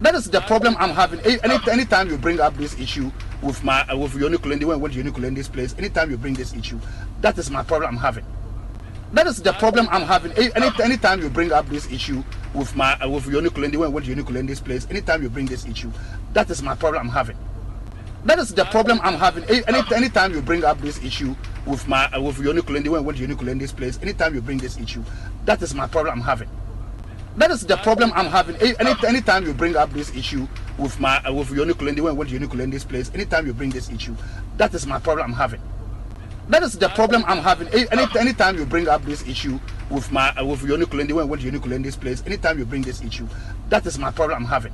That is the problem I'm having. Anytime you bring up this issue with Yoni Kulende, when Yoni Kulende's place, anytime you bring this issue, that is my problem I'm having. That is the problem I'm having. Anytime you bring up this issue with Yoni Kulende, when Yoni Kulende's place, anytime you bring this issue, that is my problem I'm having. That is the problem I'm having. Anytime you bring up this issue with Yoni Kulende, when Yoni Kulende's place, anytime you bring this issue, that is my problem I'm having. That is the problem I'm having. Anytime you bring up this issue with Yoni Kulende, when Yoni Kulende's place, anytime you bring this issue, that is my problem I'm having. That is the problem I'm having. Anytime you bring up this issue with Yoni Kulende, when Yoni Kulende's place, anytime you bring this issue, that is my problem I'm having.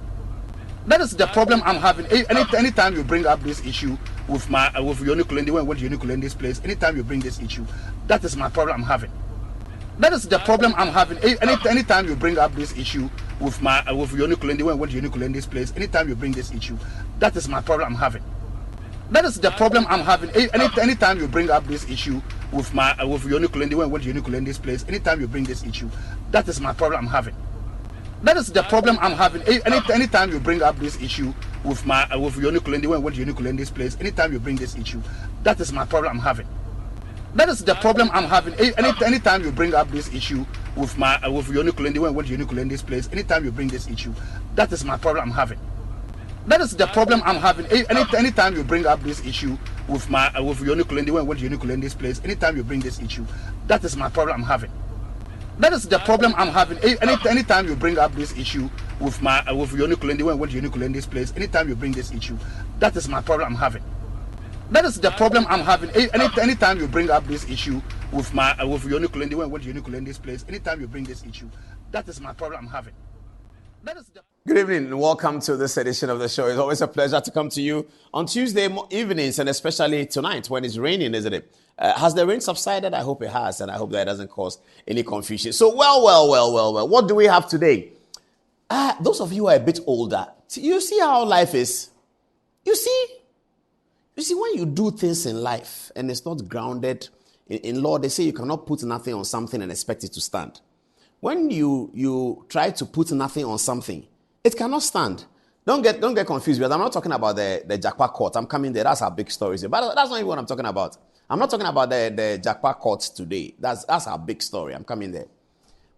That is the problem I'm having. Anytime you bring up this issue with Yoni Kulende, when Yoni Kulende's place, anytime you bring this issue, that is my problem I'm having. That is the problem I'm having. Anytime you bring up this issue with Yoni Kulende, when Yoni Kulende's place, anytime you bring this issue, that is my problem I'm having. That is the problem I'm having. Anytime you bring up this issue with Yoni Kulende, when Yoni Kulende's place, anytime you bring this issue, that is my problem I'm having. That is the problem I'm having. Anytime you bring up this issue with Yoni Kulende, when Yoni Kulende's place, anytime you bring this issue, that is my problem I'm having. That is the problem I'm having. Anytime you bring up this issue with Yoni Kulende, when Yoni Kulende's place, anytime you bring this issue, that is my problem I'm having. That is the problem I'm having. Anytime you bring up this issue with Yoni Kulende, when Yoni Kulende's place, anytime you bring this issue, that is my problem I'm having. That is the problem I'm having. Anytime you bring up this issue with Yoni Kulende, when Yoni Kulende's place, anytime you bring this issue, that is my problem I'm having. That is the problem I'm having. Anytime you bring up this issue with Yoni Kulende, when Yoni Kulende's place, anytime you bring this issue, that is my problem I'm having. That is the Good evening and welcome to this edition of the show. It's always a pleasure to come to you on Tuesday evenings and especially tonight when it's raining, isn't it? Has the rain subsided? I hope it has, and I hope that it doesn't cause any confusion. So, well, what do we have today? Those of you who are a bit older, you see how life is. You see, when you do things in life and it's not grounded in law, they say you cannot put nothing on something and expect it to stand. When you try to put nothing on something, it cannot stand. Don't get confused, because I'm not talking about the Jakpa court. I'm coming there. That's our big story. But that's not even what I'm talking about. I'm not talking about the Jakpa court today. That's our big story. I'm coming there.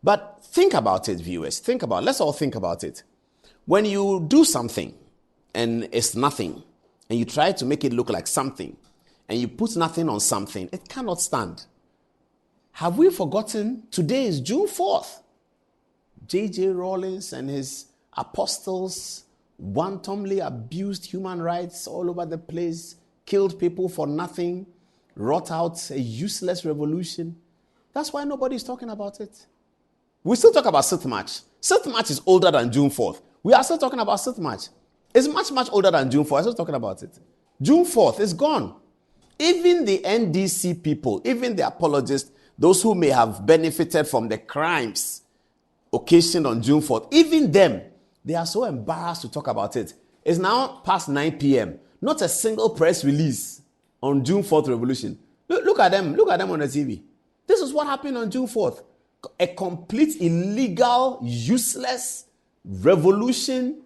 But think about it, viewers. Let's all think about it. When you do something and it's nothing, and you try to make it look like something, and you put nothing on something, it cannot stand. Have we forgotten today is June 4th? J.J. Rawlings and his apostles wantonly abused human rights all over the place, killed people for nothing, wrought out a useless revolution. That's why nobody's talking about it. We still talk about Sith March. Sith March is older than June 4th. We are still talking about Sith March. It's much, much older than June 4th. I'm still talking about it. June 4th is gone. Even the NDC people, even the apologists, those who may have benefited from the crimes occasioned on June 4th, even them, they are so embarrassed to talk about it. It's now past 9 p.m. Not a single press release on June 4th revolution. Look at them. Look at them on the TV. This is what happened on June 4th. A complete illegal, useless revolution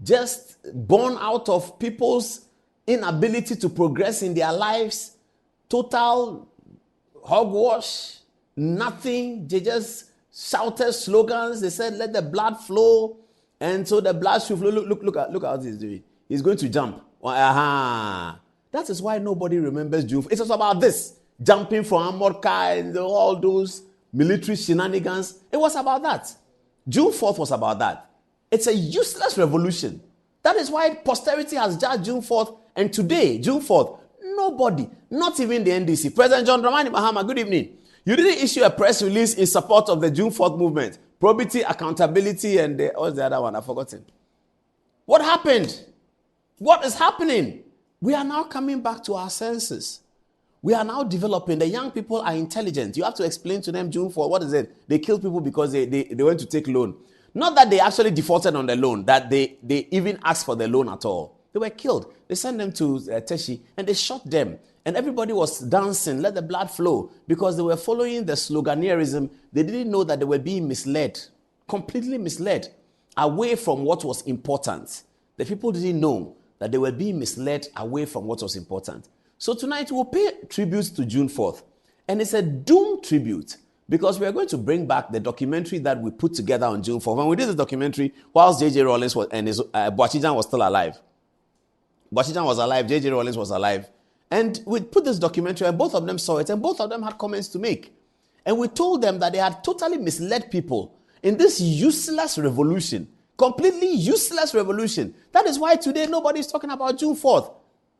just born out of people's inability to progress in their lives. Total hogwash. Nothing. They just shouted slogans. They said, let the blood flow. And so the blood should flow. Look at how he's doing. He's going to jump. That is why nobody remembers June. It was about this. Jumping from Amorka and all those military shenanigans. It was about that. June 4th was about that. It's a useless revolution. That is why posterity has judged June 4th. And today, June 4th, nobody, not even the NDC. President John Dramani Mahama, good evening. You didn't issue a press release in support of the June 4th movement. Probity, accountability, and what's the other one? I've forgotten. What happened? What is happening? We are now coming back to our senses. We are now developing. The young people are intelligent. You have to explain to them June 4th. What is it? They kill people because they went to take loan. Not that they actually defaulted on the loan, that they even asked for the loan at all. They were killed. They sent them to Teshi and they shot them. And everybody was dancing, let the blood flow, because they were following the sloganeerism. They didn't know that they were being misled, completely misled. away from what was important. The people didn't know that they were being misled away from what was important. So tonight we'll pay tribute to June 4th. And it's a doomed tribute because we are going to bring back the documentary that we put together on June 4th. When we did the documentary, whilst J.J. Rawlings and Boachijan was still alive. Boachijan was alive, J.J. Rawlings was alive. And we put this documentary and both of them saw it and both of them had comments to make. And we told them that they had totally misled people in this useless revolution. Completely useless revolution. That is why today nobody is talking about June 4th.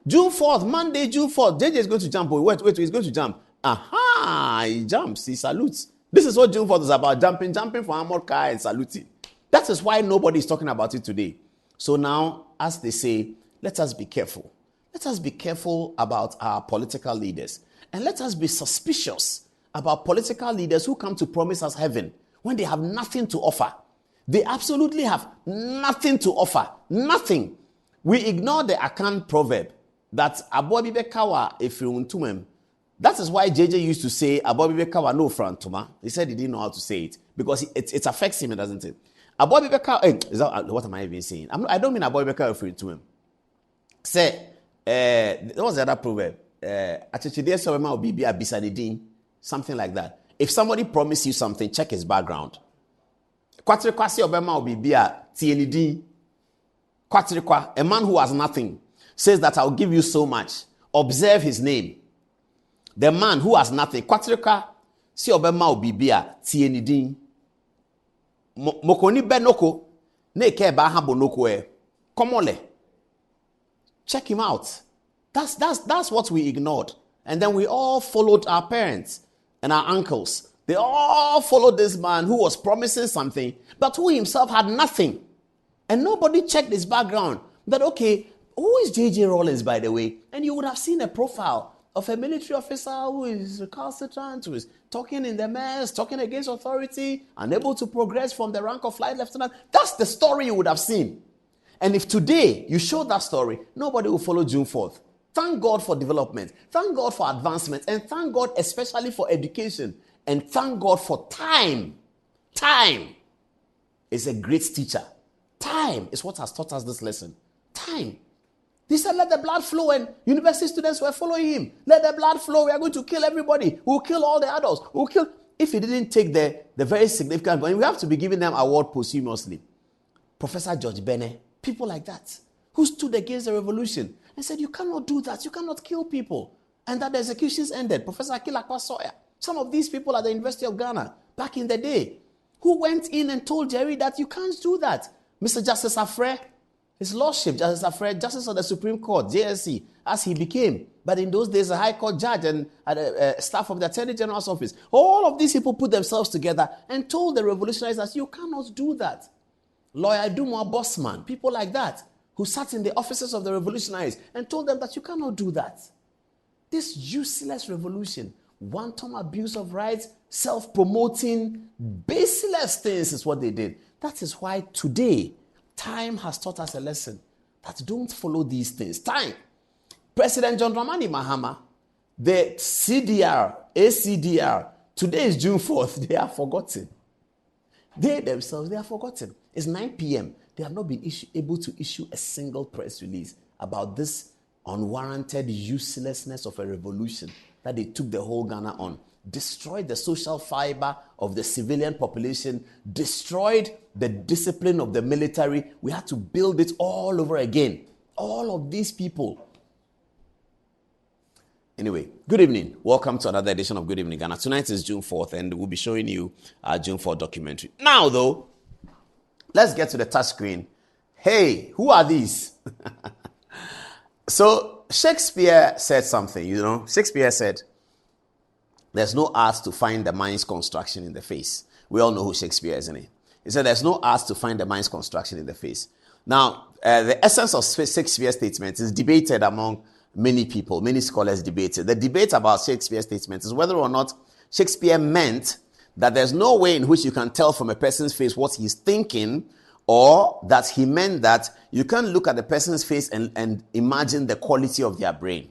June 4th, Monday, June 4th. JJ is going to jump. Wait, he's going to jump. Aha, he jumps, he salutes. This is what June 4th is about. Jumping for armored car and saluting. That is why nobody is talking about it today. So now, as they say, let us be careful. Let us be careful about our political leaders. And let us be suspicious about political leaders who come to promise us heaven when they have nothing to offer. They absolutely have nothing to offer. Nothing. We ignore the Akan proverb that Abobi Bekawa Efiruntumem. That is why JJ used to say Abobi Bekawa no frantuma. He said he didn't know how to say it because it affects him, doesn't it? Abobi Bekawa, is that, what am I even saying? I don't mean Abobi Bekawa Efiruntumem. Say, what was the other proverb? Something like that. If somebody promises you something, check his background. A man who has nothing says that I'll give you so much. Observe his name. The man who has nothing. Check him out. That's what we ignored. And then we all followed our parents and our uncles. They all followed this man who was promising something, but who himself had nothing. And nobody checked his background. That, okay, who is J.J. Rawlings, by the way? And you would have seen a profile of a military officer who is recalcitrant, who is talking in the mess, talking against authority, unable to progress from the rank of flight lieutenant. That's the story you would have seen. And if today you show that story, nobody will follow June 4th. Thank God for development. Thank God for advancement. And thank God especially for education. And thank God for time. Time is a great teacher. Time is what has taught us this lesson. Time. He said, let the blood flow, and university students were following him. Let the blood flow. We are going to kill everybody. We'll kill all the adults. We'll kill. If he didn't take the very significant point, we have to be giving them award posthumously. Professor George Bene, people like that, who stood against the revolution and said, you cannot do that. You cannot kill people. And that the executions ended. Professor Akilakwa Sawyer, some of these people at the University of Ghana, back in the day, who went in and told Jerry that you can't do that. Mr. Justice Afre, his lordship, Justice Afre, Justice of the Supreme Court, JSC, as he became, but in those days, a High Court judge and staff of the Attorney General's office, all of these people put themselves together and told the revolutionaries that you cannot do that. Lawyer Dumois Bossman, people like that, who sat in the offices of the revolutionaries and told them that you cannot do that. This useless revolution, wanton abuse of rights, self-promoting, baseless things is what they did. That is why today, time has taught us a lesson that don't follow these things. Time. President John Dramani Mahama, the CDR, ACDR, today is June 4th, they are forgotten. They themselves, they are forgotten. It's 9 p.m. They have not been able to issue a single press release about this unwarranted uselessness of a revolution that they took the whole Ghana on. Destroyed the social fiber of the civilian population, destroyed the discipline of the military. We had to build it all over again. All of these people. Anyway, good evening. Welcome to another edition of Good Evening Ghana. Tonight is June 4th, and we'll be showing you our June 4th documentary. Now, though, let's get to the touch screen. Hey, who are these? So, Shakespeare said something, Shakespeare said, there's no art to find the mind's construction in the face. We all know who Shakespeare is, isn't he? He said there's no art to find the mind's construction in the face. Now, the essence of Shakespeare's statement is debated among many people. Many scholars debate it. The debate about Shakespeare's statement is whether or not Shakespeare meant that there's no way in which you can tell from a person's face what he's thinking, or that he meant that you can't look at the person's face and imagine the quality of their brain.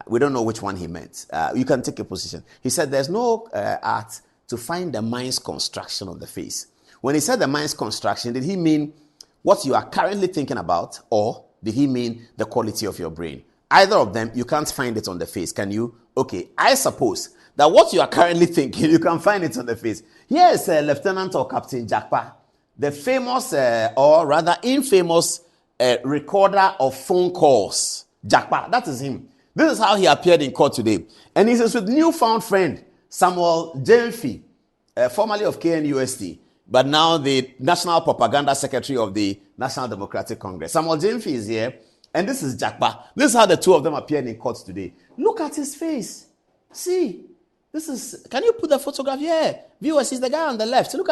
We don't know which one he meant. You can take a position. He said there's no art to find the mind's construction of the face. when he said the mind's construction, did he mean what you are currently thinking about, or did he mean the quality of your brain? Either of them, you can't find it on the face, can you? Okay, I suppose that what you are currently thinking, you can find it on the face. Here is Lieutenant or Captain Jakpa, the famous, or rather infamous recorder of phone calls. Jakpa, that is him. This is how he appeared in court today. And he says with newfound friend, Samuel Gyamfi, formerly of KNUST, but now the National Propaganda Secretary of the National Democratic Congress. Samuel Gyamfi is here, and this is Jakpa. This is how the two of them appeared in court today. Look at his face. See, this is, can you put the photograph here? Viewers, he's the guy on the left. So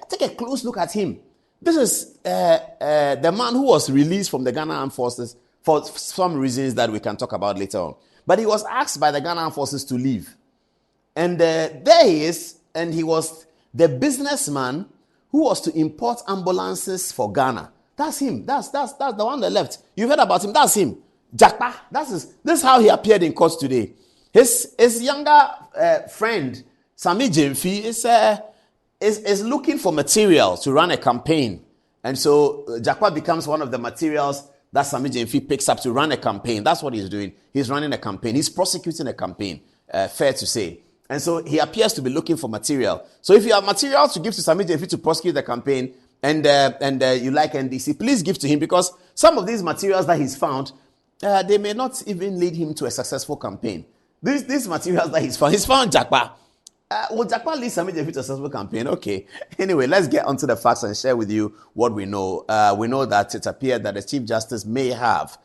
take a close look at him. This is the man who was released from the Ghana Armed Forces for some reasons that we can talk about later on. But he was asked by the Ghana Armed Forces to leave. And there he is, and he was the businessman who was to import ambulances for Ghana. That's him. That's the one on the left. You heard about him. That's him. Jakpa. This is how he appeared in court today. His younger friend, Sammy Gyamfi, is looking for material to run a campaign. And so Jakpa becomes one of the materials that Sammy Gyamfi picks up to run a campaign. That's what he's doing. He's running a campaign. He's prosecuting a campaign, fair to say. And so he appears to be looking for material. So if you have material to give to Sammy Gyamfi to prosecute the campaign, and you like NDC, please give to him, because some of these materials that he's found, they may not even lead him to a successful campaign. These materials that he's found Jakpa. Will Jakpa lead Sammy Gyamfi to a successful campaign? Okay. Anyway, let's get onto the facts and share with you what we know. We know that it appeared that the Chief Justice may have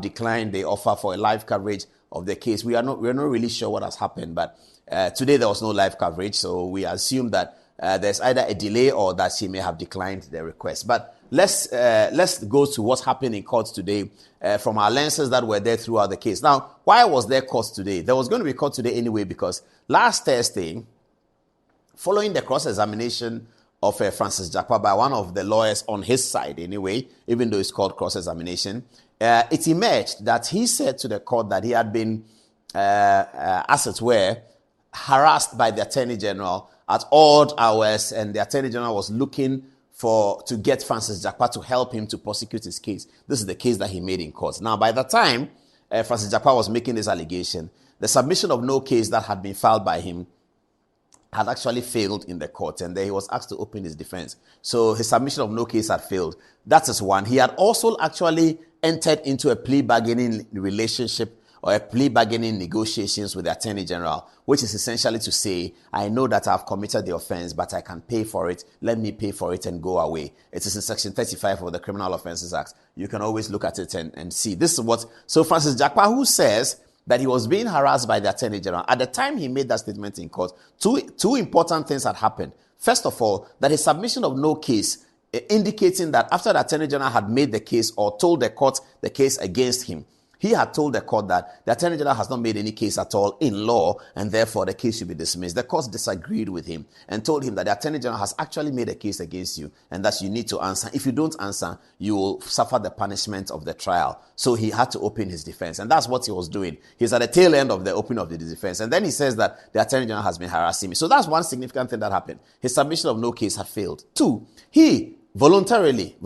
declined the offer for a live coverage of the case. We're not really sure what has happened, but today there was no live coverage, so we assume that there's either a delay or that she may have declined the request. But let's go to what happened in court today from our lenses that were there throughout the case. Now, why was there court today? There was going to be court today anyway, because last Thursday, following the cross-examination of Francis Jakpa by one of the lawyers on his side anyway, even though it's called cross-examination, it emerged that he said to the court that he had been, as it were, harassed by the Attorney General at odd hours, and the Attorney General was looking to get Francis Jakpa to help him to prosecute his case. This is the case that he made in court. Now, by the time Francis Jakpa was making this allegation, the submission of no case that had been filed by him had actually failed in the court, and then he was asked to open his defense. So his submission of no case had failed. That is one. He had also actually entered into a plea bargaining relationship or a plea bargaining negotiations with the Attorney General, which is essentially to say, I know that I've committed the offense, but I can pay for it. Let me pay for it and go away. It is in Section 35 of the Criminal Offences Act. You can always look at it and see. This is what... So Francis Jakpa, who says that he was being harassed by the Attorney General, at the time he made that statement in court, two important things had happened. First of all, that his submission of no case, indicating that after the Attorney General had made the case or told the court the case against him, he had told the court that the Attorney General has not made any case at all in law, and therefore the case should be dismissed. The court disagreed with him and told him that the Attorney General has actually made a case against you and that you need to answer. If you don't answer, you will suffer the punishment of the trial. So he had to open his defense, and that's what he was doing. He's at the tail end of the opening of the defense, and then he says that the Attorney General has been harassing me. So that's one significant thing that happened. His submission of no case had failed. Two, he voluntarily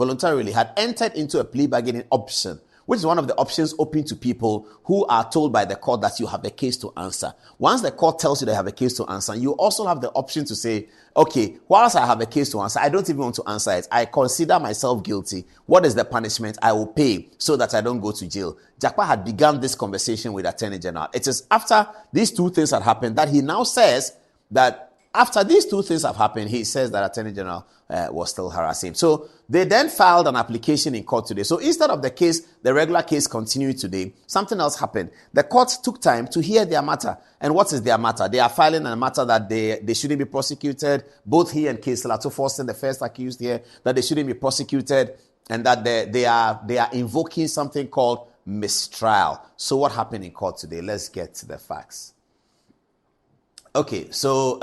had entered into a plea bargaining option, which is one of the options open to people who are told by the court that you have a case to answer. Once the court tells you they have a case to answer, you also have the option to say, okay, whilst I have a case to answer, I don't even want to answer it. I consider myself guilty. What is the punishment? I will pay so that I don't go to jail. Jakpa had begun this conversation with the Attorney General. It is after these two things had happened that he now says that after these two things have happened, he says that Attorney General was still harassing him. So they then filed an application in court today. So instead of the regular case continuing today, something else happened. The court took time to hear their matter. And what is their matter? They are filing a matter that they shouldn't be prosecuted. Both he and Case Lato Forsen, the first accused here, that they shouldn't be prosecuted, and that they are invoking something called mistrial. So what happened in court today? Let's get to the facts. Okay, so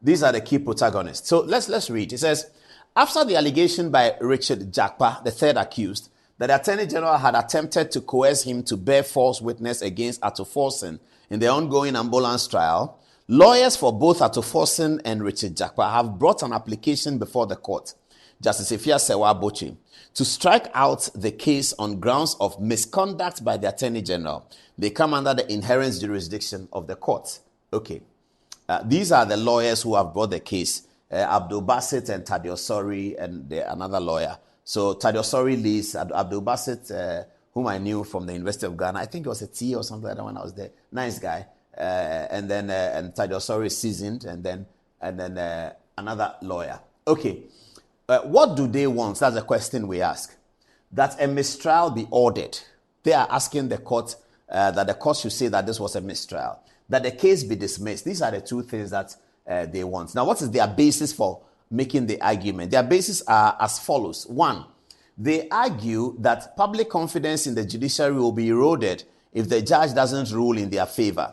these are the key protagonists. So let's read. It says, after the allegation by Richard Jakpa, the third accused, that the Attorney General had attempted to coerce him to bear false witness against Ato Forsen in the ongoing ambulance trial, Lawyers for both Ato Forson and Richard Jakpa have brought an application before the court, Justice Efia Sewa Bochi, to strike out the case on grounds of misconduct by the Attorney General. They come under the inherent jurisdiction of the court. Okay. These are the lawyers who have brought the case. Abdul Basit and Tadio Sori and another lawyer. So Tadio Sori leads, Abdul Basit, whom I knew from the University of Ghana. I think it was a T or something like that when I was there. Nice guy. And then Tadio Sori is seasoned, and then another lawyer. Okay. What do they want? That's the question we ask. That a mistrial be ordered. They are asking the court that the court should say that this was a mistrial. That the case be dismissed. These are the two things that they want. Now, what is their basis for making the argument? Their basis are as follows. One, they argue that public confidence in the judiciary will be eroded if the judge doesn't rule in their favor.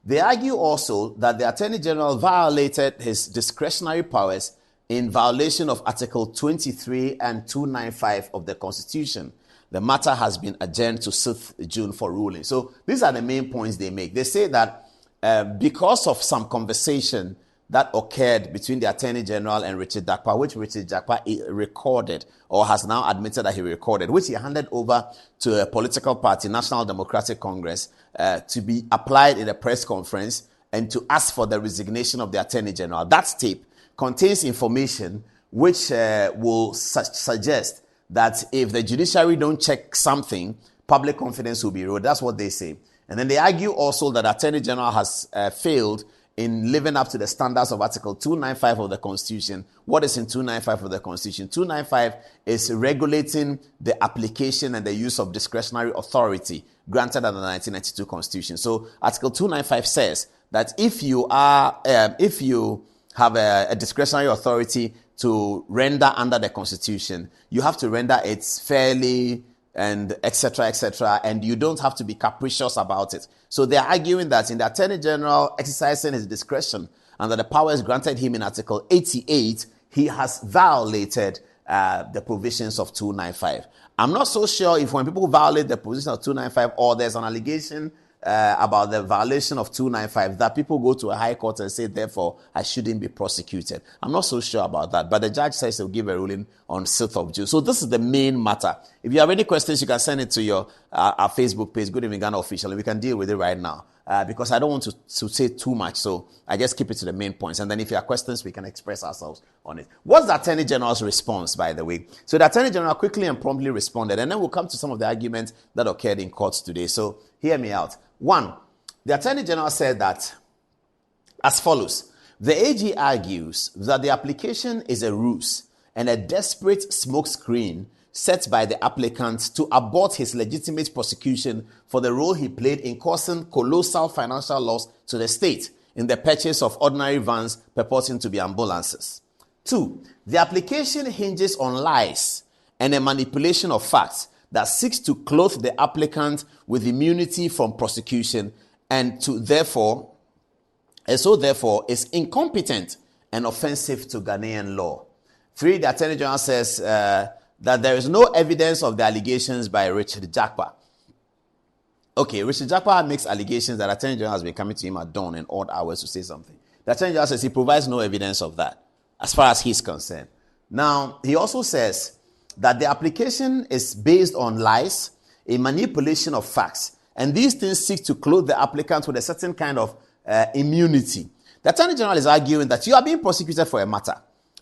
They argue also that the Attorney General violated his discretionary powers in violation of Article 23 and 295 of the Constitution. The matter has been adjourned to 6th June for ruling. So these are the main points they make. They say that because of some conversation that occurred between the Attorney General and Richard Jakpa, which Richard Jakpa recorded or has now admitted that he recorded, which he handed over to a political party, National Democratic Congress, to be applied in a press conference and to ask for the resignation of the Attorney General. That tape contains information which will suggest that if the judiciary don't check something, public confidence will be eroded. That's what they say. And then they argue also that Attorney General has failed in living up to the standards of Article 295 of the Constitution. What is in 295 of the Constitution? 295 is regulating the application and the use of discretionary authority granted under the 1992 Constitution. So Article 295 says that if you have a discretionary authority to render under the Constitution, you have to render it fairly and etc., and you don't have to be capricious about it. So they're arguing that in the Attorney General exercising his discretion under the powers granted him in Article 88, he has violated the provisions of 295. I'm not so sure if when people violate the provisions of 295 or there's an allegation about the violation of 295 that people go to a high court and say, therefore, I shouldn't be prosecuted. I'm not so sure about that, but the judge says he'll give a ruling on 6th of June. So this is the main matter. If you have any questions, you can send it to your our Facebook page, Good Evening Ghana Official, and we can deal with it right now. Because I don't want to say too much, so I just keep it to the main points. And then if you have questions, we can express ourselves on it. What's the Attorney General's response, by the way? So the Attorney General quickly and promptly responded, and then we'll come to some of the arguments that occurred in courts today. So hear me out. One, the Attorney General said that as follows. The AG argues that the application is a ruse and a desperate smokescreen set by the applicant to abort his legitimate prosecution for the role he played in causing colossal financial loss to the state in the purchase of ordinary vans purporting to be ambulances. Two, the application hinges on lies and a manipulation of facts that seeks to clothe the applicant with immunity from prosecution and so therefore is incompetent and offensive to Ghanaian law. Three, the Attorney General says that there is no evidence of the allegations by Richard Jakpa. Okay, Richard Jakpa makes allegations that Attorney General has been coming to him at dawn and odd hours to say something. The Attorney General says he provides no evidence of that as far as he's concerned. Now, he also says that the application is based on lies, a manipulation of facts, and these things seek to clothe the applicant with a certain kind of immunity. The Attorney General is arguing that you are being prosecuted for a matter,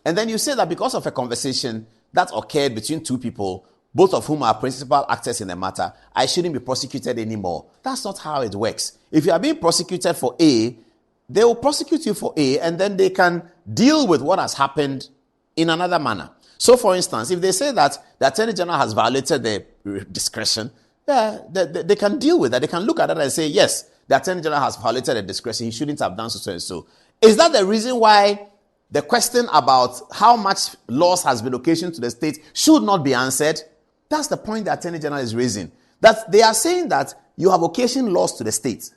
and then you say that because of a conversation that occurred between two people, both of whom are principal actors in the matter, I shouldn't be prosecuted anymore. That's not how it works. If you are being prosecuted for A, they will prosecute you for A, and then they can deal with what has happened in another manner. So, for instance, if they say that the Attorney General has violated their discretion, they can deal with that. They can look at that and say, yes, the Attorney General has violated their discretion. He shouldn't have done so and so. Is that the reason why the question about how much loss has been occasioned to the state should not be answered? That's the point the Attorney General is raising. That they are saying that you have occasioned loss to the state.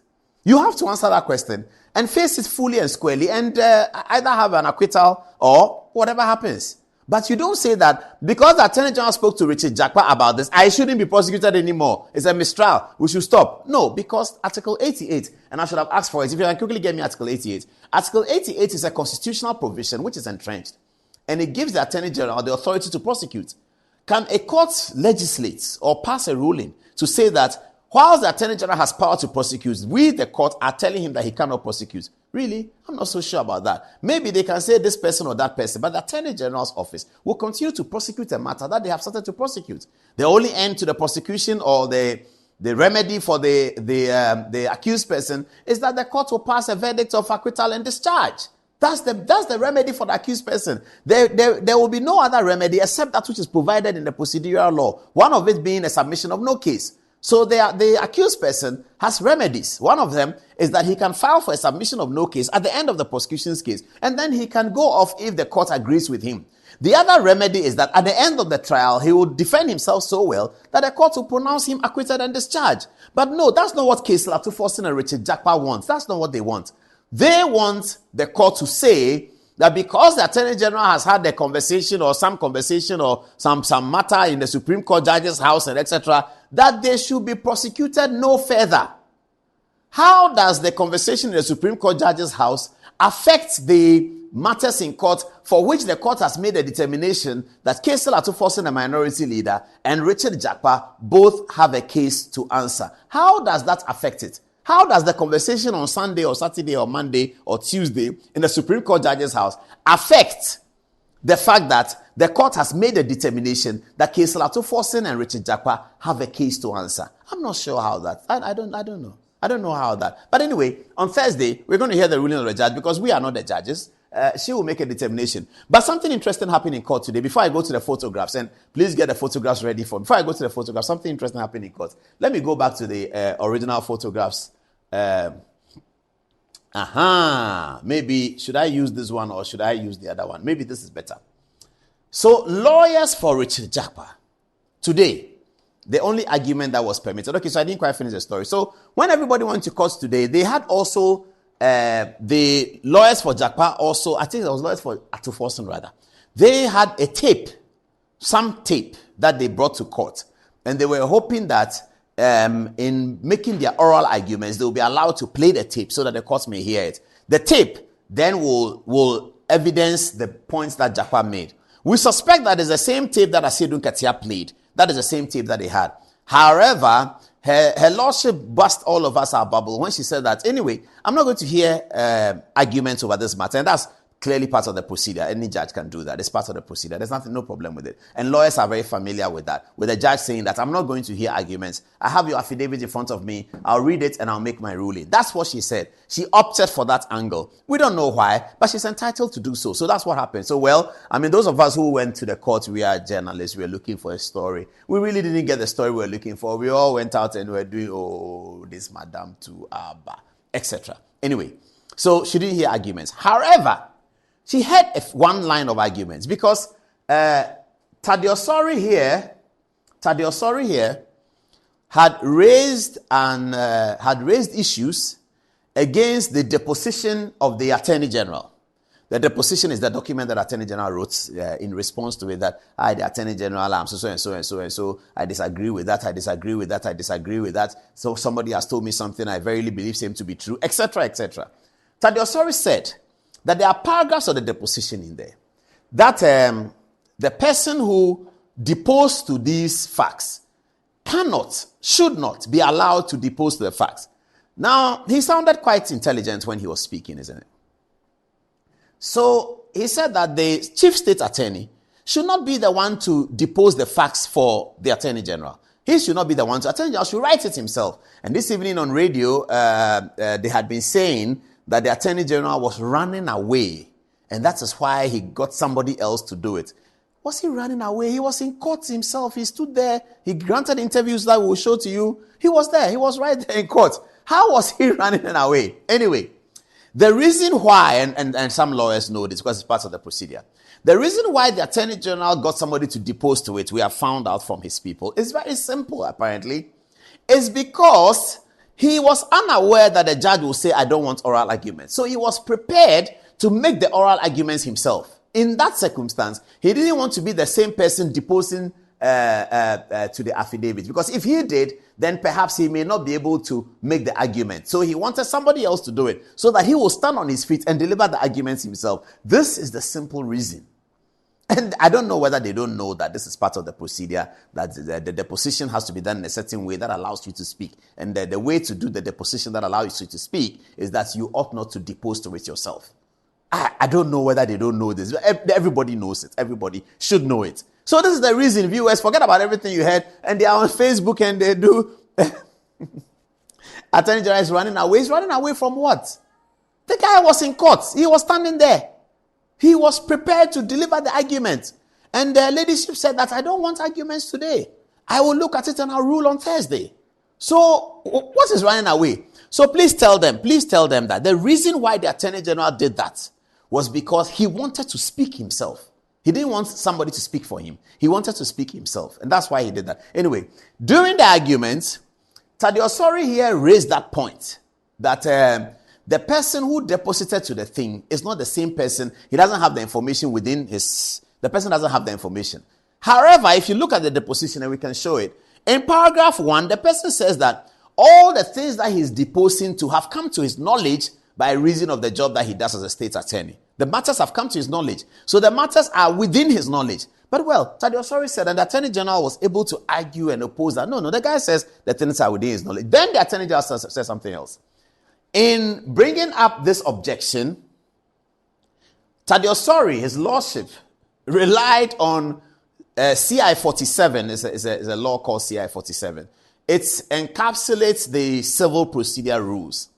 You have to answer that question and face it fully and squarely and either have an acquittal or whatever happens. But you don't say that because the Attorney General spoke to Richard Jakpa about this, I shouldn't be prosecuted anymore. It's a mistrial. We should stop. No, because Article 88, and I should have asked for it. If you can quickly get me Article 88. Article 88 is a constitutional provision which is entrenched. And it gives the Attorney General the authority to prosecute. Can a court legislate or pass a ruling to say that whilst the Attorney General has power to prosecute, we, the court, are telling him that he cannot prosecute? Really? I'm not so sure about that. Maybe they can say this person or that person, but the Attorney General's office will continue to prosecute a matter that they have started to prosecute. The only end to the prosecution or the remedy for the accused person is that the court will pass a verdict of acquittal and discharge. That's the remedy for the accused person. There will be no other remedy except that which is provided in the procedural law. One of it being a submission of no case. So the accused person has remedies. One of them is that he can file for a submission of no case at the end of the prosecution's case, and then he can go off if the court agrees with him. The other remedy is that at the end of the trial, he will defend himself so well that the court will pronounce him acquitted and discharged. But no, that's not what Case Latu Forson and Richard Jakpa wants. That's not what they want. They want the court to say that because the Attorney General has had a conversation or some matter in the Supreme Court judge's house and etc., that they should be prosecuted no further. How does the conversation in the Supreme Court judge's house affect the matters in court for which the court has made a determination that Case Latu Forson, a minority leader, and Richard Jakpa both have a case to answer? How does that affect it? How does the conversation on Sunday or Saturday or Monday or Tuesday in the Supreme Court judge's house affect the fact that the court has made a determination that Case Latu Forson and Richard Jakpa have a case to answer? I'm not sure how that. I don't know. I don't know how that. But anyway, on Thursday, we're going to hear the ruling of the judge because we are not the judges. She will make a determination. But something interesting happened in court today. Before I go to the photographs, and please get the photographs ready for me. Before I go to the photographs, something interesting happened in court. Let me go back to the original photographs. Maybe should I use this one or should I use the other one? Maybe this is better. So, lawyers for Richard Jakpa today, the only argument that was permitted. Okay, so I didn't quite finish the story. So, when everybody went to court today, they had also the lawyers for Jakpa also, I think it was lawyers for Latu Forson rather. They had a tape, some tape that they brought to court, and they were hoping that in making their oral arguments, they will be allowed to play the tape so that the court may hear it. The tape then will evidence the points that Jakpa made. We suspect that it's the same tape that Asiedu Nketia played. That is the same tape that they had. However, her lordship burst all of us our bubble when she said that, anyway, I'm not going to hear arguments over this matter. And that's clearly part of the procedure. Any judge can do that. It's part of the procedure. There's no problem with it. And lawyers are very familiar with that. With the judge saying that I'm not going to hear arguments. I have your affidavit in front of me. I'll read it and I'll make my ruling. That's what she said. She opted for that angle. We don't know why, but she's entitled to do so. So that's what happened. So, those of us who went to the court, we are journalists. We are looking for a story. We really didn't get the story we were looking for. We all went out and were doing, this madam to Abba, etc. Anyway, so she didn't hear arguments. However, she had one line of arguments because Tadiosori here had raised issues against the deposition of the Attorney General. The deposition is the document that Attorney General wrote in response to it that the Attorney General, I'm so and so and so and so. I disagree with that. I disagree with that. I disagree with that. So somebody has told me something I verily believe him to be true, etc., etc. Tadiosori said that there are paragraphs of the deposition in there that the person who deposed to these facts should not be allowed to depose to the facts. Now, he sounded quite intelligent when he was speaking, isn't it? So he said that the chief state attorney should not be the one to depose the facts for the Attorney General. He should not be the one to. Attorney General should write it himself. And this evening on radio, they had been saying that the Attorney General was running away. And that is why he got somebody else to do it. Was he running away? He was in court himself. He stood there. He granted interviews that we will show to you. He was there. He was right there in court. How was he running away? Anyway, the reason why, and some lawyers know this because it's part of the procedure. The reason why the Attorney General got somebody to depose to it, we have found out from his people, is very simple apparently. It's because he was unaware that the judge will say, I don't want oral arguments. So he was prepared to make the oral arguments himself. in that circumstance, he didn't want to be the same person deposing to the affidavit. Because if he did, then perhaps he may not be able to make the argument. So he wanted somebody else to do it so that he will stand on his feet and deliver the arguments himself. This is the simple reason. And I don't know whether they don't know that this is part of the procedure, that the deposition has to be done in a certain way that allows you to speak. And the way to do the deposition that allows you to speak is that you ought not to depose to it yourself. I don't know whether they don't know this. Everybody knows it. Everybody should know it. So this is the reason, viewers, forget about everything you heard, and they are on Facebook and they do. Attorney General is running away. He's running away from what? The guy was in court. He was standing there. He was prepared to deliver the argument. And the ladyship said that I don't want arguments today. I will look at it and I'll rule on Thursday. So what is running away? So please tell them that the reason why the Attorney General did that was because he wanted to speak himself. He didn't want somebody to speak for him. He wanted to speak himself. And that's why he did that. Anyway, during the argument, Tadeo Osori here raised that point that the person who deposited to the thing is not the same person. He doesn't have the information the person doesn't have the information. However, if you look at the deposition, and we can show it, in paragraph 1, the person says that all the things that he's deposing to have come to his knowledge by reason of the job that he does as a state attorney. The matters have come to his knowledge. So the matters are within his knowledge. But Tadeo Osori said, and the Attorney General was able to argue and oppose that. No, the guy says the things are within his knowledge. Then the Attorney General says something else. In bringing up this objection, Tadeo Osori, his lordship, relied on CI 47. Is a law called CI 47. It encapsulates the civil procedure rules.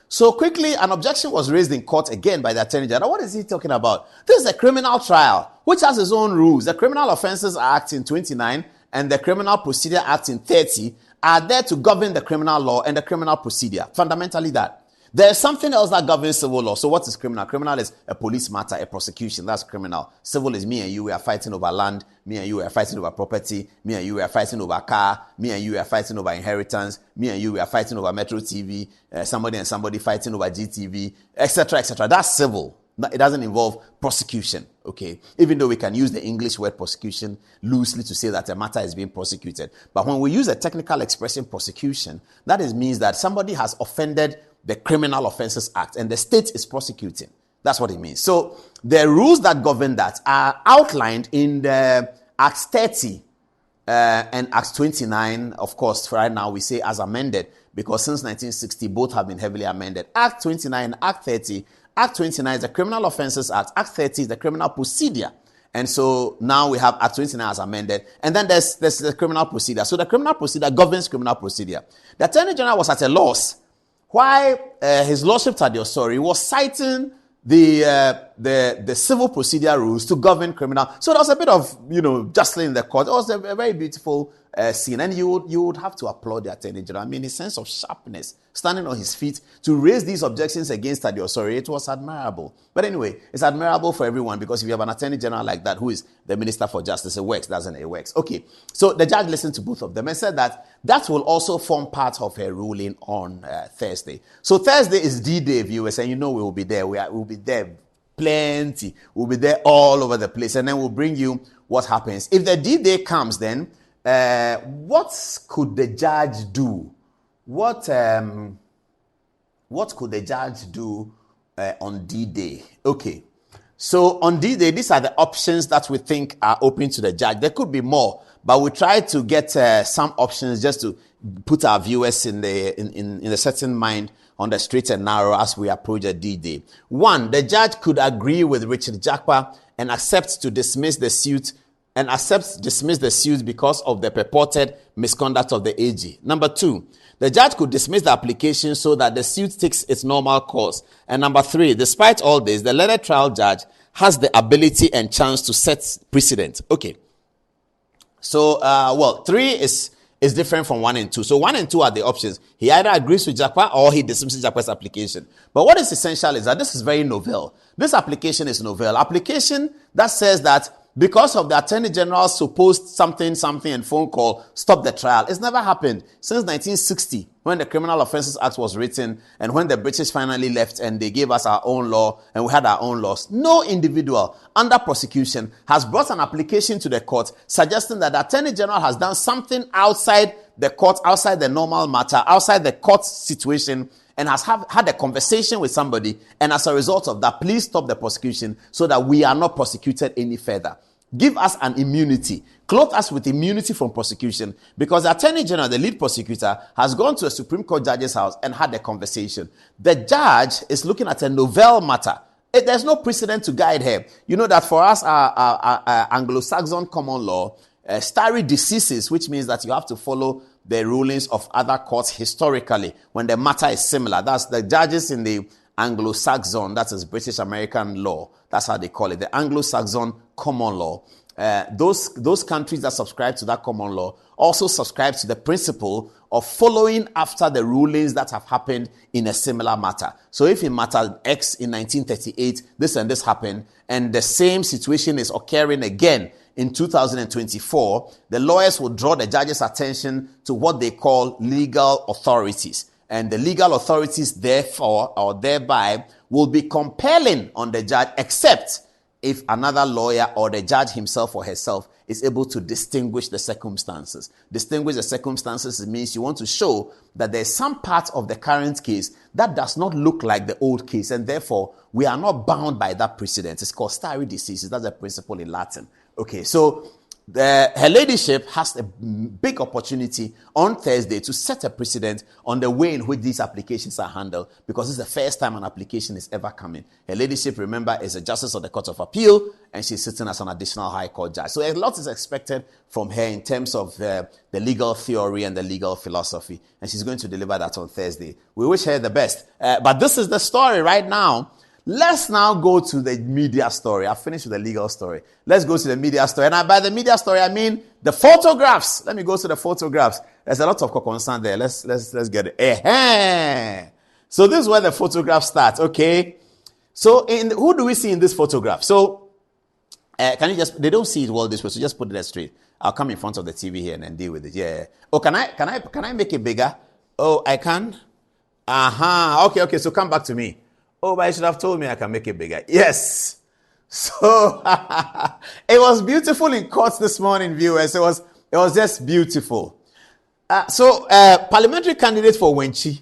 So quickly, an objection was raised in court again by the Attorney General. What is he talking about? This is a criminal trial, which has its own rules. The Criminal Offences Act in 29 and the Criminal Procedure Act in 30 are there to govern the criminal law and the criminal procedure. Fundamentally that. There's something else that governs civil law. So what is criminal? Criminal is a police matter, a prosecution. That's criminal. Civil is me and you, we are fighting over land. Me and you, we are fighting over property. Me and you, we are fighting over car. Me and you, we are fighting over inheritance. Me and you, we are fighting over Metro TV. Somebody and somebody fighting over GTV, etc., etc. That's civil. It doesn't involve prosecution, okay? Even though we can use the English word prosecution loosely to say that a matter is being prosecuted. But when we use a technical expression prosecution, that means that somebody has offended the Criminal Offences Act, and the state is prosecuting. That's what it means. So the rules that govern that are outlined in the Acts 30 and Acts 29. Of course, right now we say as amended, because since 1960, both have been heavily amended. Act 29 and Act 30. Act 29 is the Criminal Offences Act. Act 30 is the Criminal Procedure. And so now we have Act 29 as amended. And then there's the Criminal Procedure. So the Criminal Procedure governs criminal procedure. The Attorney General was at a loss why his lordship Tadeo Osori was citing the civil procedure rules to govern criminal. So there was a bit of, jostling in the court. It was a very beautiful scene. And you would have to applaud the Attorney General. I mean, his sense of sharpness, standing on his feet to raise these objections against Tadeo Osori, it was admirable. But anyway, it's admirable for everyone, because if you have an Attorney General like that, who is the Minister for Justice, it works, doesn't it? It works. Okay, so the judge listened to both of them and said that will also form part of her ruling on Thursday. So Thursday is D-Day, viewers, and we will be there. We'll be there plenty. We'll be there all over the place, and then we'll bring you what happens. If the D-Day comes, then what could the judge do? What could the judge do on D-Day? Okay, so on D-Day, these are the options that we think are open to the judge. There could be more, but we try to get some options just to put our viewers in a certain mind on the straight and narrow as we approach a D-Day. 1, the judge could agree with Richard Jakpa and accept to dismiss the suit because of the purported misconduct of the AG. Number 2, the judge could dismiss the application so that the suit takes its normal course. And number 3, despite all this, the learned trial judge has the ability and chance to set precedent. Okay. So, 3 is different from 1 and 2. So 1 and 2 are the options. He either agrees with Jakpa or he dismisses Jakpa's application. But what is essential is that this is very novel. This application is novel. Application that says that because of the Attorney General's supposed something and phone call, stop the trial. It's never happened since 1960 when the Criminal Offences Act was written and when the British finally left and they gave us our own law and we had our own laws. No individual under prosecution has brought an application to the court suggesting that the Attorney General has done something outside the court, outside the normal matter, outside the court situation, and has had a conversation with somebody, and as a result of that, please stop the prosecution so that we are not prosecuted any further. Give us an immunity. Clothe us with immunity from prosecution, because the Attorney General, the lead prosecutor, has gone to a Supreme Court judge's house and had a conversation. The judge is looking at a novel matter. There's no precedent to guide her. You know that for us, our Anglo-Saxon common law, stare decisis, which means that you have to follow the rulings of other courts historically when the matter is similar. That's the judges in the Anglo-Saxon, that is British American law. That's how they call it, the Anglo-Saxon common law. Those countries that subscribe to that common law also subscribe to the principle of following after the rulings that have happened in a similar matter. So if in matter X in 1938, this and this happened, and the same situation is occurring again in 2024, the lawyers will draw the judge's attention to what they call legal authorities. And the legal authorities, therefore, or thereby, will be compelling on the judge, except if another lawyer or the judge himself or herself is able to distinguish the circumstances. Distinguish the circumstances means you want to show that there's some part of the current case that does not look like the old case, and therefore, we are not bound by that precedent. It's called stare decisis. That's a principle in Latin. Okay, so her ladyship has a big opportunity on Thursday to set a precedent on the way in which these applications are handled, because it's the first time an application is ever coming. Her ladyship, remember, is a justice of the Court of Appeal, and she's sitting as an additional high court judge. So a lot is expected from her in terms of the legal theory and the legal philosophy, and she's going to deliver that on Thursday. We wish her the best. But this is the story right now. Let's now go to the media story. I've finished with the legal story. Let's go to the media story. And by the media story, I mean the photographs. Let me go to the photographs. There's a lot of concern there. Let's get it. So this is where the photographs start. Okay. So who do we see in this photograph? So can you just? They don't see it well this way. So just put it straight. I'll come in front of the TV here and then deal with it. Yeah. Oh, can I make it bigger? Oh, I can. Okay. So come back to me. Oh, but you should have told me I can make it bigger. Yes. So it was beautiful in court this morning, viewers. It was just beautiful. Parliamentary candidate for Wenchi,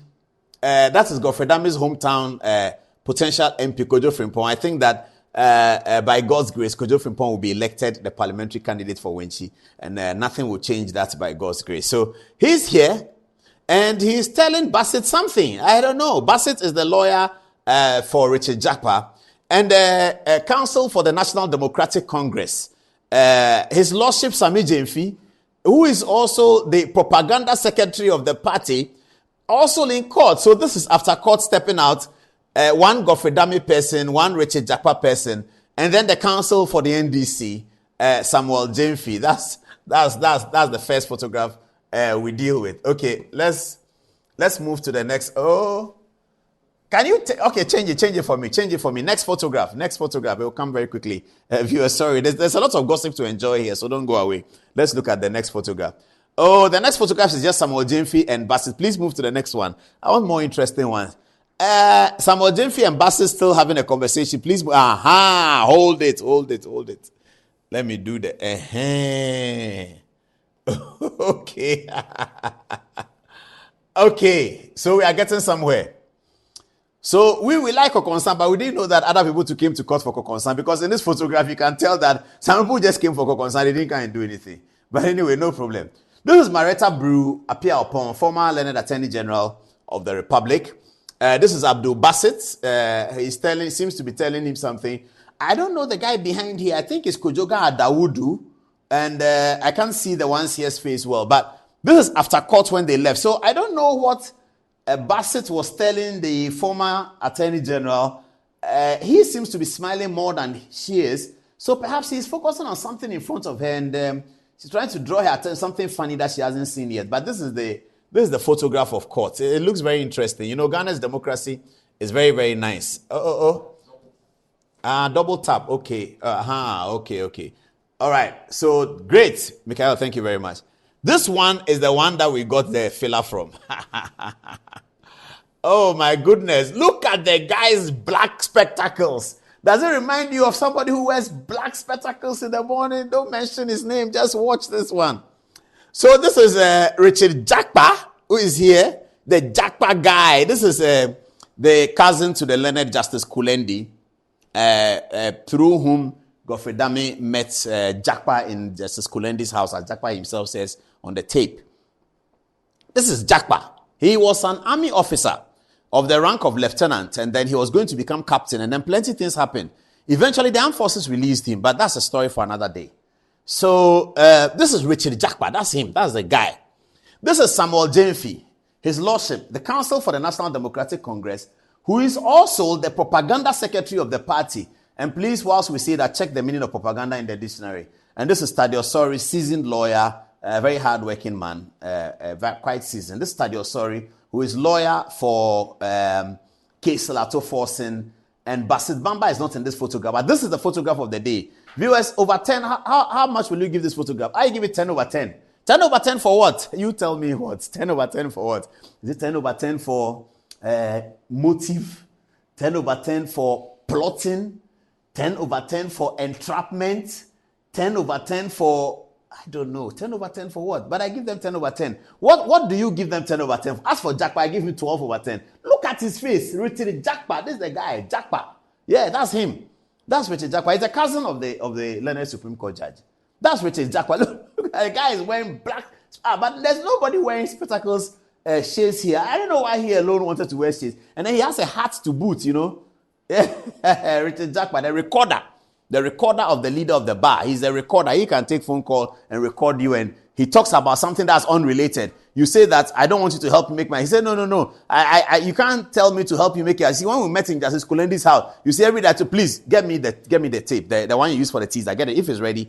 that is Godfrey Damme's hometown potential MP Kojo Frimpong. I think that by God's grace, Kojo Frimpong will be elected the parliamentary candidate for Wenchi, and nothing will change that by God's grace. So he's here, and he's telling Bassett something. I don't know. Bassett is the lawyer for Richard Jakpa, and counsel for the National Democratic Congress. His Lordship Sammy Gyamfi, who is also the propaganda secretary of the party, also in court. So this is after court stepping out, one Godfrey Damme person, one Richard Jakpa person, and then the counsel for the NDC, Samuel Gyamfi. That's the first photograph we deal with. Okay, let's move to the next. Oh. Can you change it for me. Next photograph. It will come very quickly. Viewers, sorry. There's a lot of gossip to enjoy here, so don't go away. Let's look at the next photograph. Oh, the next photograph is just Samuel Gyamfi and Bassett. Please move to the next one. I want more interesting ones. Samuel Gyamfi and Bassett still having a conversation. Please, hold it. Let me do the Okay. Okay, so we are getting somewhere. So we like Kokonsan, but we didn't know that other people too came to court for Kokonsan, because in this photograph you can tell that some people just came for Kokonsan, they didn't come and do anything. But anyway, no problem. This is Maretta Brew Apia Opon, former Learned Attorney General of the Republic. This is Abdul Bassett. Seems to be telling him something. I don't know the guy behind here. I think it's Kojoga Adawudu, and I can't see the one's here's face well. But this is after court when they left. So I don't know what Bassett was telling the former Attorney General. He seems to be smiling more than she is. So perhaps he's focusing on something in front of her, and she's trying to draw her attention, something funny that she hasn't seen yet. But this is the photograph of court. It looks very interesting. You know, Ghana's democracy is very, very nice. Double tap. Okay. Okay. All right. So great, Mikhail. Thank you very much. This one is the one that we got the filler from. Oh my goodness. Look at the guy's black spectacles. Does it remind you of somebody who wears black spectacles in the morning? Don't mention his name. Just watch this one. So this is Richard Jakpa, who is here. The Jakpa guy. This is the cousin to the Leonard Justice Kulendi, through whom Godfrey Dame met Jakpa in Justice Kulendi's house, as Jakpa himself says on the tape. This is Jakpa. He was an army officer of the rank of lieutenant, and then he was going to become captain, and then plenty of things happened. Eventually, the armed forces released him, but that's a story for another day. So, this is Richard Jakpa. That's him. That's the guy. This is Samuel Gyamfi, his lordship, the counsel for the National Democratic Congress, who is also the propaganda secretary of the party. And please, whilst we say that, check the meaning of propaganda in the dictionary. And this is Thaddeus Sori, seasoned lawyer, a very hard-working man, quite seasoned. This is Thaddeus Sori, who is lawyer for Case Lato Forsen, and Basit Bamba is not in this photograph, but this is the photograph of the day. Viewers, over 10, how much will you give this photograph? I give it 10 over 10. 10 over 10 for what? You tell me what. 10 over 10 for what? Is it 10 over 10 for motive? 10 over 10 for plotting? 10 over 10 for entrapment? 10 over 10 for, I don't know, 10 over 10 for what? But I give them 10 over 10. What do you give them 10 over 10 for? As for Jakpa, I give him 12 over 10. Look at his face. Richard Jakpa. This is the guy, Jakpa. Yeah, that's him. That's Richard Jakpa. He's a cousin of the Leonard Supreme Court judge. That's Richard Jakpa. Look, the guy is wearing black. But there's nobody wearing spectacles, shades here. I don't know why he alone wanted to wear shades. And then he has a hat to boot, you know. Yeah, Richard Jakpa, the recorder of the leader of the bar. He's a recorder. He can take phone call and record you, and he talks about something that's unrelated. You say that, I don't want you to help me make my... He said, no. You can't tell me to help you make it. I see, when we met in Justice Kulendi's house, you say every day to please get me the tape, the one you use for the teaser. Get it. If it's ready,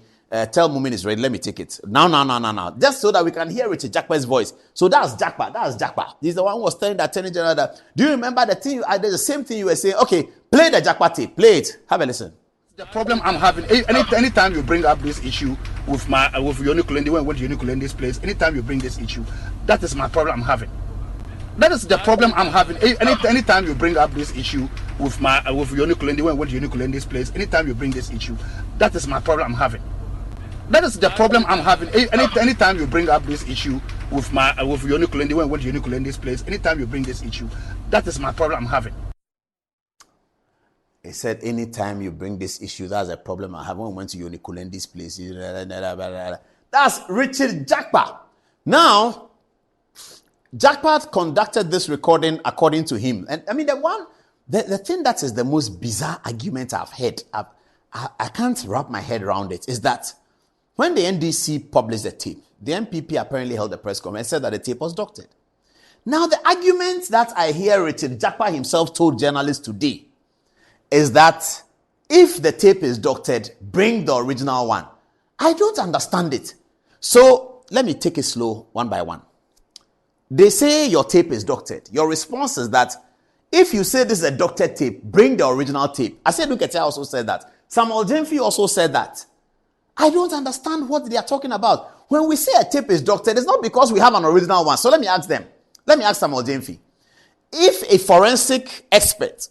tell Mumin it's ready. Let me take it. Now. Just so that we can hear Richard Jakpa's voice. So that's Jakpa. He's the one who was telling the Attorney General that, do you remember the thing? The same thing you were saying. Okay, play the Jakpa tape. Play it. Have a listen. The problem I'm having, anytime you bring up this issue with Yoni Kulendi, when I went to Yoni Kulendi's place, anytime you bring this issue, that is my problem I'm having. That is the problem I'm having. Anytime you bring up this issue with Yoni Kulendi, when I went to Yoni Kulendi's place, anytime you bring this issue, that is my problem I'm having. That is the problem I'm having. Anytime you bring up this issue with Yoni Kulendi, when I went to Yoni Kulendi's place, anytime you bring this issue, that is my problem I'm having. He said, anytime you bring this issue, that's a problem I have. When we went to Yoni Kulendi's place. That's Richard Jakpa. Now, Jakpa conducted this recording according to him. And I mean, the thing that is the most bizarre argument I've heard, I can't wrap my head around it, is that when the NDC published the tape, the MPP apparently held a press conference and said that the tape was doctored. Now, the argument that I hear Richard Jakpa himself told journalists today is that if the tape is doctored, bring the original one. I don't understand it. So let me take it slow, one by one. They say your tape is doctored. Your response is that if you say this is a doctored tape, bring the original tape. I said Lukete also said that. Samuel Gyamfi also said that. I don't understand what they are talking about. When we say a tape is doctored, it's not because we have an original one. So let me ask them. Let me ask Samuel Gyamfi. If a forensic expert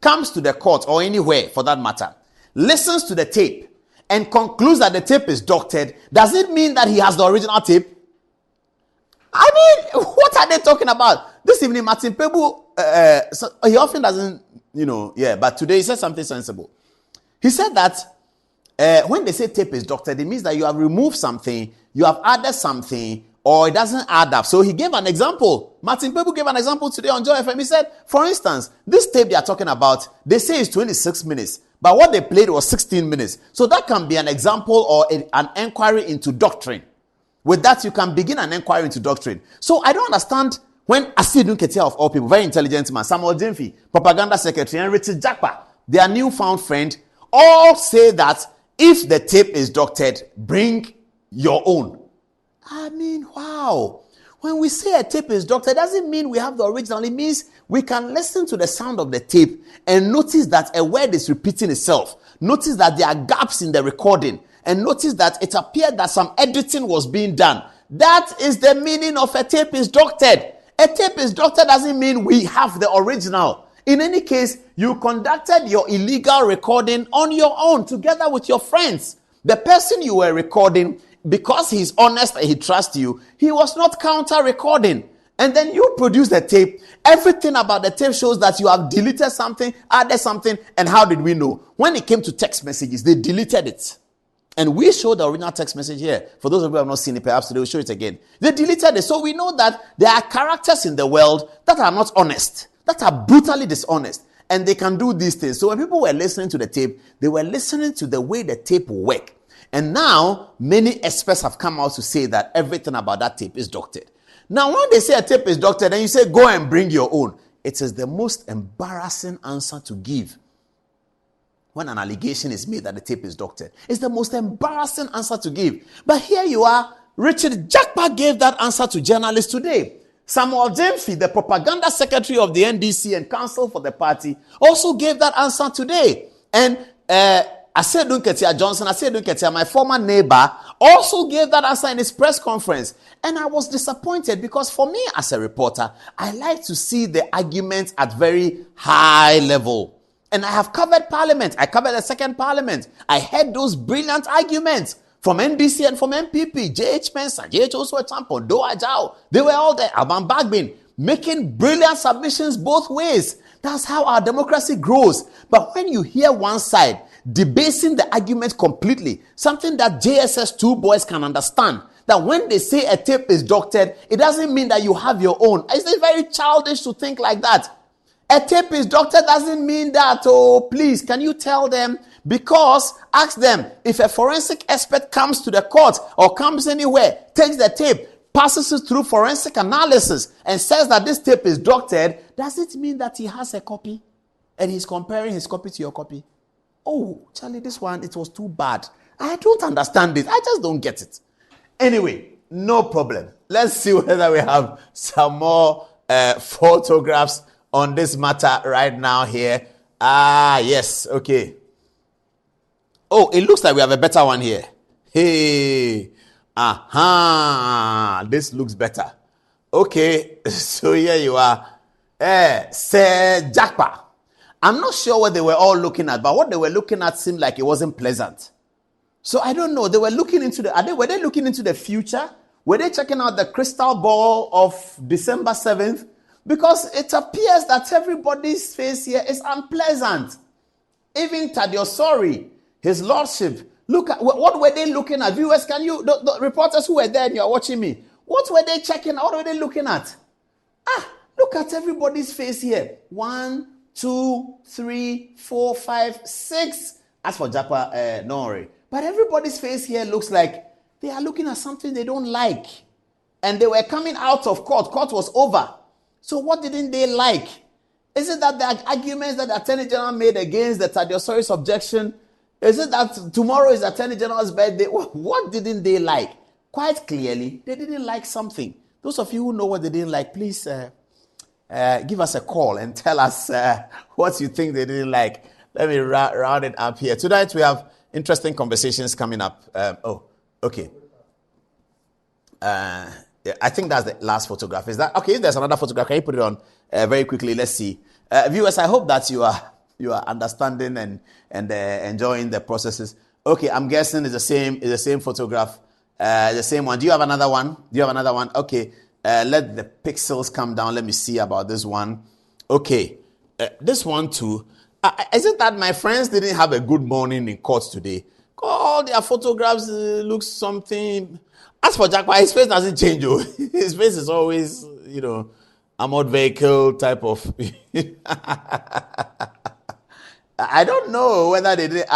comes to the court or anywhere for that matter, listens to the tape and concludes that the tape is doctored, does it mean that he has the original tape? I mean, what are they talking about? This evening, Martin Pebu, he often doesn't, but today he said something sensible. He said that when they say tape is doctored, it means that you have removed something, you have added something, or it doesn't add up. So he gave an example. Martin Pebu gave an example today on Joy FM. He said, for instance, this tape they are talking about, they say it's 26 minutes, but what they played was 16 minutes. So that can be an example or an inquiry into doctrine. With that, you can begin an inquiry into doctrine. So I don't understand when Asidun Ketia of all people, very intelligent man, Samuel Gyamfi, propaganda secretary, and Richard Jakpa, their newfound friend, all say that if the tape is doctored, bring your own. I mean, wow. When we say a tape is doctored, it doesn't mean we have the original. It means we can listen to the sound of the tape and notice that a word is repeating itself. Notice that there are gaps in the recording. and noticed that it appeared that some editing was being done. That is the meaning of a tape is doctored. A tape is doctored doesn't mean we have the original. In any case, you conducted your illegal recording on your own together with your friends. The person you were recording, because he's honest and he trusts you, he was not counter-recording. And then you produce the tape. Everything about the tape shows that you have deleted something, added something, and how did we know? When it came to text messages, they deleted it. And we showed the original text message here. For those of you who have not seen it, perhaps they will show it again. They deleted it. So we know that there are characters in the world that are not honest, that are brutally dishonest, and they can do these things. So when people were listening to the tape, they were listening to the way the tape will work. And now, many experts have come out to say that everything about that tape is doctored. Now, when they say a tape is doctored, and you say, go and bring your own, it is the most embarrassing answer to give. When an allegation is made that the tape is doctored, it's the most embarrassing answer to give. But here you are, Richard Jakpa gave that answer to journalists today. Samuel Gyamfi, the propaganda secretary of the NDC and counsel for the party, also gave that answer today. And Asedun Ketia Johnson, Asedun Ketia, my former neighbor, also gave that answer in his press conference. And I was disappointed because for me as a reporter, I like to see the arguments at very high level. And I have covered Parliament. I covered the second Parliament. I heard those brilliant arguments from NDC and from MPP. J.H. Mensah, J.H. Osuo-Champo, Doa Jao. They were all there. Alban Bagbin, making brilliant submissions both ways. That's how our democracy grows. But when you hear one side debasing the argument completely, something that JSS 2 boys can understand, that when they say a tape is doctored, it doesn't mean that you have your own. It's very childish to think like that. A tape is doctored doesn't mean that, oh, please, can you tell them? Because, ask them, if a forensic expert comes to the court or comes anywhere, takes the tape, passes it through forensic analysis and says that this tape is doctored, does it mean that he has a copy and he's comparing his copy to your copy? Oh, Charlie, this one, it was too bad. I don't understand it. I just don't get it. Anyway, no problem. Let's see whether we have some more photographs on this matter right now here. Yes, okay. Oh, it looks like we have a better one here. Hey, this looks better. Okay, so here you are. Sir Jakpa. I'm not sure what they were all looking at, but what they were looking at seemed like it wasn't pleasant. So I don't know. They were looking into were they looking into the future? Were they checking out the crystal ball of December 7th? Because it appears that everybody's face here is unpleasant. Even Tadiosori, his lordship. Look at what were they looking at? Viewers, can you, the reporters who were there and you are watching me, what were they checking? What were they looking at? Look at everybody's face here. 1, 2, 3, 4, 5, 6. As for Jakpa, don't worry. But everybody's face here looks like they are looking at something they don't like. And they were coming out of court. Court was over. So what didn't they like? Is it that the arguments that the Attorney General made against the Tadiosori's objection, is it that tomorrow is the Attorney General's birthday? What didn't they like? Quite clearly, they didn't like something. Those of you who know what they didn't like, please give us a call and tell us what you think they didn't like. Let me round it up here. Tonight we have interesting conversations coming up. Okay. Yeah, I think that's the last photograph. Is that okay? If there's another photograph, can you put it on very quickly? Let's see. Viewers, I hope that you are understanding and enjoying the processes. Okay, I'm guessing it's the same photograph, the same one. Do you have another one? Okay, let the pixels come down. Let me see about this one. Okay, this one too. Is it that my friends didn't have a good morning in court today? All their photographs look something. As for Jakpa, his face doesn't change. His face is always, armored vehicle type of. I don't know whether they did.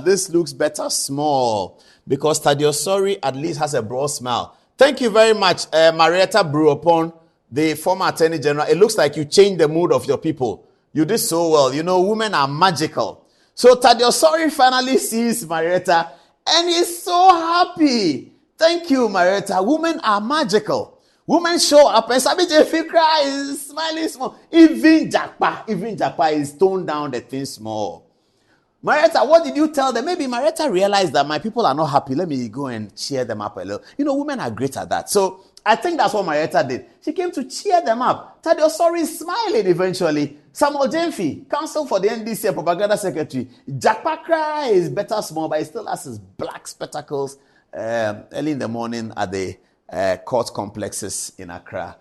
This looks better small because Tadiosori at least has a broad smile. Thank you very much, Marietta Bruopon, the former Attorney General. It looks like you changed the mood of your people. You did so well. Women are magical. So Tadiosori finally sees Marietta and he's so happy. Thank you, Marietta. Women are magical. Women show up and Sabije Fikra is smiling small. Even Jakpa is toned down the thing small. Marietta, what did you tell them? Maybe Marietta realized that my people are not happy. Let me go and cheer them up a little. Women are great at that. So I think that's what Marietta did. She came to cheer them up. Tade Osori is smiling eventually. Samuel Gyamfi, counsel for the NDC and propaganda secretary. Jack Pakra is better small, but he still has his black spectacles early in the morning at the court complexes in Accra.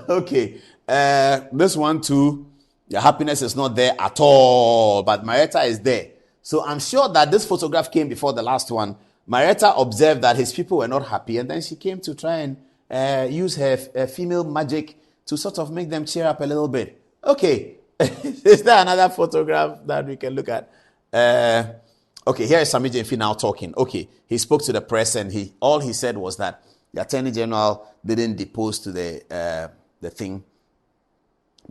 Okay, this one too, the happiness is not there at all, but Marietta is there. So I'm sure that this photograph came before the last one. Marietta observed that his people were not happy, and then she came to try and use her female magic to sort of make them cheer up a little bit. Okay, is there another photograph that we can look at? Okay, here is Sammy Gyamfi now talking. Okay, he spoke to the press, and all he said was that the Attorney General didn't depose to the thing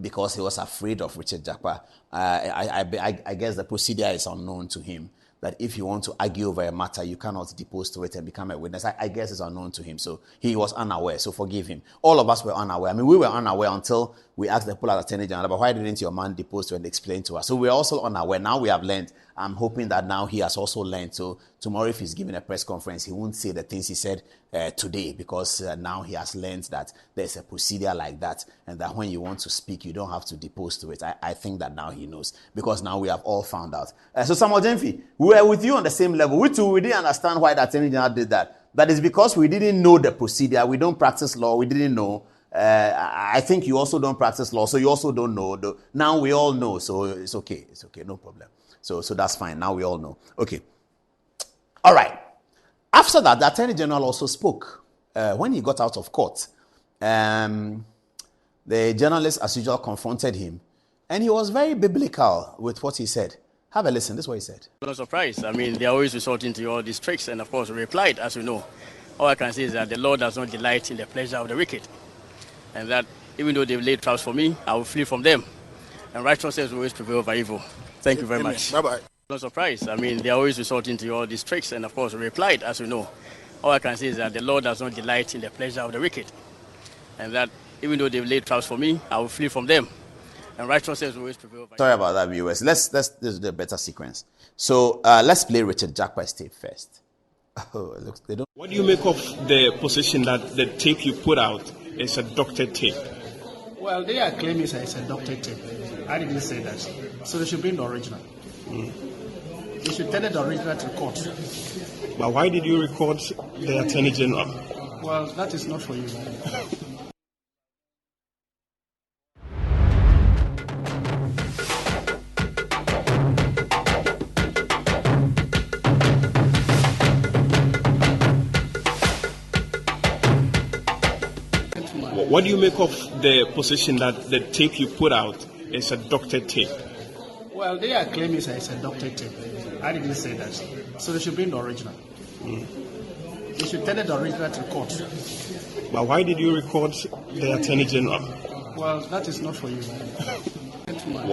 because he was afraid of Richard Jakpa. I guess the procedure is unknown to him, that if you want to argue over a matter, you cannot depose to it and become a witness. I guess it's unknown to him, so he was unaware, so forgive him. All of us were unaware. I mean, we were unaware until we asked the Pullman Attorney General, but why didn't your man depose to and explain to us? So we're also unaware. Now we have learned. I'm hoping that now he has also learned. So tomorrow, if he's giving a press conference, he won't say the things he said today, because now he has learned that there's a procedure like that, and that when you want to speak, you don't have to depose to it. I think that now he knows, because now we have all found out. So Samuel Gyamfi, we were with you on the same level. We too, we didn't understand why the Attorney General did that. That is because we didn't know the procedure. We don't practice law. We didn't know. I think you also don't practice law, so you also don't know. Now we all know, so it's okay. It's okay, no problem. So that's fine. Now we all know. Okay. All right. After that, the Attorney General also spoke. When he got out of court, the journalist, as usual, confronted him, and he was very biblical with what he said. Have a listen. This is what he said. No surprise. I mean, they are always resorting to all these tricks, and of course, we replied, as you know. All I can say is that the Lord does not delight in the pleasure of the wicked, and that even though they've laid traps for me, I will flee from them, and righteousness will always prevail over evil. Thank you very much. Bye-bye. No surprise. I mean, they are always resorting to all these tricks, and of course, we replied, as you know. All I can say is that the Lord does not delight in the pleasure of the wicked, and that even though they've laid traps for me, I will flee from them, and righteousness will always prevail over evil. Sorry about that, viewers. This is the better sequence. So let's play Richard Jakpa's tape first. Oh, look, they don't. What do you make of the position that the tape you put out is a doctored tape? Well, they are claiming it's a doctored tape. I didn't say that. So they should bring the original. They should tell the original to court. But why did you record the Attorney General? Well, that is not for you. What do you make of the position that the tape you put out is a doctored tape? Well, they are claiming it's a doctored tape. I didn't say that. So they should bring the original. They should tell the original to court. But why did you record the Attorney General? Well, that is not for you.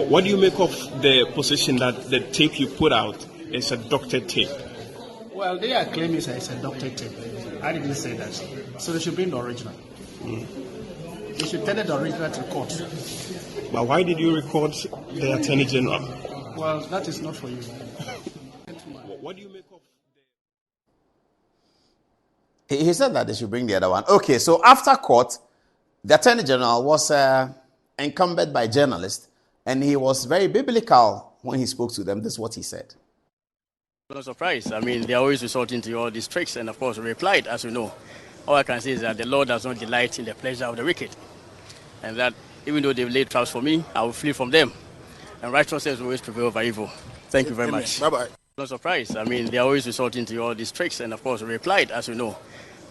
What do you make of the position that the tape you put out is a doctored tape? Well, they are claiming it's a doctored tape. I didn't say that. So they should bring the original. They should tell the original to court. But why did you record the Attorney General? Well, that is not for you. What do you make of He said that they should bring the other one. Okay, so after court, the Attorney General was encumbered by journalists, and he was very biblical when he spoke to them. This is what he said. No surprise. I mean, they are always resorting to all these tricks, and of course, we replied, as you know. All I can say is that the Lord does not delight in the pleasure of the wicked, and that even though they've laid traps for me, I will flee from them, and righteousness will always prevail over evil. Thank you very much. Bye-bye. No surprise. I mean, they are always resorting to all these tricks, and of course, we replied, as you know.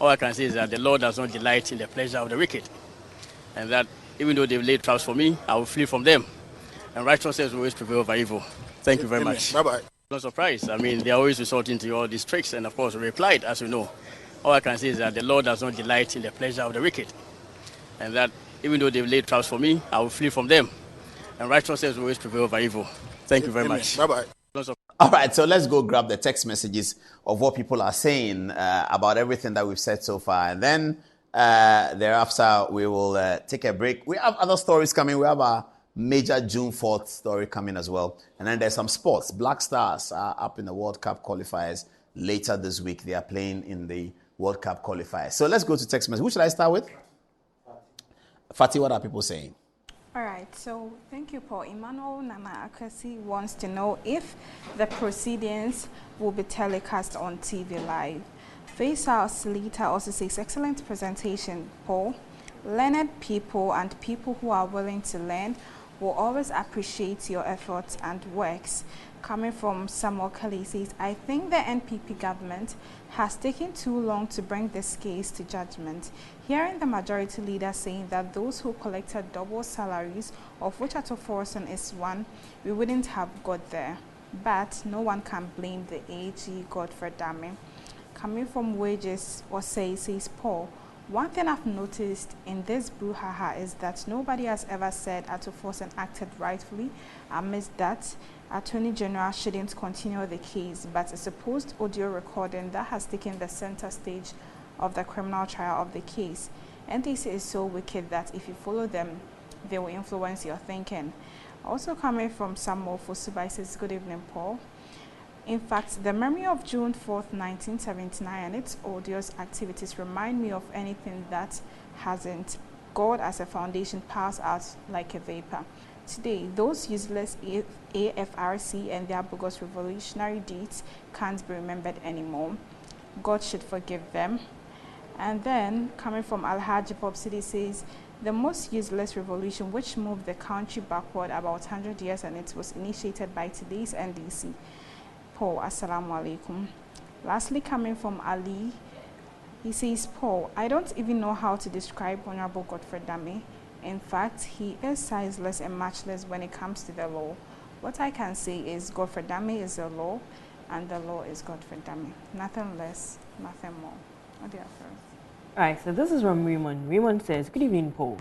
All I can say is that the Lord does not delight in the pleasure of the wicked, and that even though they've laid traps for me, I will flee from them, and righteousness will always prevail over evil. Thank you very much. Bye-bye. No surprise. I mean, they are always resorting to all these tricks, and of course, we replied, as you know. All I can say is that the Lord does not delight in the pleasure of the wicked, and that even though they've laid traps for me, I will flee from them, and righteousness will always prevail over evil. Thank you very much. Bye-bye. All right, so let's go grab the text messages of what people are saying about everything that we've said so far. And then thereafter, we will take a break. We have other stories coming. We have our major June 4th story coming as well. And then there's some sports. Black Stars are up in the World Cup qualifiers later this week. They are playing in the World Cup qualifiers. So let's go to text message. Who should I start with? Fatih, what are people saying? All right, so thank you, Paul. Emmanuel Nana Akasi wants to know if the proceedings will be telecast on TV live. Faisal Salita also says, excellent presentation, Paul. Learned people and people who are willing to learn will always appreciate your efforts and works. Coming from Samuel Kelly says, I think the NPP government has taken too long to bring this case to judgment. Hearing the majority leader saying that those who collected double salaries, of which Ato Forson is one, we wouldn't have got there. But no one can blame the AG Godfred Dame. Coming from Wages or says Paul, one thing I've noticed in this brouhaha is that nobody has ever said Ato Forson acted rightfully. Amidst that, Attorney General shouldn't continue the case, but a supposed audio recording that has taken the center stage of the criminal trial of the case. NDC is so wicked that if you follow them, they will influence your thinking. Also coming from Samuel Fosubai says, good evening, Paul. In fact, the memory of June 4th, 1979 and its odious activities remind me of anything that hasn't God as a foundation passed out like a vapor. Today, those useless AFRC and their bogus revolutionary deeds can't be remembered anymore. God should forgive them. And then, coming from Alhaji Bob City says, the most useless revolution which moved the country backward about 100 years, and it was initiated by today's NDC. Paul, assalamu alaikum. Lastly, coming from Ali, he says, Paul, I don't even know how to describe Honorable Godfred Dame. In fact, he is sizeless and matchless when it comes to the law. What I can say is Godfred Dame is the law, and the law is Godfred Dame. Nothing less, nothing more. What do you have first? All right, so this is from Raymond. Raymond says, good evening, Paul.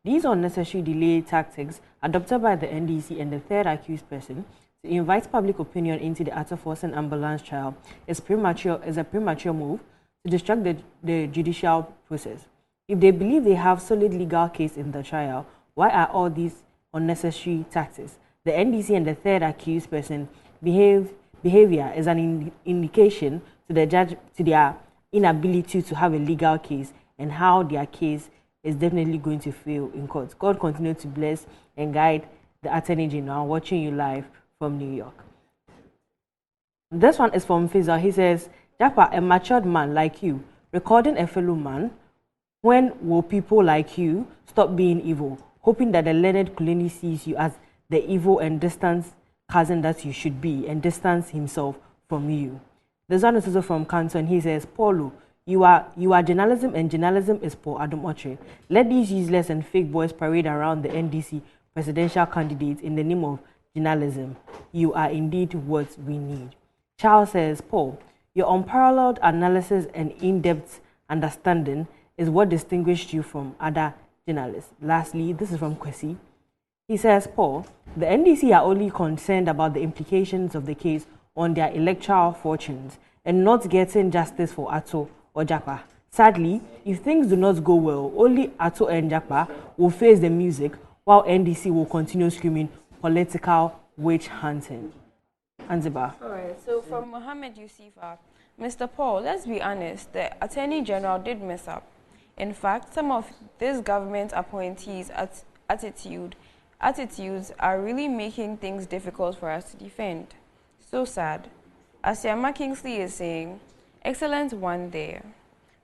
These unnecessary delay tactics adopted by the NDC and the third accused person to invite public opinion into the Ato Forson ambulance trial is a premature move to distract the judicial process. If they believe they have solid legal case in the trial, why are all these unnecessary tactics? The NDC and the third accused person behavior is an indication to the judge to their inability to have a legal case and how their case is definitely going to fail in court. God continue to bless and guide the Attorney General. Watching you live from New York. This one is from Fiza. He says, Japa, a matured man like you, recording a fellow man, when will people like you stop being evil, hoping that the learned Kuleni sees you as the evil and distant cousin that you should be and distance himself from you? This one is also from Canton. He says, Paulo, you are journalism and journalism is Paul Adam Oche. Let these useless and fake boys parade around the NDC presidential candidates in the name of journalism. You are indeed what we need. Charles says, Paul, your unparalleled analysis and in-depth understanding is what distinguished you from other journalists. Lastly, this is from Kwesi. He says, Paul, the NDC are only concerned about the implications of the case on their electoral fortunes and not getting justice for Ato or Japa. Sadly, if things do not go well, only Ato and Japa will face the music while NDC will continue screaming political witch hunting. Anziba. All right, so from Mohammed Yusufa, Mr. Paul, let's be honest, the Attorney General did mess up. In fact, some of this government appointees' attitudes are really making things difficult for us to defend. So sad. As Yama Kingsley is saying, excellent one there.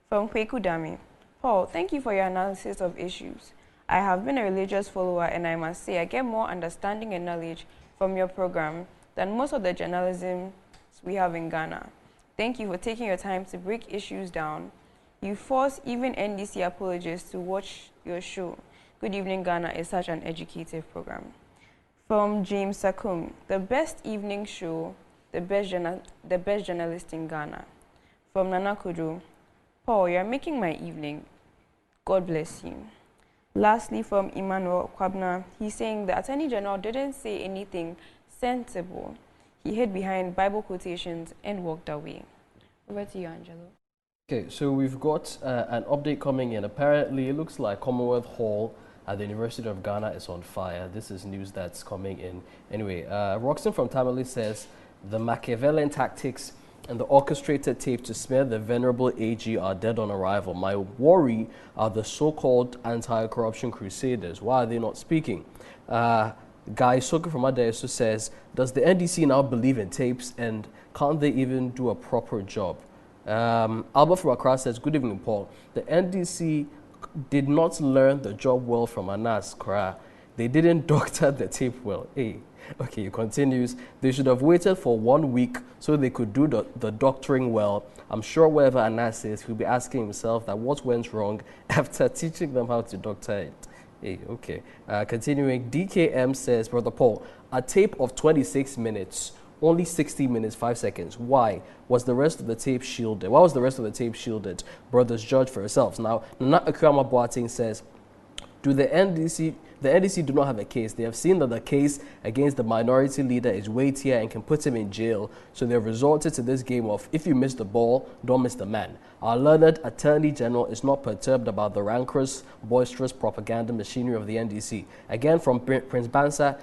From Kweku Dami, Paul, thank you for your analysis of issues. I have been a religious follower and I must say I get more understanding and knowledge from your program than most of the journalism we have in Ghana. Thank you for taking your time to break issues down. You force even NDC apologists to watch your show. Good Evening Ghana is such an educative program. From James Sakum, the best evening show, the best journalist in Ghana. From Nana Kudu, Paul, you're making my evening. God bless you. Lastly, from Emmanuel Kwabna, he's saying the Attorney General didn't say anything sensible. He hid behind Bible quotations and walked away. Over to you, Angelo. Okay, so we've got an update coming in. Apparently, it looks like Commonwealth Hall at the University of Ghana is on fire. This is news that's coming in. Anyway, Roxton from Tamale says the Machiavellian tactics and the orchestrated tape to smear the venerable AG are dead on arrival. My worry are the so-called anti-corruption crusaders. Why are they not speaking? Guy Soka from Adesu says, does the NDC now believe in tapes and can't they even do a proper job? Albert from Accra says, good evening, Paul. The NDC did not learn the job well from Anas Kora. They didn't doctor the tape well. Hey. Okay, he continues. They should have waited for 1 week so they could do the doctoring well. I'm sure wherever Anas is, he'll be asking himself that what went wrong after teaching them how to doctor it. Hey, okay. Continuing, DKM says, Brother Paul, a tape of 26 minutes, only 60 minutes, 5 seconds. Why was the rest of the tape shielded? Why was the rest of the tape shielded? Brothers, judge for yourselves. Now, Nana Akrama Boateng says, the NDC do not have a case. They have seen that the case against the minority leader is weightier and can put him in jail. So they have resorted to this game of, if you miss the ball, don't miss the man. Our learned Attorney General is not perturbed about the rancorous, boisterous propaganda machinery of the NDC. Again, from Prince Bansa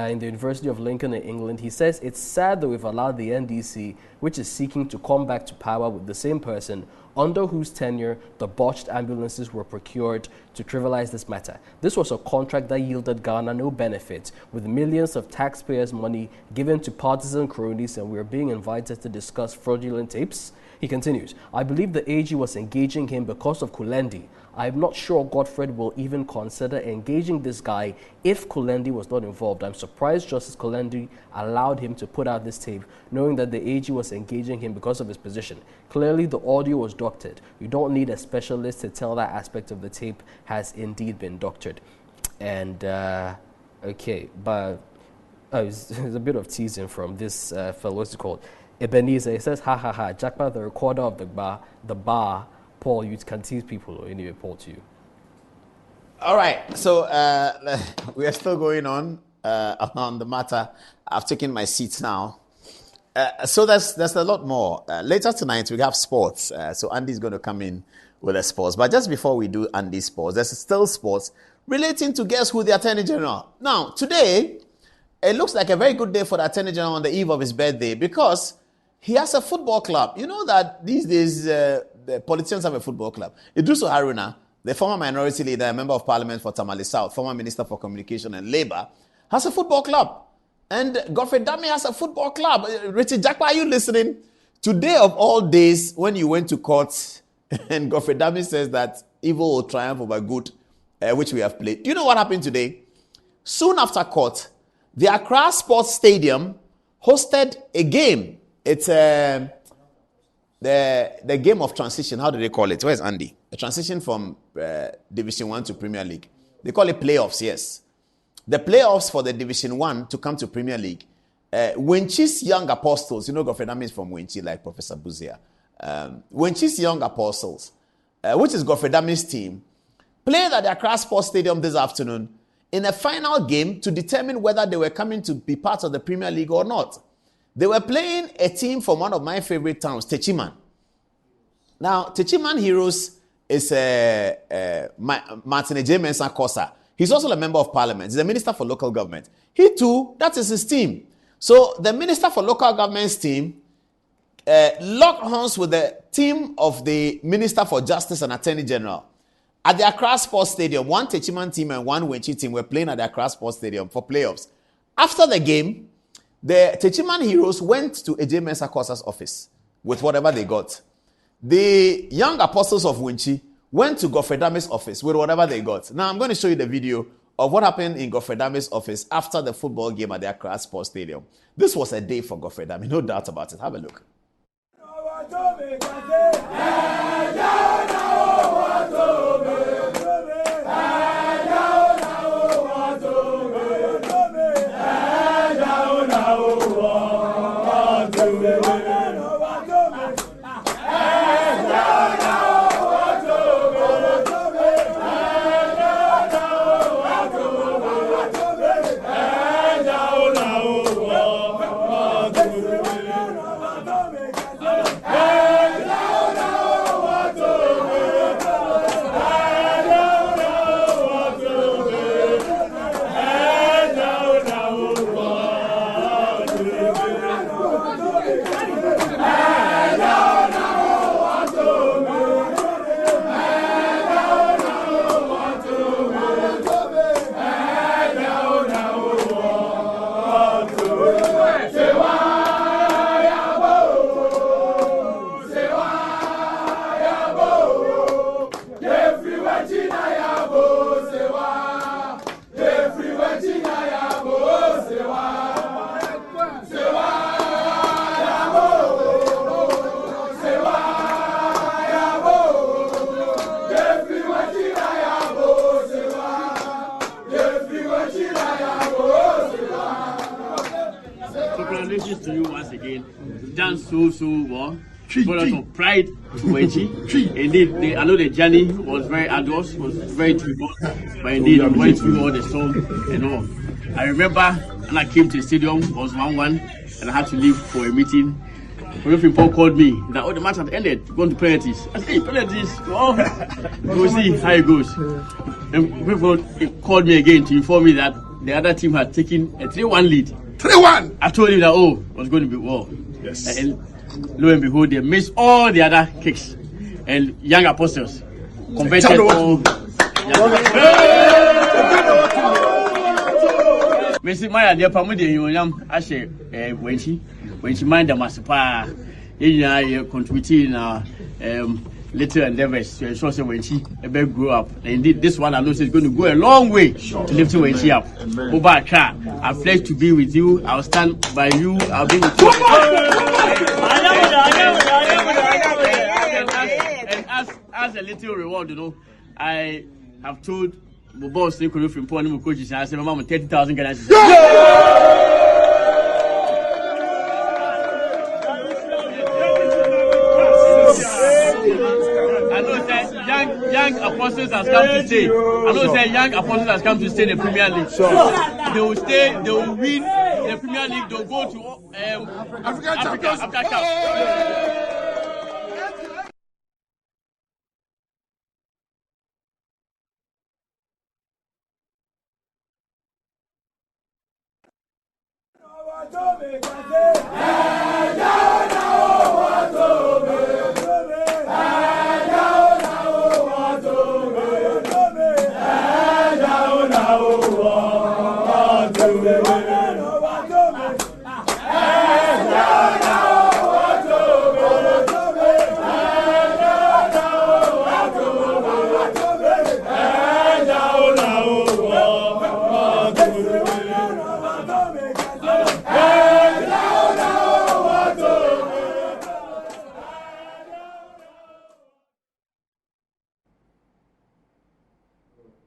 in the University of Lincoln in England, he says, it's sad that we've allowed the NDC, which is seeking to come back to power with the same person, under whose tenure the botched ambulances were procured, to trivialize this matter. This was a contract that yielded Ghana no benefit, with millions of taxpayers' money given to partisan cronies, and we are being invited to discuss fraudulent tapes. He continues, I believe the AG was engaging him because of Kulendi. I'm not sure Godfred will even consider engaging this guy if Kulendi was not involved. I'm surprised Justice Kulendi allowed him to put out this tape, knowing that the AG was engaging him because of his position. Clearly, the audio was doctored. You don't need a specialist to tell that aspect of the tape has indeed been doctored. And, okay, but there's a bit of teasing from this fellow. What's it called? Ebenezer. He says, ha ha ha, Jackpot, the recorder of the bar, Paul, you can tease people. Anyway, Paul, to you. All right, so we are still going on the matter. I've taken my seat now. So there's a lot more. Later tonight, we have sports. So Andy's going to come in with the sports. But just before we do Andy's sports, there's still sports relating to guess who, the Attorney General. Now, today, it looks like a very good day for the Attorney General on the eve of his birthday because he has a football club. You know that these days, the politicians have a football club. Idrisu Haruna, the former minority leader, a member of parliament for Tamale South, former minister for communication and labor, has a football club. And Godfrey Dame has a football club. Richard Jackpa, are you listening? Today of all days, when you went to court and Godfrey Dame says that evil will triumph over good, which we have played. Do you know what happened today? Soon after court, the Accra Sports Stadium hosted a game. It's the game of transition. How do they call it? Where's Andy? A transition from Division 1 to Premier League. They call it playoffs, yes. The playoffs for the Division 1 to come to Premier League. Wenchi's Young Apostles, you know Godfrey Dame is from Wenchi, like Professor Buzia. Wenchi's Young Apostles, which is Godfrey Dame's team, played at the Accra Sports Stadium this afternoon in a final game to determine whether they were coming to be part of the Premier League or not. They were playing a team from one of my favorite towns, Techiman. Now, Techiman Heroes is Martin J. Mensah Kosa. He's also a member of parliament. He's a minister for local government. He too, that is his team. So the minister for local government's team locked horns with the team of the minister for justice and attorney general. At the Accra Sports Stadium, one Techiman team and one Wenchi team were playing at the Accra Sports Stadium for playoffs. After the game, the Techiman Heroes went to AJ Mensah Kosa's office with whatever they got. The Young Apostles of Wenchi went to Godfrey Dame's office with whatever they got. Now, I'm going to show you the video of what happened in Godfrey Dame's office after the football game at the Accra Sports Stadium. This was a day for Godfrey Dame, no doubt about it. Have a look. well. Brought us of pride to Wenchi. Indeed, I know the journey was very arduous, was very difficult, but indeed we went through all the storm and all. I remember when I came to the stadium, it was 1-1, and I had to leave for a meeting. When Paul called me that the match had ended, going to penalties. I said, hey, penalties, well, we'll see how it goes. And people called me again to inform me that the other team had taken a 3-1 lead. 3-1! I told him that, it was going to be well. Yes. And lo and behold, they missed all the other kicks. And Young Apostles converted all. Messi Maya, dear Pamudi, you am Ashe Wenchi. When she mind the Masipa, you contributing in our little endeavors to ensure that when she grew up. And indeed, this one I know is going to go a long way to lift when she up. Obaka, I'm pleased to be with you. I'll stand by you. I'll be with you. And as a little reward, I have told my boss, Nico, from Pony coaches, I said, my mom, 30,000 Ghana. Young Apostles has come to stay. I know that Young Apostles has come to stay in the Premier League. They will stay, they will win the Premier League, they'll go to Africa Cup.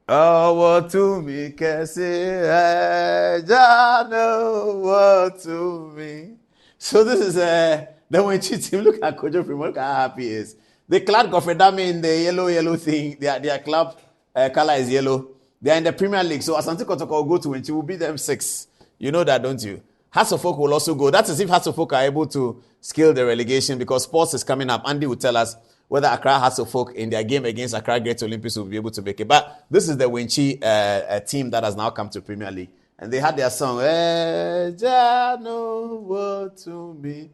What to me, can say, what to me. So this is the Wenchi team. Look at Kojo Primo, look how happy he is. They clad Gofredami in the yellow thing. Their club color is yellow. They are in the Premier League. So Asante Kotoko will go to Wenchi. We'll beat them 6. You know that, don't you? Hearts of Oak will also go. That's as if Hearts of Oak are able to scale the relegation because sports is coming up. Andy will tell us whether Accra Hearts of Oak in their game against Accra Great Olympics will be able to make it. But this is the Wenchi team that has now come to Premier League. And they had their song, what to me.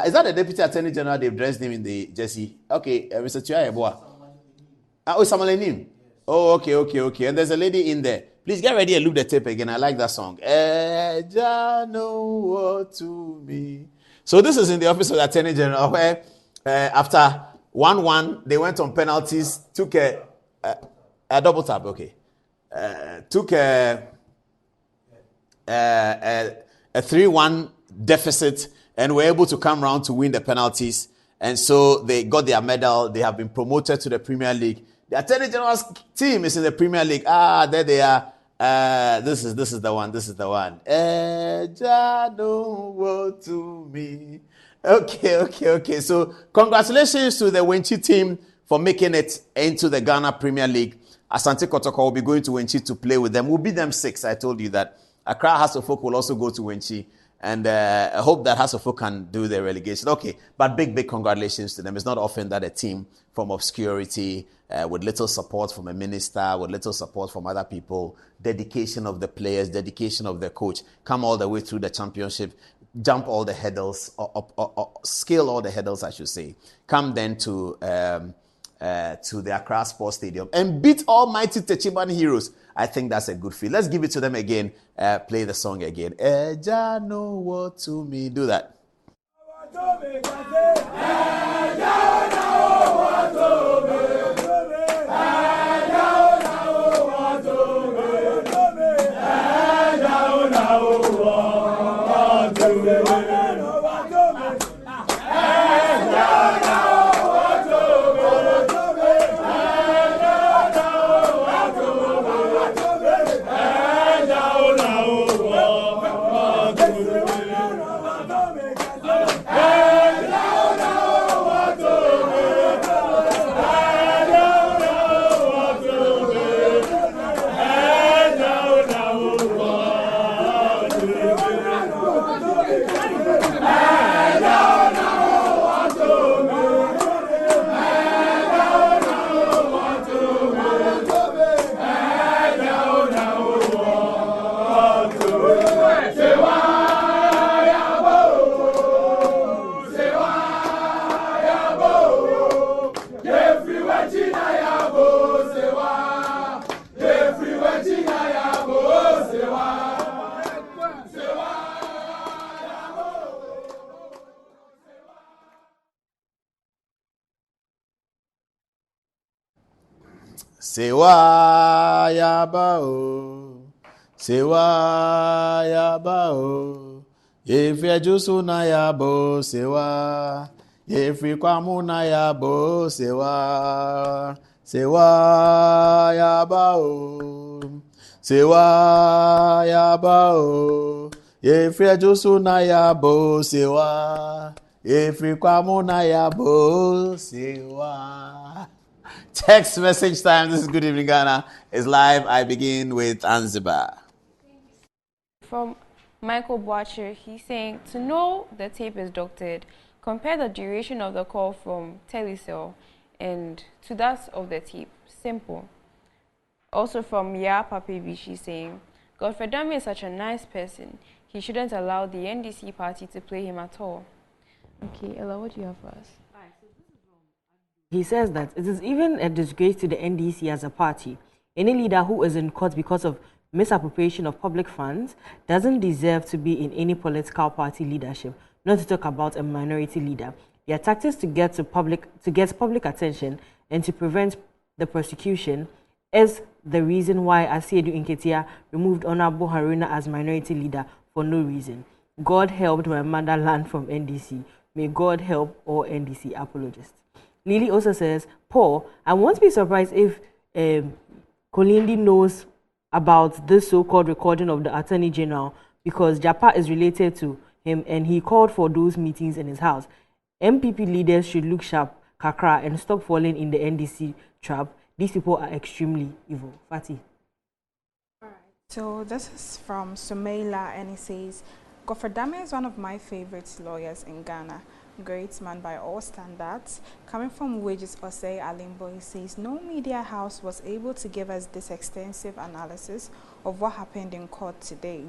Is that the Deputy Attorney General? They've dressed him in the jersey. Okay, Mr. Tuyayeboa. Samalenim. Oh, okay. And there's a lady in there. Please get ready and loop the tape again. I like that song. What to me. So this is in the office of the Attorney General where after 1-1, they went on penalties, took a double tap, okay. Took a 3-1 deficit and were able to come round to win the penalties. And so they got their medal. They have been promoted to the Premier League. The Attorney General's team is in the Premier League. There they are. This is the one. What to me. Okay. So congratulations to the Wenchi team for making it into the Ghana Premier League. Asante Kotoko will be going to Wenchi to play with them. We'll beat them 6. I told you that. Accra Hearts of Oak will also go to Wenchi. And I hope that Hearts of Oak can do the relegation. Okay, but big congratulations to them. It's not often that a team from obscurity, with little support from a minister, with little support from other people, dedication of the players, dedication of the coach, come all the way through the championship, jump all the hurdles, or scale all the hurdles, I should say. Come then to the Accra Sports Stadium and beat almighty Techiman Heroes. I think that's a good feel. Let's give it to them again. Play the song again. Eja know what to me. Do that. Sewa yabao, sewa yabao. Yefri jusu na yabo, sewa. Yefri kwamu na yabo, sewa. Sewa yabao, sewa yabao. Yefri jusu na yabo, sewa. Yefri kwamu na yabo, sewa. Text message time. This is Good Evening Ghana. It's live. I begin with Anziba. From Michael Butcher, he's saying, to know the tape is doctored, compare the duration of the call from Telecel and to that of the tape. Simple. Also from Ya Papebi, she's saying, Godfrey Dami is such a nice person. He shouldn't allow the NDC party to play him at all. Okay, Ella, what do you have for us? He says that it is even a disgrace to the NDC as a party. Any leader who is in court because of misappropriation of public funds doesn't deserve to be in any political party leadership, not to talk about a minority leader. Their tactics to get public attention and to prevent the prosecution is the reason why Asiedu Nketia removed Honorable Haruna as minority leader for no reason. God helped my motherland from NDC. May God help all NDC apologists. Lily also says, Paul, I won't be surprised if Kolindi knows about this so-called recording of the Attorney General because Japa is related to him and he called for those meetings in his house. MPP leaders should look sharp, kakra, and stop falling in the NDC trap. These people are extremely evil. Fatih. So this is from Sumaila and he says, Godfrey Dame is one of my favorite lawyers in Ghana. Great man by all standards. Coming from Wages Osei Alimbo, he says, no media house was able to give us this extensive analysis of what happened in court today.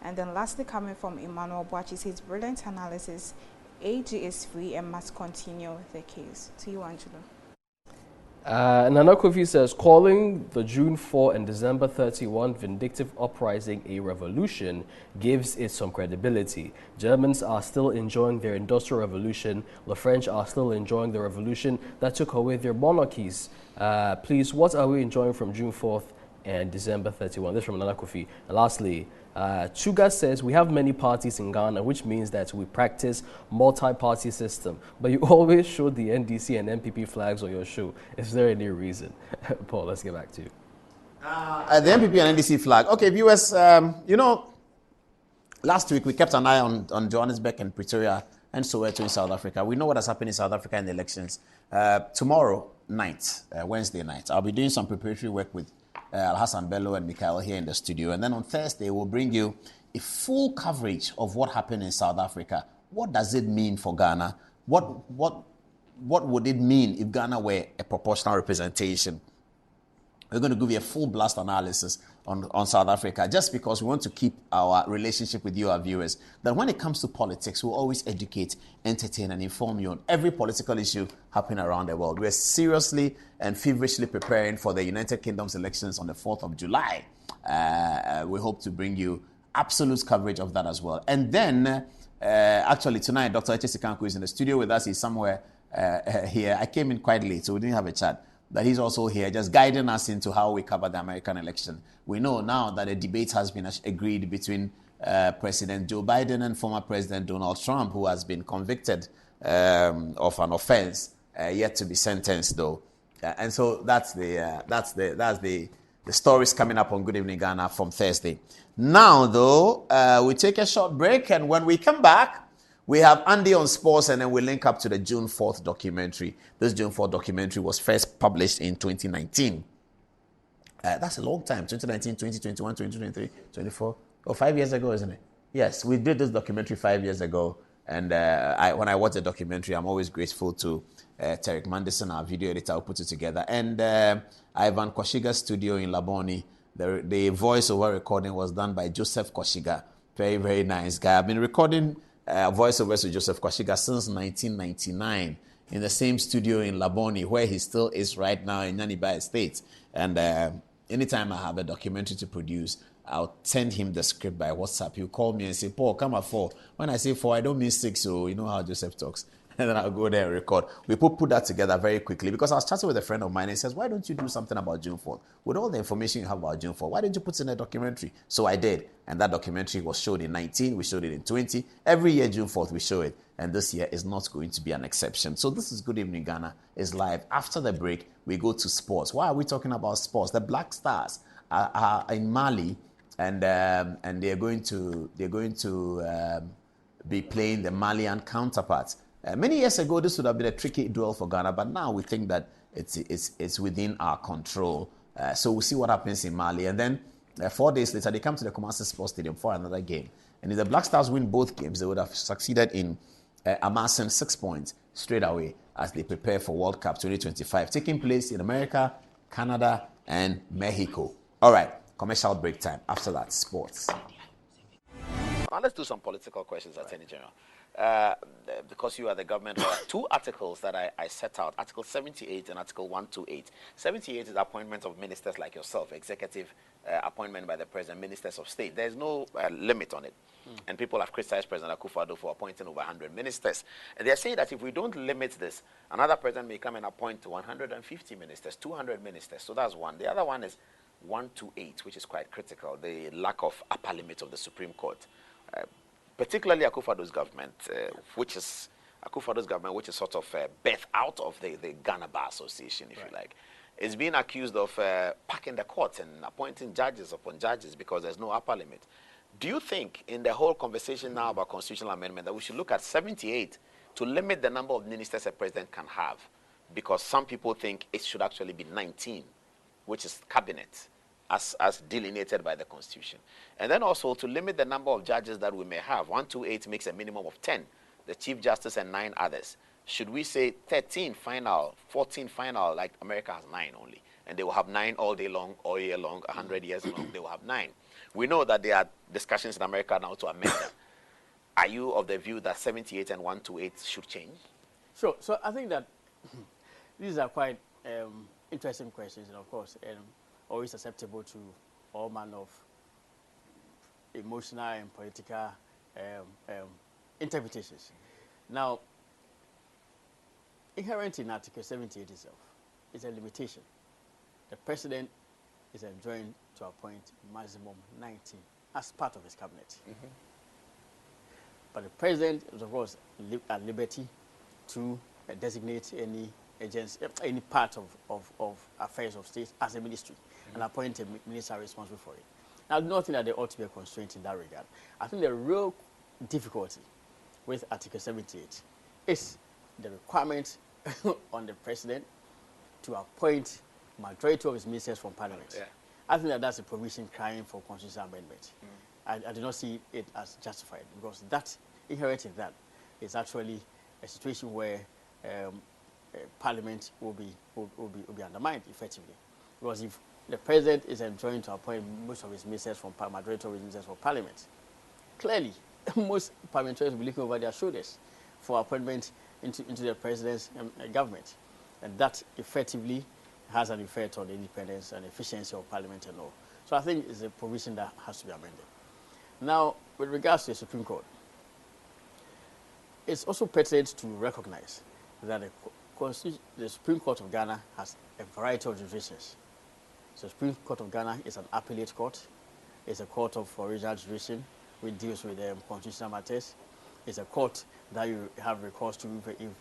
And then lastly, coming from Emmanuel Boachi, he says, brilliant analysis. AG is free and must continue the case. To you, Angelo. Nana Kofi says, calling the June 4 and December 31 vindictive uprising a revolution gives it some credibility. Germans are still enjoying their industrial revolution. The French are still enjoying the revolution that took away their monarchies. Please, what are we enjoying from June 4th and December 31? This is from Nana Kofi. And lastly, Chuga says, we have many parties in Ghana, which means that we practice multi-party system. But you always show the NDC and MPP flags on your show. Is there any reason? Paul, let's get back to you. The MPP and NDC flag. Okay, viewers, last week we kept an eye on Johannesburg and Pretoria and Soweto in South Africa. We know what has happened in South Africa in the elections. Tomorrow night, Wednesday night, I'll be doing some preparatory work with Al-Hassan Bello and Mikhail here in the studio. And then on Thursday, we'll bring you a full coverage of what happened in South Africa. What does it mean for Ghana? What would it mean if Ghana were a proportional representation? We're going to give you a full blast analysis on South Africa, just because we want to keep our relationship with you, our viewers, that when it comes to politics, we'll always educate, entertain, and inform you on every political issue happening around the world. We're seriously and feverishly preparing for the United Kingdom's elections on the 4th of July. We hope to bring you absolute coverage of that as well. And then, actually, tonight, Dr. H.C. Kanku is in the studio with us. He's somewhere here. I came in quite late, so we didn't have a chat. But he's also here, just guiding us into how we cover the American election. We know now that a debate has been agreed between President Joe Biden and former President Donald Trump, who has been convicted of an offense, yet to be sentenced, though. And so that's the stories coming up on Good Evening Ghana from Thursday. Now, though, we take a short break, and when we come back, we have Andy on sports, and then we link up to the June 4th documentary. This June 4th documentary was first published in 2019. That's a long time, 2019, 2021, 2023, 24. 5 years ago, isn't it? Yes, we did this documentary 5 years ago. And when I watch the documentary, I'm always grateful to Tarek Mandison, our video editor, who put it together. And Ivan Koshiga's studio in Laboni. The voiceover recording was done by Joseph Koshiga. Very, very nice guy. I've been recording voiceovers with Joseph Koshiga since 1999 in the same studio in Laboni, where he still is right now in Nyaniba Estate. And anytime I have a documentary to produce, I'll send him the script by WhatsApp. He'll call me and say, Paul, come at 4. When I say 4, I don't mean 6, so you know how Joseph talks. and then I'll go there and record. We put that together very quickly because I was chatting with a friend of mine and he says, why don't you do something about June 4th? With all the information you have about June 4th, why didn't you put it in a documentary? So I did. And that documentary was showed in 19, we showed it in 20. Every year, June 4th, we show it. And this year is not going to be an exception. So this is Good Evening Ghana. It's live. After the break, we go to sports. Why are we talking about sports? The Black Stars are in Mali and they're going to be playing the Malian counterparts. Many years ago, this would have been a tricky duel for Ghana, but now we think that it's within our control. So we'll see what happens in Mali. And then 4 days later, they come to the Kumasi Sports Stadium for another game. And if the Black Stars win both games, they would have succeeded in amassing 6 points straight away as they prepare for World Cup 2025, taking place in America, Canada, and Mexico. All right, commercial break time. After that, sports. Now let's do some political questions, Attorney General. Because you are the government, there are 2 articles that I set out, Article 78 and Article 128. 78 is appointment of ministers like yourself, executive appointment by the President, ministers of state. There's no limit on it. And people have criticized President Akufo-Addo for appointing over 100 ministers. And they're saying that if we don't limit this, another president may come and appoint 150 ministers, 200 ministers. So that's one. The other one is 128, which is quite critical, the lack of upper limit of the Supreme Court. Particularly Akufo-Addo's government, which is sort of birthed out of the Ghana Bar Association, if you like, is being accused of packing the courts and appointing judges upon judges because there's no upper limit. Do you think, in the whole conversation now about constitutional amendment, that we should look at 78 to limit the number of ministers a president can have? Because some people think it should actually be 19, which is cabinet, as delineated by the Constitution. And then also to limit the number of judges that we may have. 128 makes a minimum of 10, the Chief Justice and 9 others. Should we say 13 final, 14 final, like America has 9 only, and they will have 9 all day long, all year long, 100 years long, they will have 9. We know that there are discussions in America now to amend them. Are you of the view that 78 and 128 should change? Sure. So I think that these are quite interesting questions, and of course, always susceptible to all manner of emotional and political interpretations. Now, inherent in Article 78 itself is a limitation. The president is enjoined to appoint maximum 19 as part of his cabinet. But the president is, of course, at liberty to designate any agency, any part of affairs of state as a ministry and appoint a minister responsible for it. Now, I do not think that there ought to be a constraint in that regard. I think the real difficulty with Article 78 is the requirement on the president to appoint majority of his ministers from parliament. Yeah. I think that that's a provision crying for constitutional amendment. I do not see it as justified because that, inherent in that, is actually a situation where Parliament will be undermined effectively. Because if the president is enjoined to appoint most of his ministers from majority of his ministers from Parliament, clearly most parliamentarians will be looking over their shoulders for appointment into the president's government, and that effectively has an effect on the independence and efficiency of Parliament and all. So I think it's a provision that has to be amended. Now, with regards to the Supreme Court, it's also pertinent to recognize that the Supreme Court of Ghana has a variety of jurisdictions. So the Supreme Court of Ghana is an appellate court. It's a court of original jurisdiction which deals with constitutional matters. It's a court that you have recourse to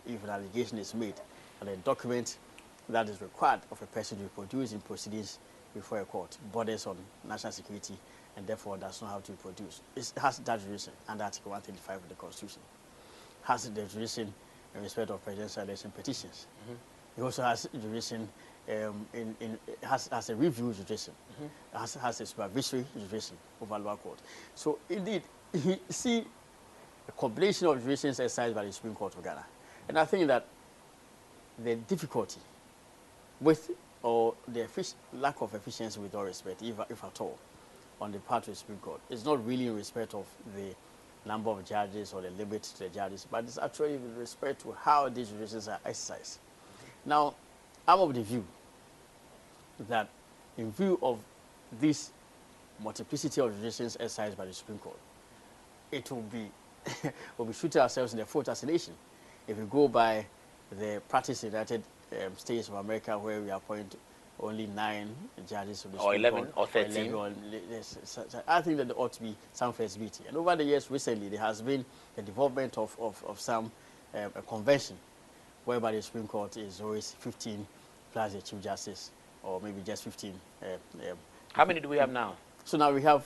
if an allegation is made and a document that is required of a person to produce in proceedings before a court borders on national security and therefore does not have to be produced. It has that jurisdiction under Article 135 of the Constitution. Has the jurisdiction in respect of presidential election petitions. It also has jurisdiction has a review jurisdiction, has a supervisory jurisdiction over lower court. So indeed, you see a combination of jurisdictions exercised by the Supreme Court of Ghana. And I think that the difficulty with or the lack of efficiency with all respect, if at all, on the part of the Supreme Court is not really in respect of the number of judges or the limit to the judges, but it's actually with respect to how these jurisdictions are exercised. Now, I'm of the view that in view of this multiplicity of jurisdictions exercised by the Supreme Court, it will be we'll be shooting ourselves in the foot as a nation if you go by the practice in the United States of America, where we appoint only 9 judges of the or Supreme 11 Court, or 13. I think that there ought to be some flexibility. And over the years, recently, there has been the development of some a convention whereby the Supreme Court is always 15 plus the Chief Justice, or maybe just 15. How many do we have now? So now we have,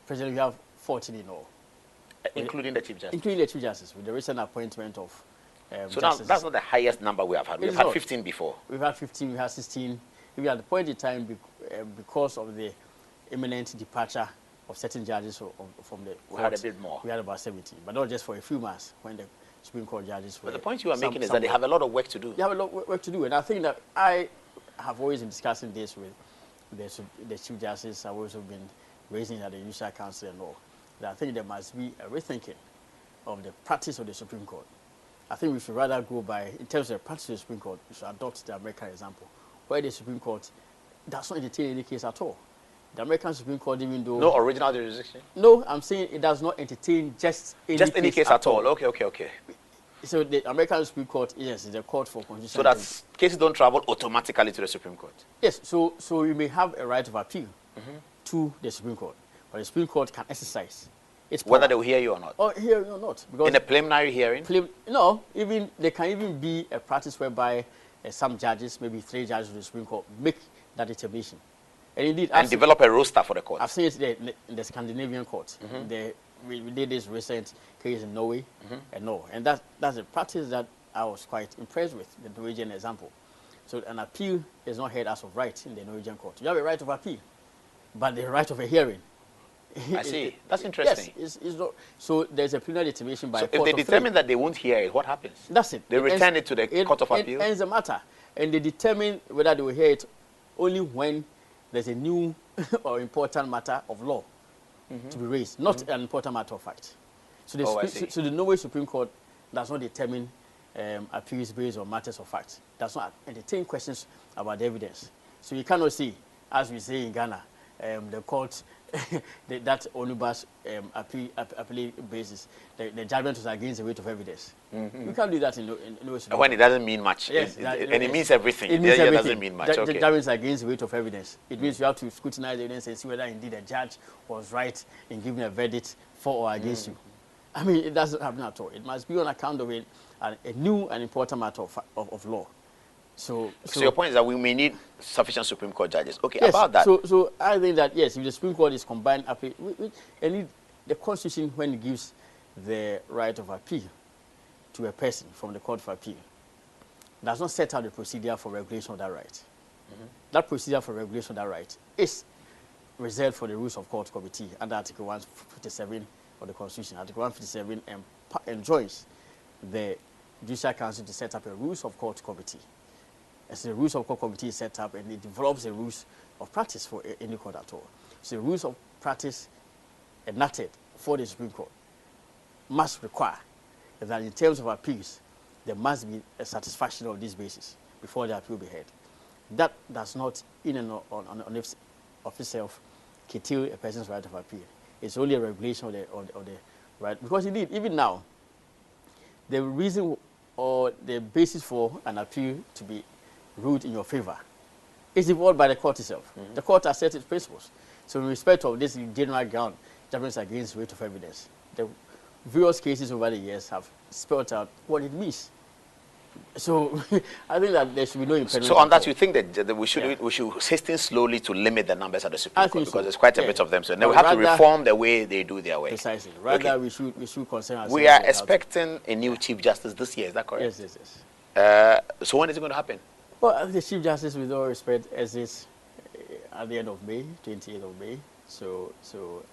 President, we have 14 in all. Including the Chief Justice? Including the Chief Justice, with the recent appointment of so now, that's not the highest number we have had. We've had 15 before. We've had 15, we had 16. Even at the point in time, because of the imminent departure of certain judges from the we had a bit more. We had about 17, but not just for a few months when the Supreme Court judges were... But the point you are making is that they have a lot of work to do. They have a lot of work to do, and I think that I have always been discussing this with the Chief Justice. I've also been raising at the Judicial Council and all, that I think there must be a rethinking of the practice of the Supreme Court. I think we should rather go by, in terms of the practice of the Supreme Court, we should adopt the American example, where the Supreme Court does not entertain any case at all. The American Supreme Court, even though... No original jurisdiction? No, I'm saying it does not entertain just any case at all. Okay. So the American Supreme Court, yes, is a court for constitutional... So that cases don't travel automatically to the Supreme Court? Yes, so you may have a right of appeal to the Supreme Court, but the Supreme Court can exercise its power. Whether they will hear you or not? Or hear you or not. Because in a preliminary hearing? No, there can even be a practice whereby some judges, maybe 3 judges of the Supreme Court, make that determination. And indeed, develop a roster for the court. I've seen it in the Scandinavian court. We did this recent case in Norway, and that's a practice that I was quite impressed with, the Norwegian example. So an appeal is not heard as of right in the Norwegian court. You have a right of appeal, but the right of a hearing. I see. That's interesting. Yes, it's not. So there's a preliminary determination by a court if they determine that they won't hear it, what happens? That's it. They return it to the Court of Appeal? It ends the matter. And they determine whether they will hear it only when there's a new or important matter of law to be raised, not an important matter of fact. So the Norway Supreme Court does not determine appeals based on matters of fact. Does not entertain questions about the evidence. So you cannot see, as we say in Ghana, the court, that omnibus appeal basis, the judgment was against the weight of evidence. You can't do that in when it doesn't mean much. Yes, and it means everything. It means everything. Doesn't mean much. The judgment is against the weight of evidence. It means you have to scrutinize the evidence and see whether indeed the judge was right in giving a verdict for or against you. I mean, it doesn't happen at all. It must be on account of a new and important matter of law. So your point is that we may need sufficient Supreme Court judges. Okay, yes, about that. So I think that, yes, if the Supreme Court is combined appeal, and the Constitution, when it gives the right of appeal to a person from the Court of Appeal, does not set out the procedure for regulation of that right. That procedure for regulation of that right is reserved for the Rules of Court Committee under Article 157 of the Constitution. Article 157 enjoins the Judicial Council to set up a Rules of Court Committee. As the Rules of Court Committee is set up, and it develops the rules of practice for any court at all. So the rules of practice enacted for the Supreme Court must require that in terms of appeals, there must be a satisfaction of this basis before the appeal be heard. That does not, in and of itself, curtail a person's right of appeal. It's only a regulation of the right. Because indeed, even now, the reason or the basis for an appeal to be ruled in your favor is devolved by the court itself. The court has set its principles. So in respect of this general ground, judgments against weight of evidence, the various cases over the years have spelled out what it means. So I think that there should be no impediment. So on that, you think that we should hasten slowly to limit the numbers at the Supreme Court, because there's quite a bit of them. So then we have to reform the way they do their work. Precisely. Rather, we should concern ourselves. We are expecting a new Chief Justice this year. Is that correct? Yes. So when is it going to happen? Well, the Chief Justice, with all respect, is at the end of May, 28th of May. So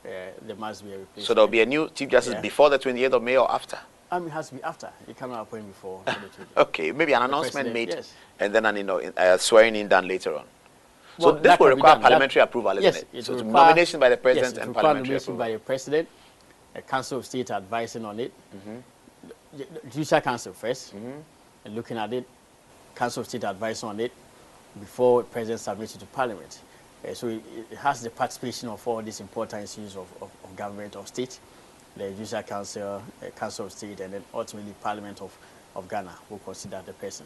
there must be a replacement. So there will be a new Chief Justice before the 28th of May or after? It has to be after. You cannot appoint before. Okay, maybe an announcement made, and then swearing in done later on. So Well, this will require parliamentary approval, isn't it? So nomination by the President and parliamentary nomination by the President, a Council of State advising on it, the Judicial Council first, and looking at it, Council of State advising on it, before the President submits it to Parliament. So it has the participation of all these important issues of government, of state, the Judicial Council, Council of State, and then ultimately Parliament of of Ghana will consider the person.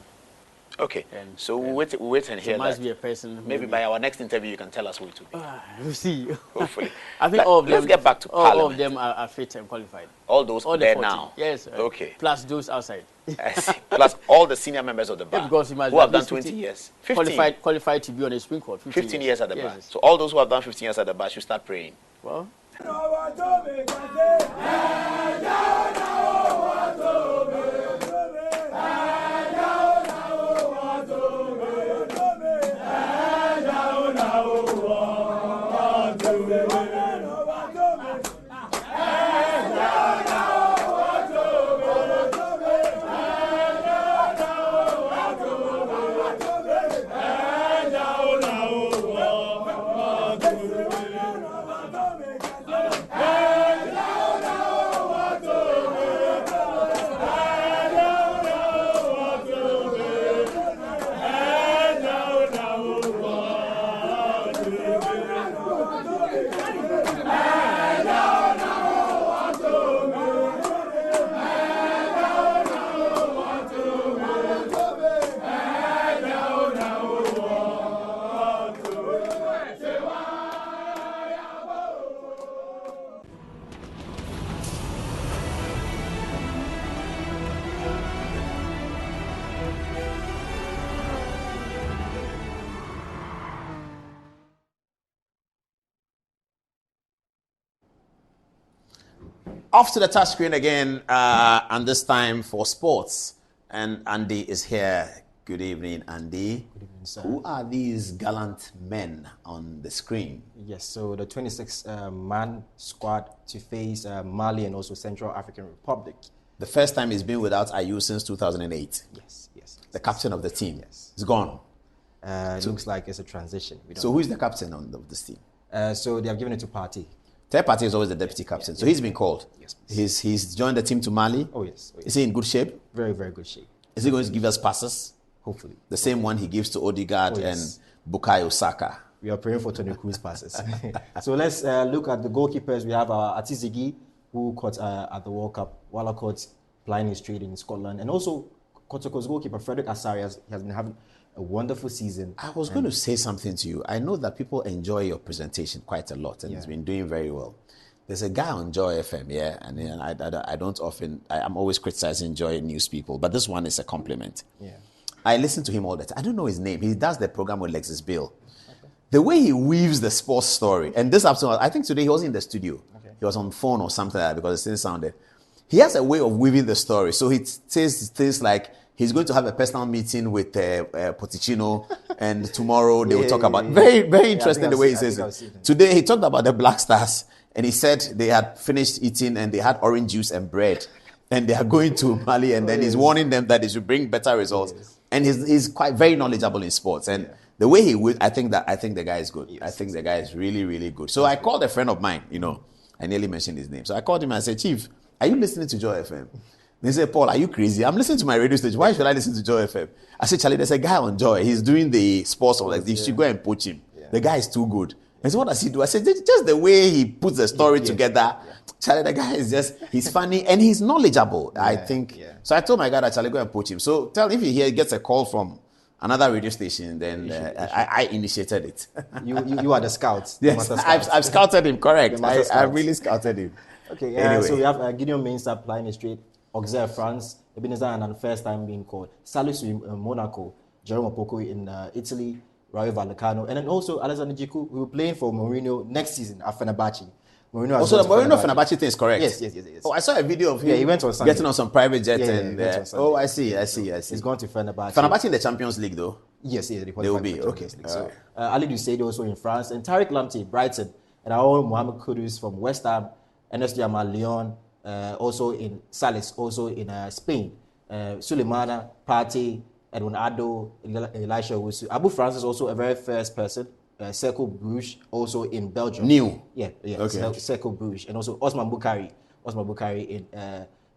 Okay, so we'll wait and hear it must that. be a person. Maybe by our next interview, you can tell us who it will be. We'll see. Hopefully. I think all of them. Let's get back to Parliament. All of them are fit and qualified. All those all there the 40. now? Yes. Okay. Plus those outside. I see. Plus all the senior members of the bar because who have done 20 years. 15. Qualified to be on a Supreme Court. 15 years at the bar. Yes. So all those who have done 15 years at the bar should start praying. Well. Off to the touch screen again, and this time for sports. And Andy is here. Good evening, Andy. Good evening, sir. Who are these gallant men on the screen? Yes, so the 26-man squad to face Mali and also Central African Republic. The first time he's been without Ayew since 2008. Yes. The captain of the team. Yes. He's gone. It looks like it's a transition. So who is the captain of this team? So they have given it to Partey. Third Partey is always the deputy captain. So he's been called. Yes. He's joined the team to Mali. Oh, yes. Is he in good shape? Very, very good shape. Is he going to give us passes? Hopefully. The same one he gives to Odegaard and Bukayo Saka. We are praying for Toni Kroos passes. So let's look at the goalkeepers. We have Atizigi, who caught at the World Cup, while caught Pliny Street in Scotland. And also, Kotoko's goalkeeper, Frederick Asari, has been having a wonderful season. I was going to say something to you. I know that people enjoy your presentation quite a lot, and it's been doing very well. There's a guy on Joy FM, and I don't often, I'm always criticizing Joy News people, but this one is a compliment. Yeah. I listen to him all the time. I don't know his name. He does the program with Lexis Bill. Okay. The way he weaves the sports story, and this afternoon, I think today he wasn't in the studio. Okay. He was on phone or something like that because it still sounded. He has a way of weaving the story. So he says things like, he's going to have a personal meeting with Pochettino, and tomorrow they will talk about. Very, very interesting the way he says it. Today he talked about the Black Stars, and he said they had finished eating and they had orange juice and bread, and they are going to Mali, and then he's warning them that they should bring better results. And he's quite very knowledgeable in sports, and the way he would, I think the guy is good. I think the guy is really, really good. So I called a friend of mine. I nearly mentioned his name. So I called him and I said, Chief, are you listening to Joy FM? They said, Paul, are you crazy? I'm listening to my radio station. Why should I listen to Joy FM? I said, Charlie, there's a guy on Joy. He's doing the sports. You should go and poach him. Yeah. The guy is too good. And so what does he do? I said, just the way he puts the story together. Yeah. Charlie, the guy is he's funny and he's knowledgeable, I think. Yeah. So I told my guy that, Charlie, go and poach him. So tell him if he gets a call from another radio station, then I initiated it. You are the scout. Yes, I've scouted him, correct. I really scouted him. Okay, anyway. So we have Gideon Mensah playing straight. Auxerre France, Ebenezer and first time being called. Salisu in Monaco, Jerome Opoku in Italy, Rayo Vallecano, and then also Alexander Djiku, who will be playing for Mourinho next season at Fenerbahce. Also, the Mourinho Fenerbahce thing is correct. Yes. Oh, I saw a video of him. He went on Sunday. Getting on some private jet I see. He's going to Fenerbahce. Fenerbahce in the Champions League, though. Yes, they will be. Okay. So Ali Dusaid also in France, and Tariq Lamptey, Brighton, and our own Mohamed Kudus from West Ham, Ernest Yamal, Lyon. Also in Salis, also in Spain, Sulemana, Partey, Edwin Ado, Elisha Owusu. Abu Francis also a very first person. Cercle Bruges, also in Belgium. New. Yeah. Okay. Cercle Bruges, and also Osman Bukhari in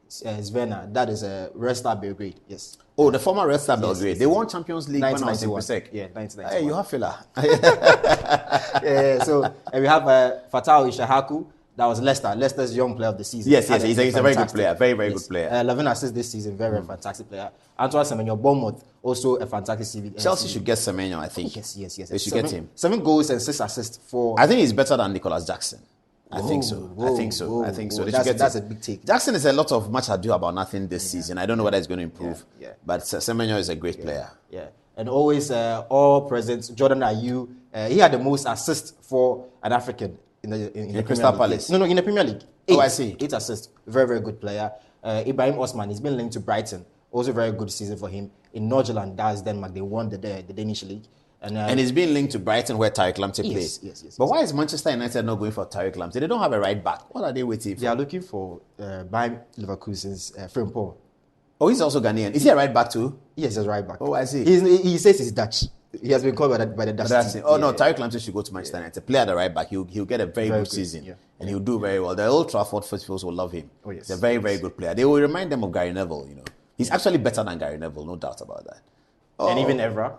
Zvena. That is Red Star Belgrade. Yes. Oh, the former Red Star Belgrade. Yes. They won Champions League when I was in Pusek. Yeah, 1991. Hey, you have filler. So we have Fatah Ishahaku. That was Leicester. Leicester's young player of the season. Yes, he's a very good player. Very, very good player. 11 assists this season. Very fantastic player. Antoine Semenyo, Bournemouth, also a fantastic CV. Chelsea should get Semenyo, I think. Yes. They should get him. 7 goals and 6 assists for... I think he's better than Nicholas Jackson. I think so. I think so. That's a big take. Jackson is a lot of much ado about nothing this season. I don't know whether it's going to improve. But Semenyo is a great player. Yeah. And always all present. Jordan Ayew, he had the most assists for an African in the Crystal Premier League. Palace. No, in the Premier League. 8, I see. 8 assists. Very, very good player. Ibrahim Osman, he's been linked to Brighton. Also very good season for him. In Nordsjælland, that's Denmark. They won the Danish league. And he's been linked to Brighton where Tariq Lamptey plays. Yes. But why is Manchester United not going for Tariq Lamptey? They don't have a right back. What are they waiting for? They are looking for Bayern Leverkusen's Frimpong. Oh, he's also Ghanaian. Is he a right back too? Yes, he's a right back. Oh, I see. He says he's Dutch. He has been called by the Dutch team. Oh, no, Tariq Lamptey should go to Manchester United. Play at the right back. He'll get a very good season. And he'll do very well. The Old Trafford festivals will love him. Oh, yes. He's a very, very good player. They will remind them of Gary Neville, He's actually better than Gary Neville, no doubt about that. And even Evra.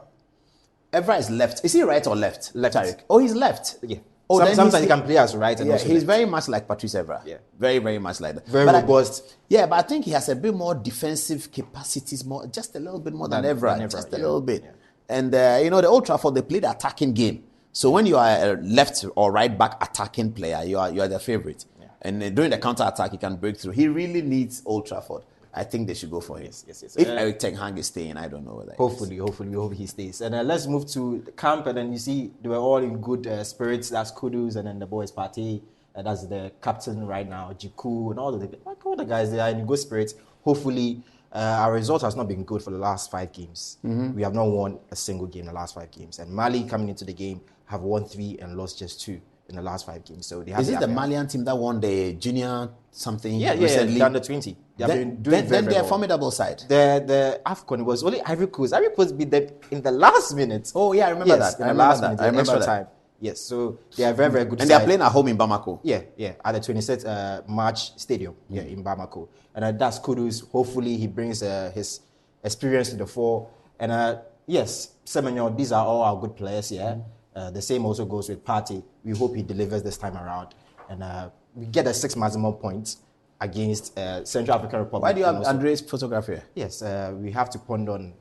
Evra is left. Is he right or left? Left. Tariq. Oh, he's left. Yeah. Oh, sometimes he can play as right. And also he's left. very much like Patrice Evra. Yeah. Very, very much like that. Very robust. But I think he has a bit more defensive capacities, just a little bit more than Evra. Just a little bit. Yeah. And, the Old Trafford, they play the attacking game. So when you are a left or right back attacking player, you are the favorite. Yeah. And during the counter attack, he can break through. He really needs Old Trafford. I think they should go for him. Yes. If Eric Ten Hag is staying, I don't know whether. Hopefully, we hope he stays. And let's move to the camp. And then you see they were all in good spirits. That's Kudus, and then the boys party. That's the captain right now, Jiku, and all the guys. They are in good spirits. Hopefully, our result has not been good for the last 5 games. Mm-hmm. We have not won a single game in the last 5 games. And Mali coming into the game have won 3 and lost just 2 in the last 5 games. So they have. Is it the Malian team that won the junior something? Recently? Yeah, under 20. They have been doing then they're a formidable side. The AFCON was only Ivory Coast. Ivory Coast beat them in the last minute. Oh yeah, I remember that. I remember that. Time. Yes, so they are very, very good. And they are playing at home in Bamako. Yeah, at the 26th March Stadium. Yeah, in Bamako. And that's Kudus. Hopefully he brings his experience to the fore. And yes, Semenyo, these are all our good players. Yeah. The same also goes with Partey. We hope he delivers this time around. And we get a 6 maximum points against Central African Republic. Why do you have Andre's photograph here? Yes, we have to pond on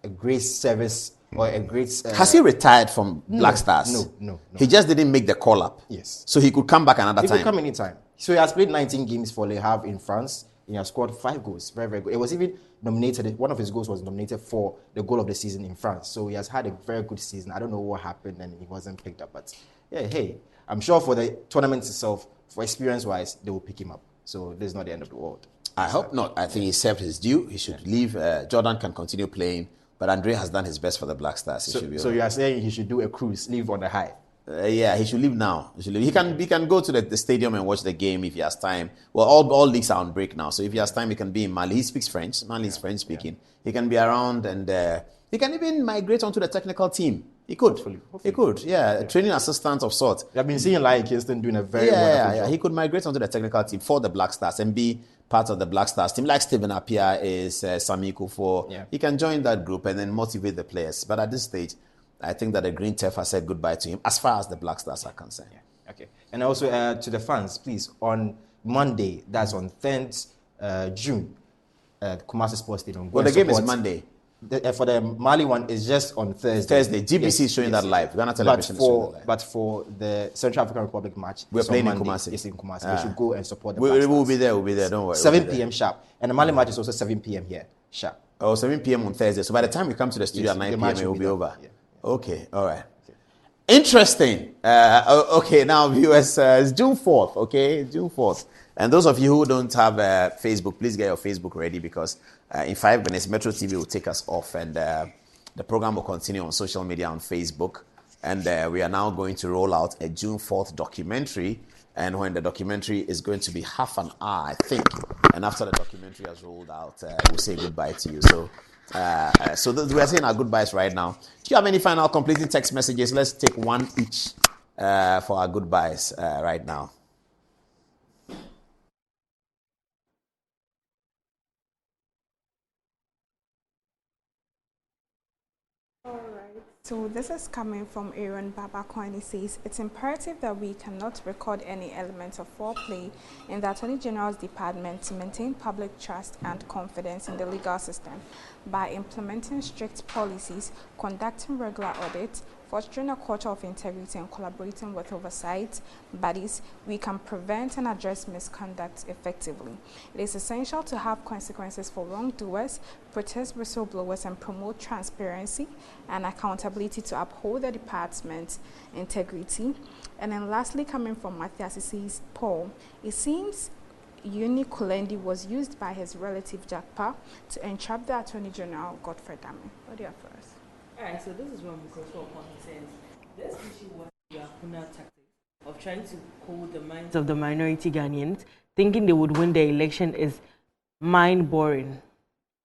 a great service or a great... Has he retired from Black Stars? No. He just didn't make the call up. Yes. So he could come back another time. He could come anytime. So he has played 19 games for Le Havre in France. He has scored 5 goals. Very, very good. It was even nominated. One of his goals was nominated for the goal of the season in France. So he has had a very good season. I don't know what happened and he wasn't picked up. But yeah, hey, I'm sure for the tournament itself, for experience-wise, they will pick him up. So this is not the end of the world. I hope not. I think he served his due. He should leave. Jordan can continue playing. But Andre has done his best for the Black Stars. So you are saying he should do a cruise, leave on the high? Yeah, he should leave now. He can go to the stadium and watch the game if he has time. Well, all leagues are on break now, so if he has time, he can be in Mali. He speaks French. Mali is French speaking. Yeah. He can be around and he can even migrate onto the technical team. He could. Hopefully. He could. Yeah, training assistant of sorts. I've been seeing Lion Kingston doing a very wonderful job. He could migrate onto the technical team for the Black Stars and be part of the Black Stars team, like Stephen Appiah is, Sami Kufuor. Yeah. He can join that group and then motivate the players. But at this stage, I think that the Green Turf has said goodbye to him as far as the Black Stars are concerned. Yeah. Okay. And also to the fans, please, on Monday, that's on 10th June, Kumasi Sports Stadium. Well, the game is Monday. For the Mali one, it's just on Thursday. GBC is showing that live. Ghana Television is showing that live. But for the Central African Republic match, we're playing in Kumasi. It's in Kumasi. We should go and support the We'll be there. Don't worry. 7 p.m. sharp. And the Mali match is also 7 p.m. here, sharp. Oh, 7 p.m. on Thursday. So by the time we come to the studio at 9 p.m., it will be over. Yeah. Okay, all right. Okay. Interesting. Okay, now viewers, it's June 4th, okay? June 4th. And those of you who don't have Facebook, please get your Facebook ready because in 5 minutes, Metro TV will take us off and the program will continue on social media on Facebook. And we are now going to roll out a June 4th documentary. And when the documentary is going to be half an hour, I think. And after the documentary has rolled out, we'll say goodbye to you. So we are saying our goodbyes right now. Do you have any final completing text messages? Let's take one each for our goodbyes right now. So this is coming from Aaron Babako, and he says, it's imperative that we cannot record any element of foreplay in the Attorney General's department to maintain public trust and confidence in the legal system by implementing strict policies, conducting regular audits, fostering a culture of integrity, and collaborating with oversight bodies. We can prevent and address misconduct effectively. It is essential to have consequences for wrongdoers, protect whistleblowers, and promote transparency and accountability to uphold the department's integrity. And then lastly, coming from Matthias, he says, Paul, it seems Uni Kulendi was used by his relative Jakpa to entrap the Attorney General Godfrey Dame. What do you have for us? Alright, so this is one because what he says. This issue was the Akuna tactics of trying to cool the minds of the minority Ghanaians, thinking they would win the election is mind-boring.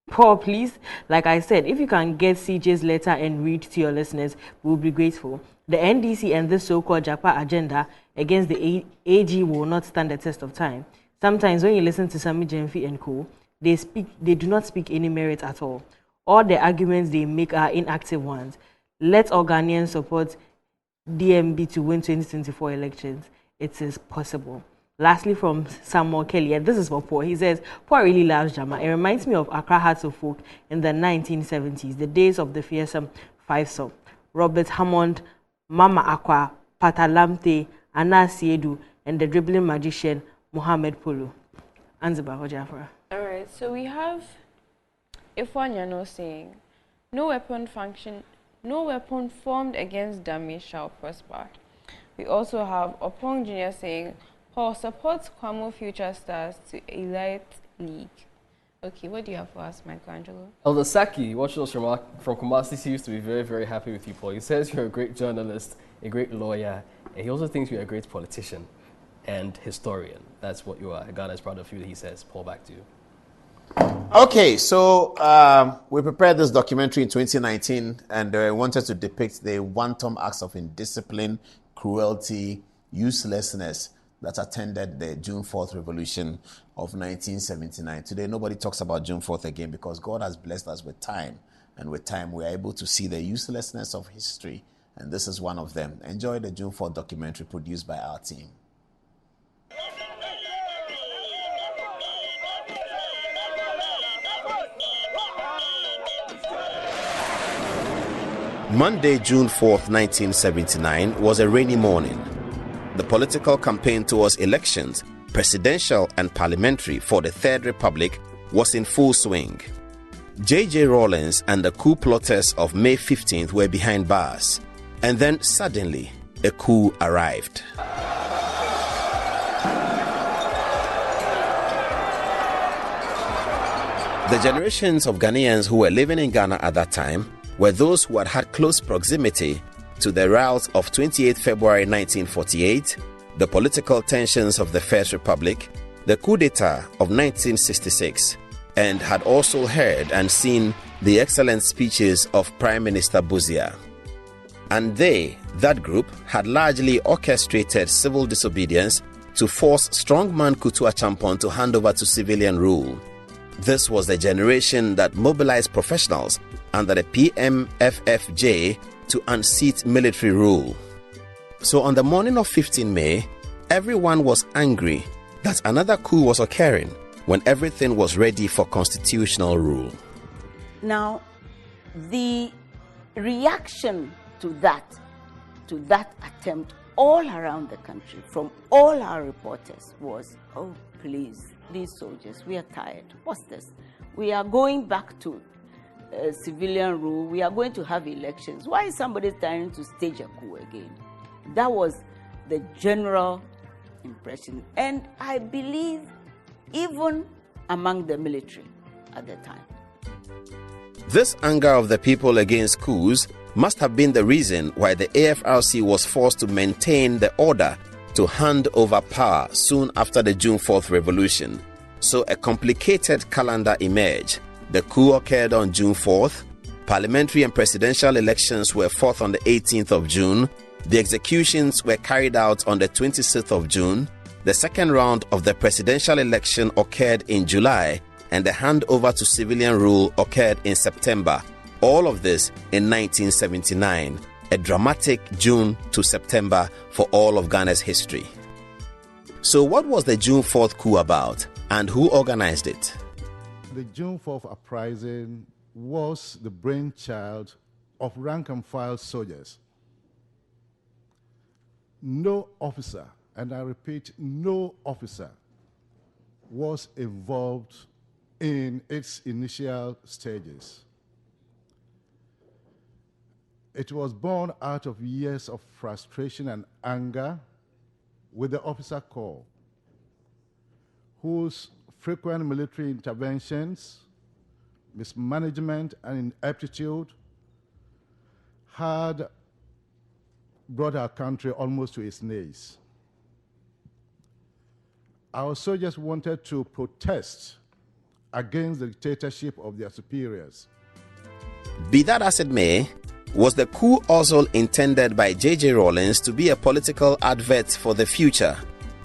Paul, please, like I said, if you can get CJ's letter and read to your listeners, we'll be grateful. The NDC and this so-called Japa agenda against the AG will not stand the test of time. Sometimes when you listen to Sami Jenfi and co, they do not speak any merit at all. All the arguments they make are inactive ones. Let all Ghanaians support DMB to win 2024 elections. It is possible. Lastly, from Samuel Kelly, and this is for Paul. He says, Paul really loves Jama. It reminds me of Accra Hearts of Folk in the 1970s, the days of the fearsome five-song. Robert Hammond, Mama Aqua, Patalamte, Anna Siedu, and the dribbling magician Mohamed Pulu. Anziba Hojafra. All right, so we have Ifwanyano saying, no weapon formed against Dami shall prosper. We also have Opong Jr. saying, Paul supports Kwamo Future Stars to Elite League. Okay, what do you have for us, Michelangelo? Elder Saki, watching us from Kumasi, seems to be very, very happy with you, Paul. He says you're a great journalist, a great lawyer, and he also thinks you're a great politician and historian. That's what you are. Ghana is proud of you, he says. Paul, back to you. Okay, so we prepared this documentary in 2019 and wanted to depict the wanton acts of indiscipline, cruelty, uselessness that attended the June 4th revolution of 1979. Today, nobody talks about June 4th again because God has blessed us with time. And with time, we are able to see the uselessness of history. And this is one of them. Enjoy the June 4th documentary produced by our team. Monday, June 4th, 1979 was a rainy morning. The political campaign towards elections, presidential and parliamentary, for the Third Republic was in full swing. J.J. Rawlings and the coup plotters of May 15th were behind bars. And then suddenly, a coup arrived. The generations of Ghanaians who were living in Ghana at that time were those who had had close proximity to the riots of 28 February 1948, the political tensions of the First Republic, the coup d'etat of 1966, and had also heard and seen the excellent speeches of Prime Minister Buzia. And they, that group, had largely orchestrated civil disobedience to force strongman Kutu Achampon to hand over to civilian rule. This was the generation that mobilized professionals under the PMFFJ to unseat military rule. So on the morning of 15 May, everyone was angry that another coup was occurring when everything was ready for constitutional rule. Now, the reaction to that attempt all around the country, from all our reporters, was, oh, please, these soldiers, we are tired. What's this? We are going back to civilian rule. We are going to have elections. Why is somebody trying to stage a coup again? That was the general impression. And I believe even among the military at the time. This anger of the people against coups must have been the reason why the AFRC was forced to maintain the order to hand over power soon after the June 4th revolution. So a complicated calendar emerged. The coup occurred on June 4th. Parliamentary and presidential elections were fought on the 18th of June. The executions were carried out on the 26th of June. The second round of the presidential election occurred in July, and the handover to civilian rule occurred in September. All of this in 1979, a dramatic June to September for all of Ghana's history. So what was the June 4th coup about, and who organized it? The June 4th uprising was the brainchild of rank-and-file soldiers. No officer, and I repeat, no officer, was involved in its initial stages. It was born out of years of frustration and anger with the officer corps, whose frequent military interventions, mismanagement, and ineptitude had brought our country almost to its knees. Our soldiers wanted to protest against the dictatorship of their superiors. Be that as it may, was the coup also intended by J.J. Rawlings to be a political advert for the future?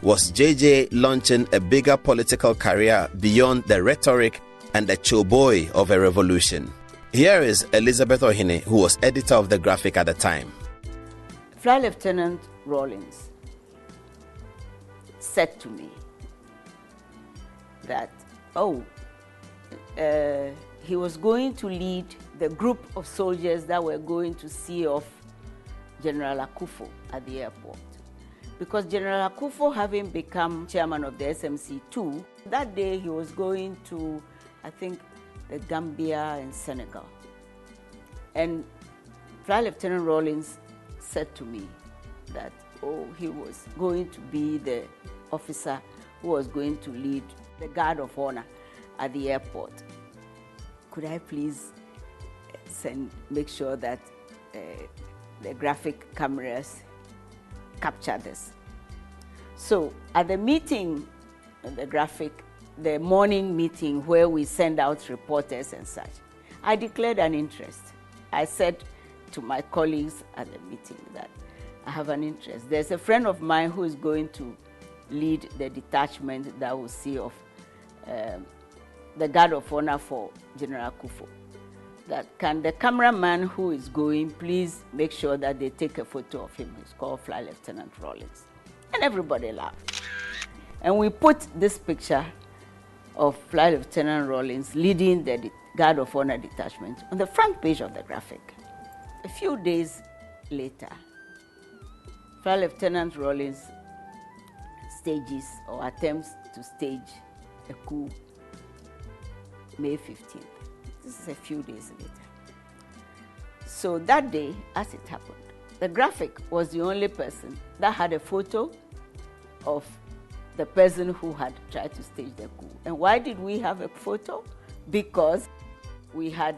Was J.J. launching a bigger political career beyond the rhetoric and the choboy of a revolution? Here is Elizabeth Ohene, who was editor of the Graphic at the time. Flight Lieutenant Rawlings said to me that, he was going to lead the group of soldiers that were going to see off General Akufo at the airport. Because General Akufo, having become chairman of the SMC2, that day he was going to, I think, the Gambia and Senegal. And Flight Lieutenant Rawlings said to me that, he was going to be the officer who was going to lead the guard of honor at the airport. Could I please make sure that the graphic cameras capture this? So at the meeting, the morning meeting where we send out reporters and such, I declared an interest. I said to my colleagues at the meeting that I have an interest. There's a friend of mine who is going to lead the detachment that will see off the guard of honor for General Akufo. That can the cameraman who is going please make sure that they take a photo of him? It's called Flight Lieutenant Rawlings. And everybody laughed. And we put this picture of Flight Lieutenant Rawlings leading the guard of honor detachment on the front page of the graphic. A few days later, Flight Lieutenant Rawlings stages or attempts to stage a coup May 15th. This is a few days later. So that day, as it happened, the graphic was the only person that had a photo of the person who had tried to stage the coup. And why did we have a photo? Because we had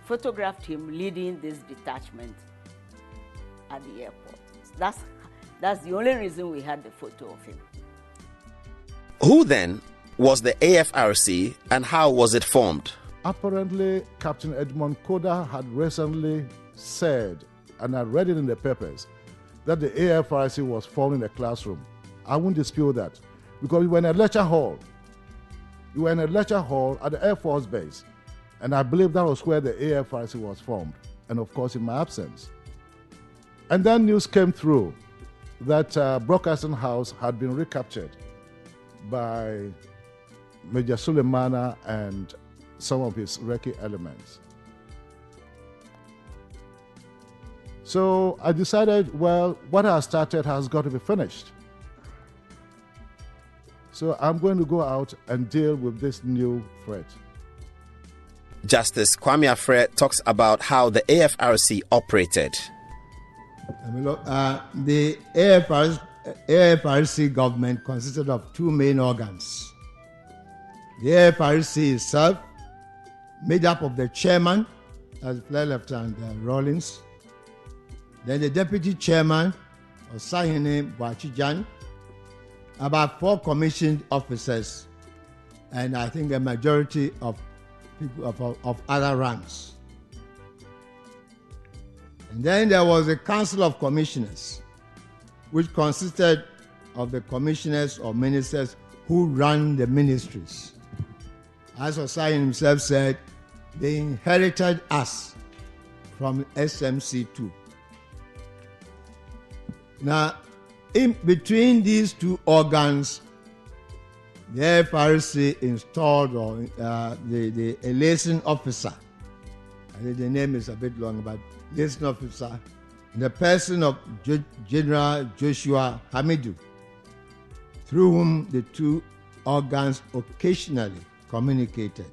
photographed him leading this detachment at the airport. That's the only reason we had the photo of him. Who then was the AFRC and how was it formed? Apparently, Captain Edmond Koda had recently said, and I read it in the papers, that the AFRC was formed in a classroom. I won't dispute that, because we were in a lecture hall. We were in a lecture hall at the Air Force Base, and I believe that was where the AFRC was formed, and of course in my absence. And then news came through that Broadcasting House had been recaptured by Major Sulemana and some of his Recce elements. So I decided, well, what I started has got to be finished. So I'm going to go out and deal with this new threat. Justice Kwame Afre talks about how the AFRC operated. The AFRC government consisted of two main organs. The AFRC itself, made up of the chairman, as Flight Lieutenant Rawlings, then the deputy chairman, Osahene Boachijan, about 4 commissioned officers, and I think a majority of people of other ranks. And then there was a council of commissioners, which consisted of the commissioners or ministers who run the ministries. As Osahene himself said, they inherited us from SMC2. Now, in between these two organs, the FRC installed the liaison officer. I think the name is a bit long, but liaison officer, in the person of General Joshua Hamidu, through whom the two organs occasionally communicated.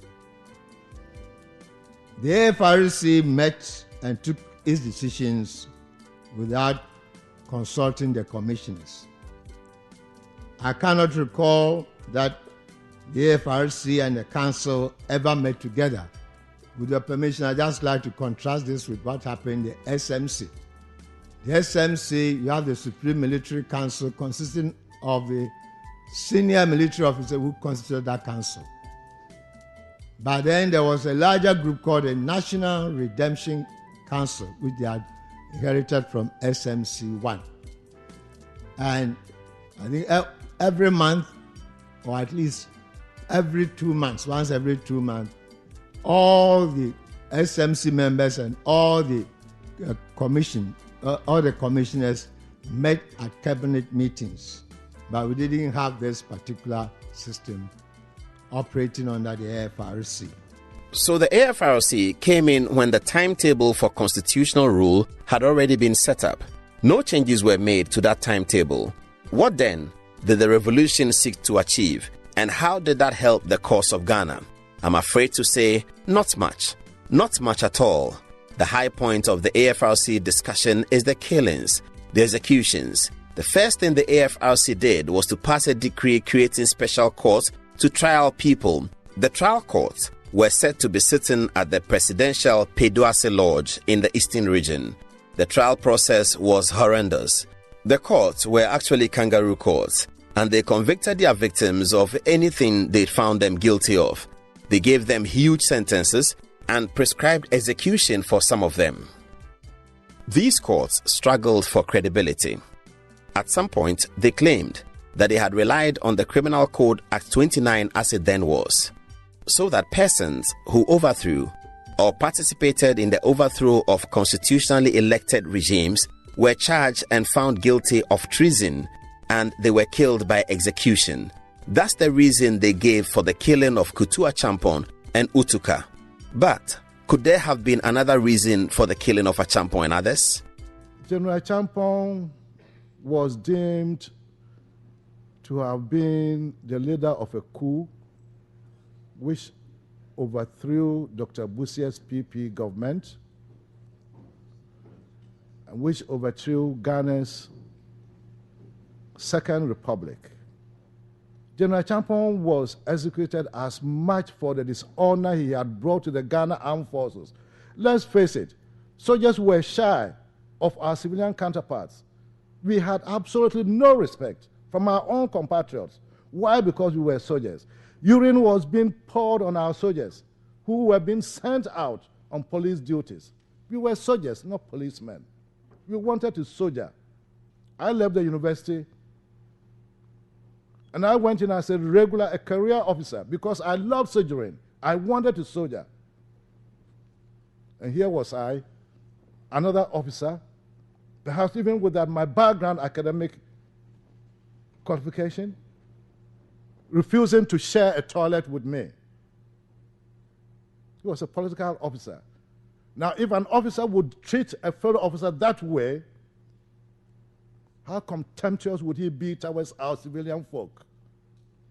The FRC met and took its decisions without consulting the commissioners. I cannot recall that the FRC and the council ever met together. With your permission, I'd just like to contrast this with what happened in the SMC. The SMC, you have the Supreme Military Council consisting of the senior military officer who constituted that council. But then there was a larger group called the National Redemption Council, which they had inherited from SMC1. And I think every month, or at least every 2 months, once every 2 months, all the SMC members and all the all the commissioners met at cabinet meetings. But we didn't have this particular system operating under the AFRC. So the AFRC came in when the timetable for constitutional rule had already been set up. No changes were made to that timetable. What then did the revolution seek to achieve, and how did that help the cause of Ghana? I'm afraid to say not much. Not much at all. The high point of the AFRC discussion is the killings, the executions. The first thing the AFRC did was to pass a decree creating special courts to trial people. The trial courts were said to be sitting at the presidential Peduase Lodge in the eastern region. The trial process was horrendous. The courts were actually kangaroo courts, and they convicted their victims of anything they found them guilty of. They gave them huge sentences and prescribed execution for some of them. These courts struggled for credibility. At some point, they claimed that they had relied on the Criminal Code Act 29 as it then was, so that persons who overthrew or participated in the overthrow of constitutionally elected regimes were charged and found guilty of treason, and they were killed by execution. That's the reason they gave for the killing of Kutu Acheampong and Utuka. But could there have been another reason for the killing of Acheampong and others? General Acheampong was deemed to have been the leader of a coup which overthrew Dr. Bussia's PP government and which overthrew Ghana's Second Republic. General Acheampong was executed as much for the dishonor he had brought to the Ghana Armed Forces. Let's face it, soldiers were shy of our civilian counterparts. We had absolutely no respect from our own compatriots. Why? Because we were soldiers. Urine was being poured on our soldiers who were being sent out on police duties. We were soldiers, not policemen. We wanted to soldier. I left the university and I went in as a career officer because I loved soldiering. I wanted to soldier. And here was I, another officer, perhaps even with my background, academic qualification, refusing to share a toilet with me. He was a political officer. Now, if an officer would treat a fellow officer that way, how contemptuous would he be towards our civilian folk?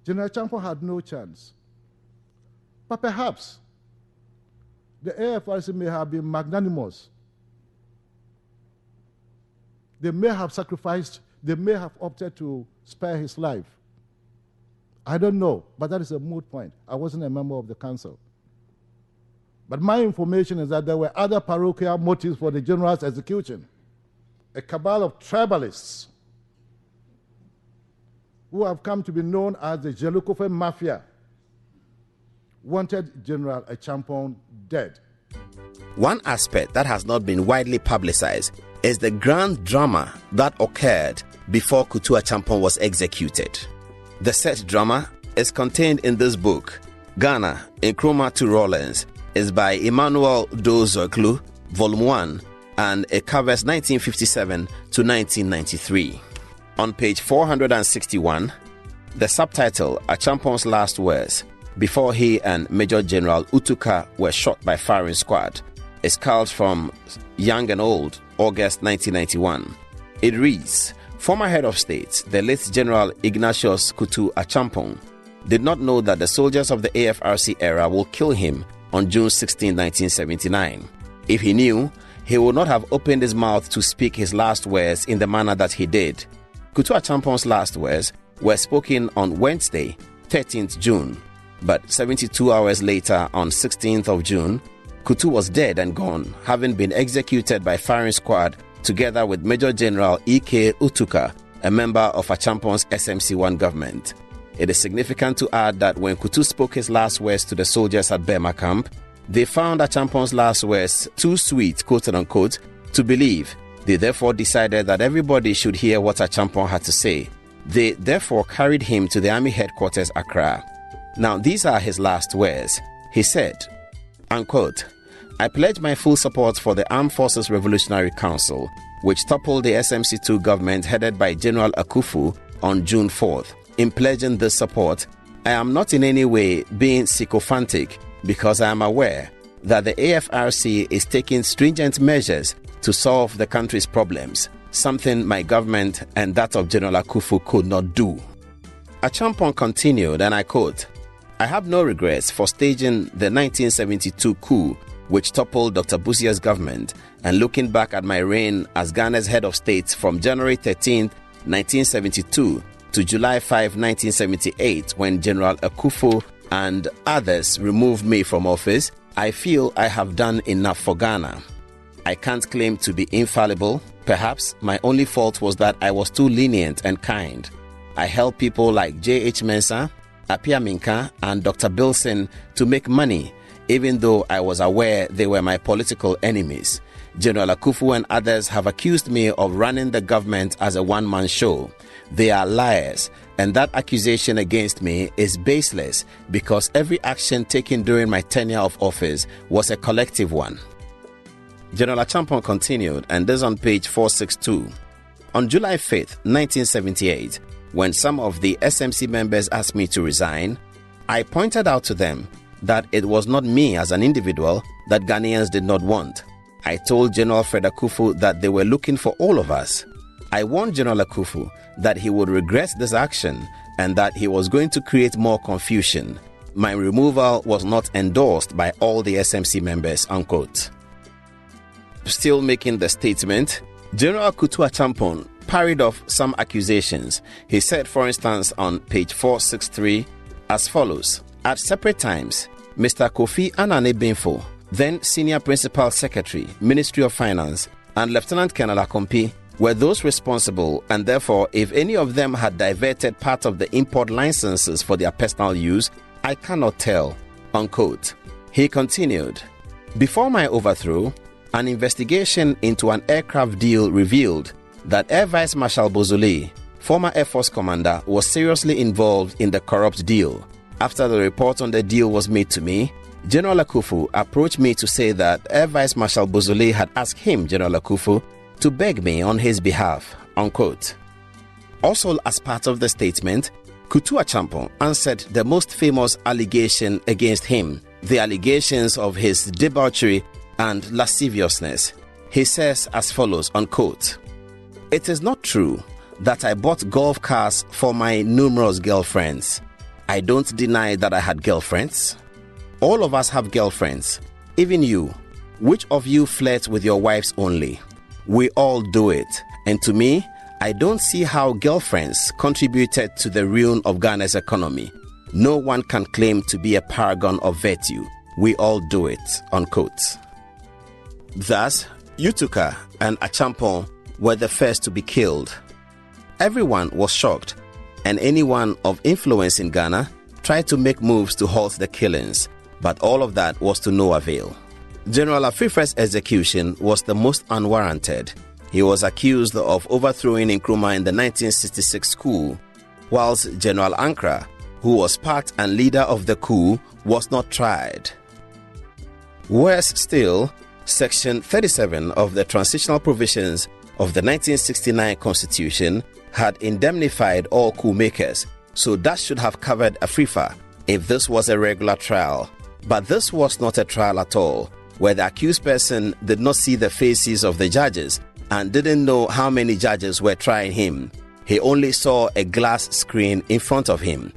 General Acheampong had no chance. But perhaps the AFRC may have been magnanimous. They may have sacrificed, they may have opted to spare his life. I don't know, but that is a moot point. I wasn't a member of the council. But my information is that there were other parochial motives for the general's execution. A cabal of tribalists who have come to be known as the Jelukofe Mafia wanted General Acheampong dead. One aspect that has not been widely publicized is the grand drama that occurred before Kutu Acheampong was executed. The said drama is contained in this book, Ghana, Nkrumah to Rawlins, is by Emmanuel Dozoklu, Volume 1, and it covers 1957 to 1993. On page 461, the subtitle, Achampon's Last Words, before he and Major General Utuka were shot by firing squad, is culled from Young and Old, August 1991. It reads, former head of state, the late General Ignatius Kutu Achampong, did not know that the soldiers of the AFRC era will kill him on June 16, 1979. If he knew, he would not have opened his mouth to speak his last words in the manner that he did. Kutu Achampong's last words were spoken on Wednesday, 13th June, but 72 hours later, on 16th of June, Kutu was dead and gone, having been executed by firing squad together with Major General E.K. Utuka, a member of Achampong's SMC-1 government. It is significant to add that when Kutu spoke his last words to the soldiers at Burma camp, they found Achampong's last words too sweet, quote-unquote, to believe. They therefore decided that everybody should hear what Achampong had to say. They therefore carried him to the army headquarters, Accra. Now, these are his last words. He said, unquote, I pledge my full support for the Armed Forces Revolutionary Council, which toppled the SMC-2 government headed by General Akufu on June 4th. In pledging this support, I am not in any way being sycophantic because I am aware that the AFRC is taking stringent measures to solve the country's problems, something my government and that of General Akufu could not do. Achampong continued, and I quote, I have no regrets for staging the 1972 coup which toppled Dr. Busia's government, and looking back at my reign as Ghana's head of state from January 13, 1972 to July 5, 1978, when General Akufu and others removed me from office, I feel I have done enough for Ghana. I can't claim to be infallible. Perhaps my only fault was that I was too lenient and kind. I helped people like J.H. Mensah, Apia Minka, and Dr. Bilson to make money, even though I was aware they were my political enemies. General Akufu and others have accused me of running the government as a one-man show. They are liars, and that accusation against me is baseless because every action taken during my tenure of office was a collective one. General Achampong continued, and this on page 462. On July 5th, 1978, when some of the SMC members asked me to resign, I pointed out to them that it was not me as an individual that Ghanaians did not want. I told General Fred Akufu that they were looking for all of us. I warned General Akufu that he would regret this action and that he was going to create more confusion. My removal was not endorsed by all the SMC members, unquote. Still making the statement, General Kutu Achampong parried off some accusations. He said, for instance, on page 463, as follows: at separate times, Mr. Kofi Anane Binfo, then Senior Principal Secretary, Ministry of Finance, and Lieutenant Colonel Akompi were those responsible, and therefore, if any of them had diverted part of the import licenses for their personal use, I cannot tell, unquote. He continued, before my overthrow, an investigation into an aircraft deal revealed that Air Vice Marshal Bozole, former Air Force commander, was seriously involved in the corrupt deal. After the report on the deal was made to me, General Akufu approached me to say that Air Vice Marshal Bozole had asked him, General Akufu, to beg me on his behalf, unquote. Also, as part of the statement, Kutu Achampong answered the most famous allegation against him, the allegations of his debauchery and lasciviousness. He says as follows, unquote, it is not true that I bought golf cars for my numerous girlfriends. I don't deny that I had girlfriends. All of us have girlfriends, even you. Which of you flirts with your wives only? We all do it. And to me, I don't see how girlfriends contributed to the ruin of Ghana's economy. No one can claim to be a paragon of virtue. We all do it, unquote. Thus, Utuka and Achampong were the first to be killed. Everyone was shocked, and anyone of influence in Ghana tried to make moves to halt the killings, but all of that was to no avail. General Afifre's execution was the most unwarranted. He was accused of overthrowing Nkrumah in the 1966 coup, whilst General Ankara, who was part and leader of the coup, was not tried. Worse still, Section 37 of the Transitional Provisions of the 1969 Constitution had indemnified all coup makers, so that should have covered Afrifa if this was a regular trial. But this was not a trial at all, where the accused person did not see the faces of the judges and didn't know how many judges were trying him. He only saw a glass screen in front of him.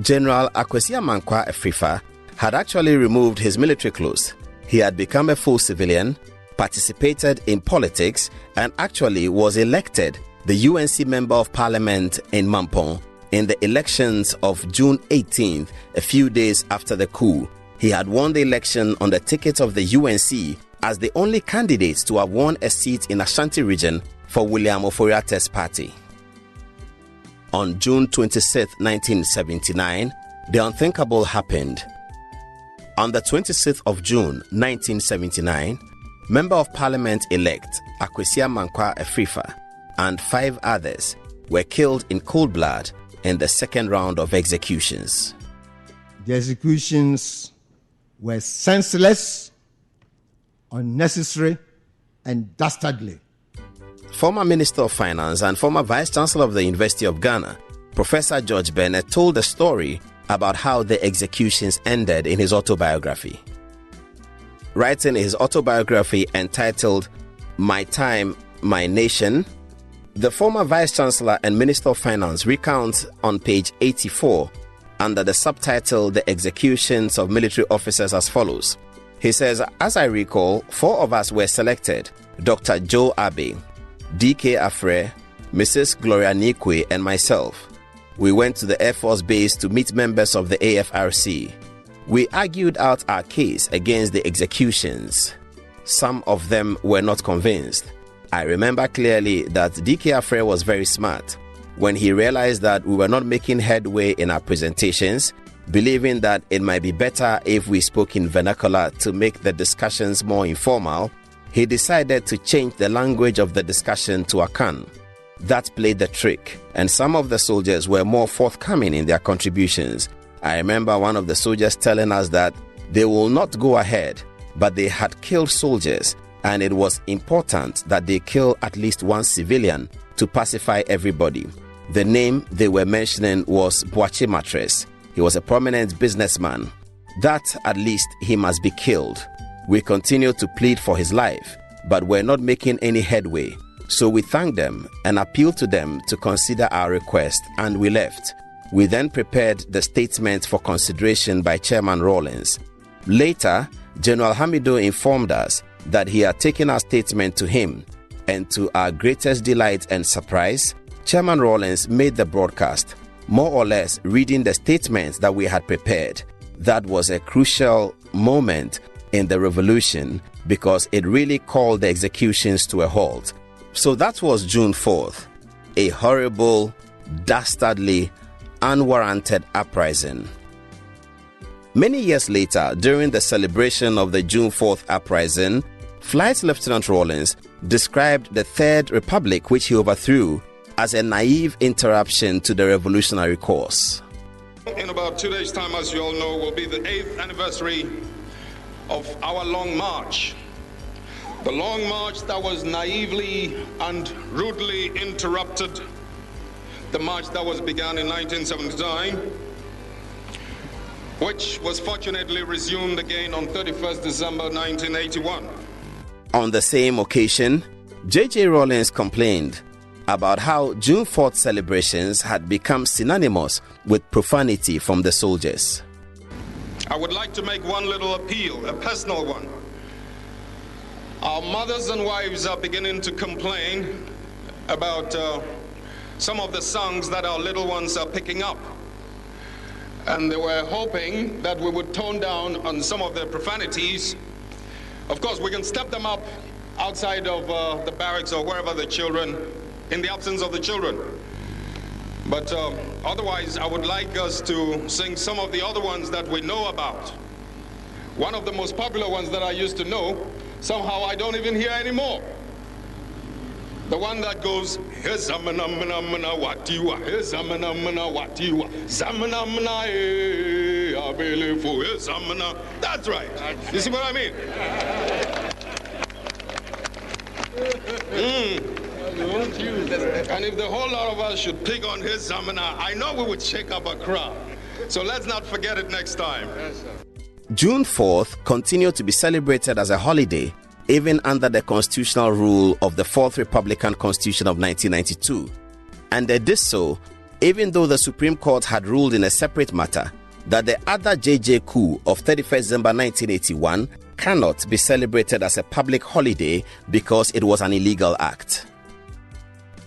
General Akwesi Amankwa Afrifa had actually removed his military clothes. He had become a full civilian, participated in politics, and actually was elected the UNC Member of Parliament in Mampong in the elections of June 18th, a few days after the coup. He had won the election on the ticket of the UNC as the only candidate to have won a seat in Ashanti region for William Ofori-Attah's party. On June 26, 1979, the unthinkable happened. On the 26th of June 1979, Member of Parliament-elect Akwesi Amankwa Afrifa and 5 others were killed in cold blood in the second round of executions. The executions were senseless, unnecessary, and dastardly. Former Minister of Finance and former Vice Chancellor of the University of Ghana, Professor George Bennett, told a story about how the executions ended in his autobiography. Writing his autobiography entitled My Time, My Nation, the former Vice Chancellor and Minister of Finance recounts on page 84 under the subtitle The Executions of Military Officers as follows. He says, as I recall, 4 of us were selected: Dr. Joe Abbey, D.K. Afre, Mrs. Gloria Nikwe, and myself. We went to the Air Force Base to meet members of the AFRC. We argued out our case against the executions. Some of them were not convinced. I remember clearly that D.K. Afre was very smart. When he realized that we were not making headway in our presentations, believing that it might be better if we spoke in vernacular to make the discussions more informal, he decided to change the language of the discussion to Akan. That played the trick, and some of the soldiers were more forthcoming in their contributions. I remember one of the soldiers telling us that they will not go ahead, but they had killed soldiers, and it was important that they kill at least one civilian to pacify everybody. The name they were mentioning was Boache Matres. He was a prominent businessman. That at least he must be killed. We continued to plead for his life, but were not making any headway. So we thanked them and appealed to them to consider our request, and we left. We then prepared the statement for consideration by Chairman Rawlings. Later, General Hamido informed us that he had taken our statement to him, and to our greatest delight and surprise, Chairman Rawlings made the broadcast, more or less reading the statements that we had prepared. That was a crucial moment in the revolution because it really called the executions to a halt. So that was June 4th, a horrible, dastardly, unwarranted uprising. Many years later, during the celebration of the June 4th uprising, Flight Lieutenant Rawlings described the Third Republic, which he overthrew, as a naive interruption to the revolutionary course. In about 2 days' time, as you all know, will be the 8th anniversary of our Long March. The Long March that was naively and rudely interrupted. The march that was begun in 1979, which was fortunately resumed again on 31st December 1981. On the same occasion, J.J. Rawlings complained about how June 4th celebrations had become synonymous with profanity from the soldiers. I would like to make one little appeal, a personal one. Our mothers and wives are beginning to complain about some of the songs that our little ones are picking up. And they were hoping that we would tone down on some of the profanities. Of course, we can step them up outside of the barracks or wherever the children, in the absence of the children. But otherwise, I would like us to sing some of the other ones that we know about. One of the most popular ones that I used to know, somehow I don't even hear anymore. The one that goes, zamana watiwa, zamana watiwa, zamana abelefu, zamana. That's right. You see what I mean? And if the whole lot of us should pick on his zamana, I know we would shake up a crowd. So let's not forget it next time. June 4th continued to be celebrated as a holiday even under the constitutional rule of the 4th Republican Constitution of 1992. And they did so even though the Supreme Court had ruled in a separate matter that the other JJ coup of 31st December 1981 cannot be celebrated as a public holiday because it was an illegal act.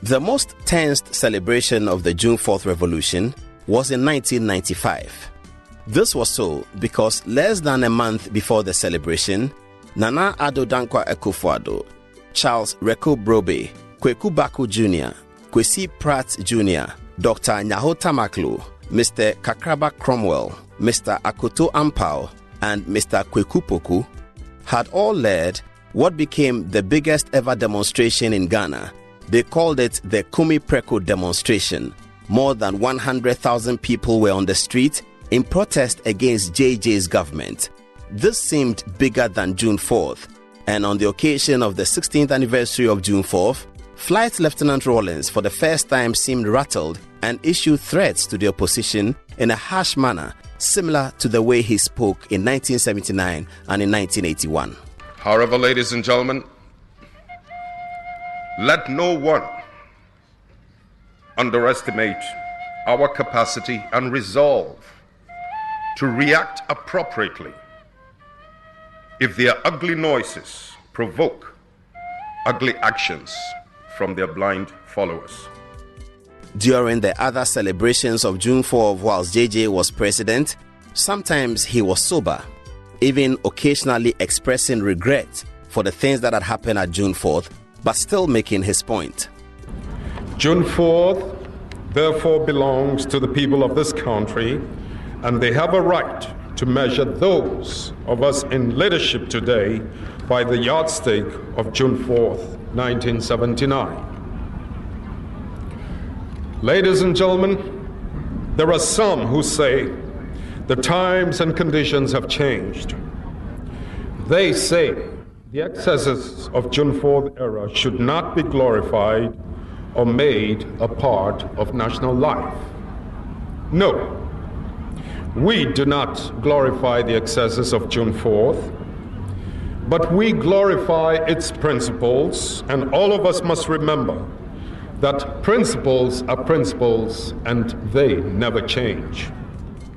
The most tensed celebration of the June 4th revolution was in 1995. This was so because less than a month before the celebration, Nana Addo Dankwa Akufo-Addo, Charles Reko Brobe, Kweku Baku Jr., Kwesi Pratt Jr., Dr. Nyaho Tamaklo, Mr. Kakraba Cromwell, Mr. Akoto Ampao, and Mr. Kweku Poku had all led what became the biggest ever demonstration in Ghana. They called it the Kumi Preko demonstration. More than 100,000 people were on the street in protest against JJ's government. This seemed bigger than June 4th, and on the occasion of the 16th anniversary of June 4th, Flight Lieutenant Rawlings for the first time seemed rattled and issued threats to the opposition in a harsh manner, similar to the way he spoke in 1979 and in 1981. However, ladies and gentlemen, let no one underestimate our capacity and resolve to react appropriately if their ugly noises provoke ugly actions from their blind followers. During the other celebrations of June 4th whilst JJ was president, sometimes he was sober, even occasionally expressing regret for the things that had happened at June 4th, but still making his point. June 4th, therefore, belongs to the people of this country, and they have a right to measure those of us in leadership today by the yardstick of June 4th, 1979. Ladies and gentlemen, there are some who say the times and conditions have changed. They say the excesses of June 4th era should not be glorified or made a part of national life. No, we do not glorify the excesses of June 4th, but we glorify its principles, and all of us must remember that principles are principles and they never change.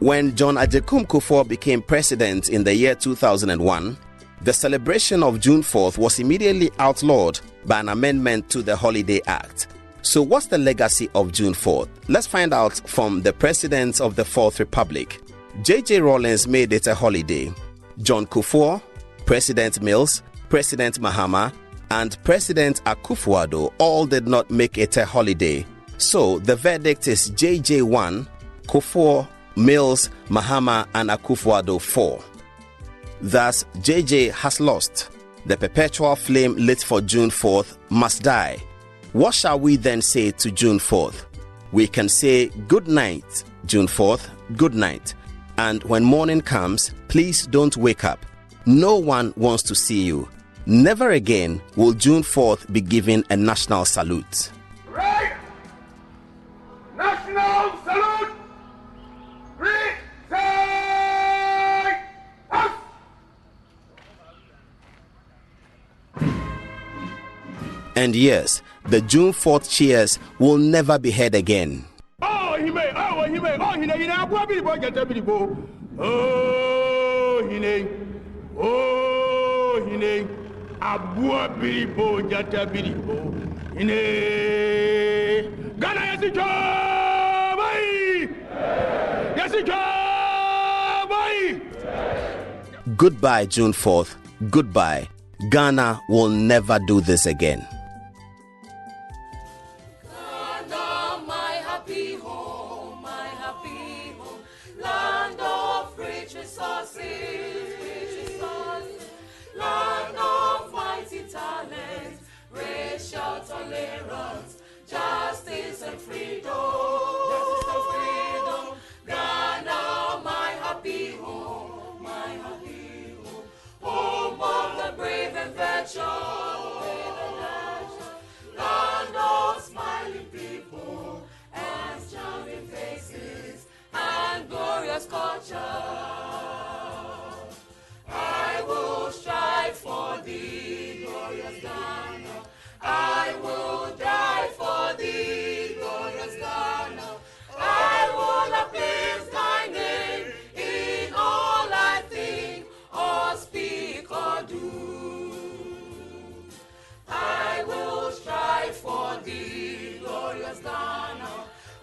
When John Agyekum Kufuor became president in the year 2001, the celebration of June 4th was immediately outlawed by an amendment to the Holiday Act. So what's the legacy of June 4th? Let's find out from the presidents of the 4th Republic. JJ Rawlings made it a holiday. John Kufuor, President Mills, President Mahama, and President Akufo-Addo all did not make it a holiday. So the verdict is JJ 1, Kufuor, Mills, Mahama, and Akufo-Addo 4. Thus, JJ has lost. The perpetual flame lit for June 4th must die. What shall we then say to June 4th? We can say good night, June 4th, good night. And when morning comes, please don't wake up. No one wants to see you. Never again will June 4th be given a national salute. Right! National salute! And yes, the June 4th cheers will never be heard again. Oh, he may, oh, he may, oh, he may, oh, he may, oh, he may, Abua Biribo, Jata Biribo, Ine, Ghana Yasijo, Goodbye, June 4th. Goodbye. Ghana will never do this again. Ghana, my happy home, land of rich resources, land of mighty talent, racial tolerance. culture. I will strive for thee, glorious Ghana. I will die for thee, glorious Ghana. I will uplift thy name in all I think or speak or do. I will strive for thee, glorious Ghana.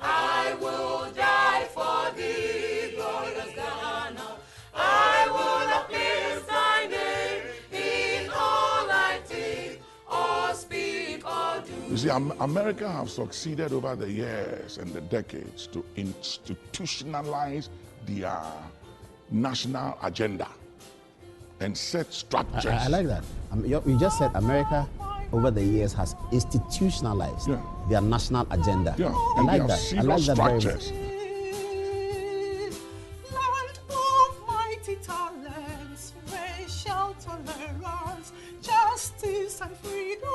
I will die for thee, glorious Ghana. I will uplift thy name in all I think or speak or do. You see, America have succeeded over the years and the decades to institutionalize their national agenda and set structures. I like that. You just said America over the years has institutionalized their national agenda. Yeah. I like that. I like that very much. Land of mighty talents, racial tolerance, justice and freedom.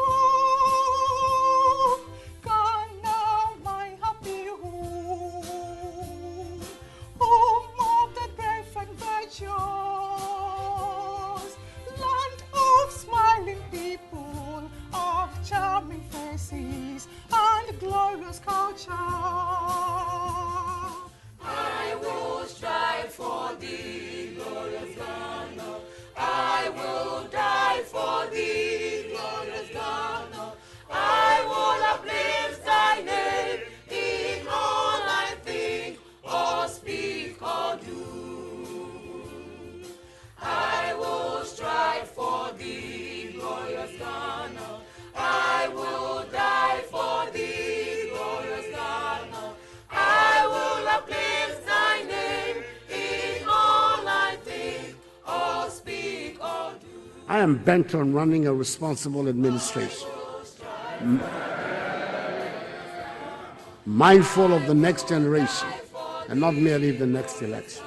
Ghana, my happy home, home of the brave and virtuous, land of smiling people, of charming faces and glorious culture. I will strive for thee, glorious Ghana. I will die for thee, glorious Ghana. I will uplift thy name in all I think or speak or do. I will strive for thee, glorious Ghana. I will die for thee, glorious Ghana. I will uplift thy name in all I think or speak or do. I am bent on running a responsible administration, mindful of the next generation and not merely the next election.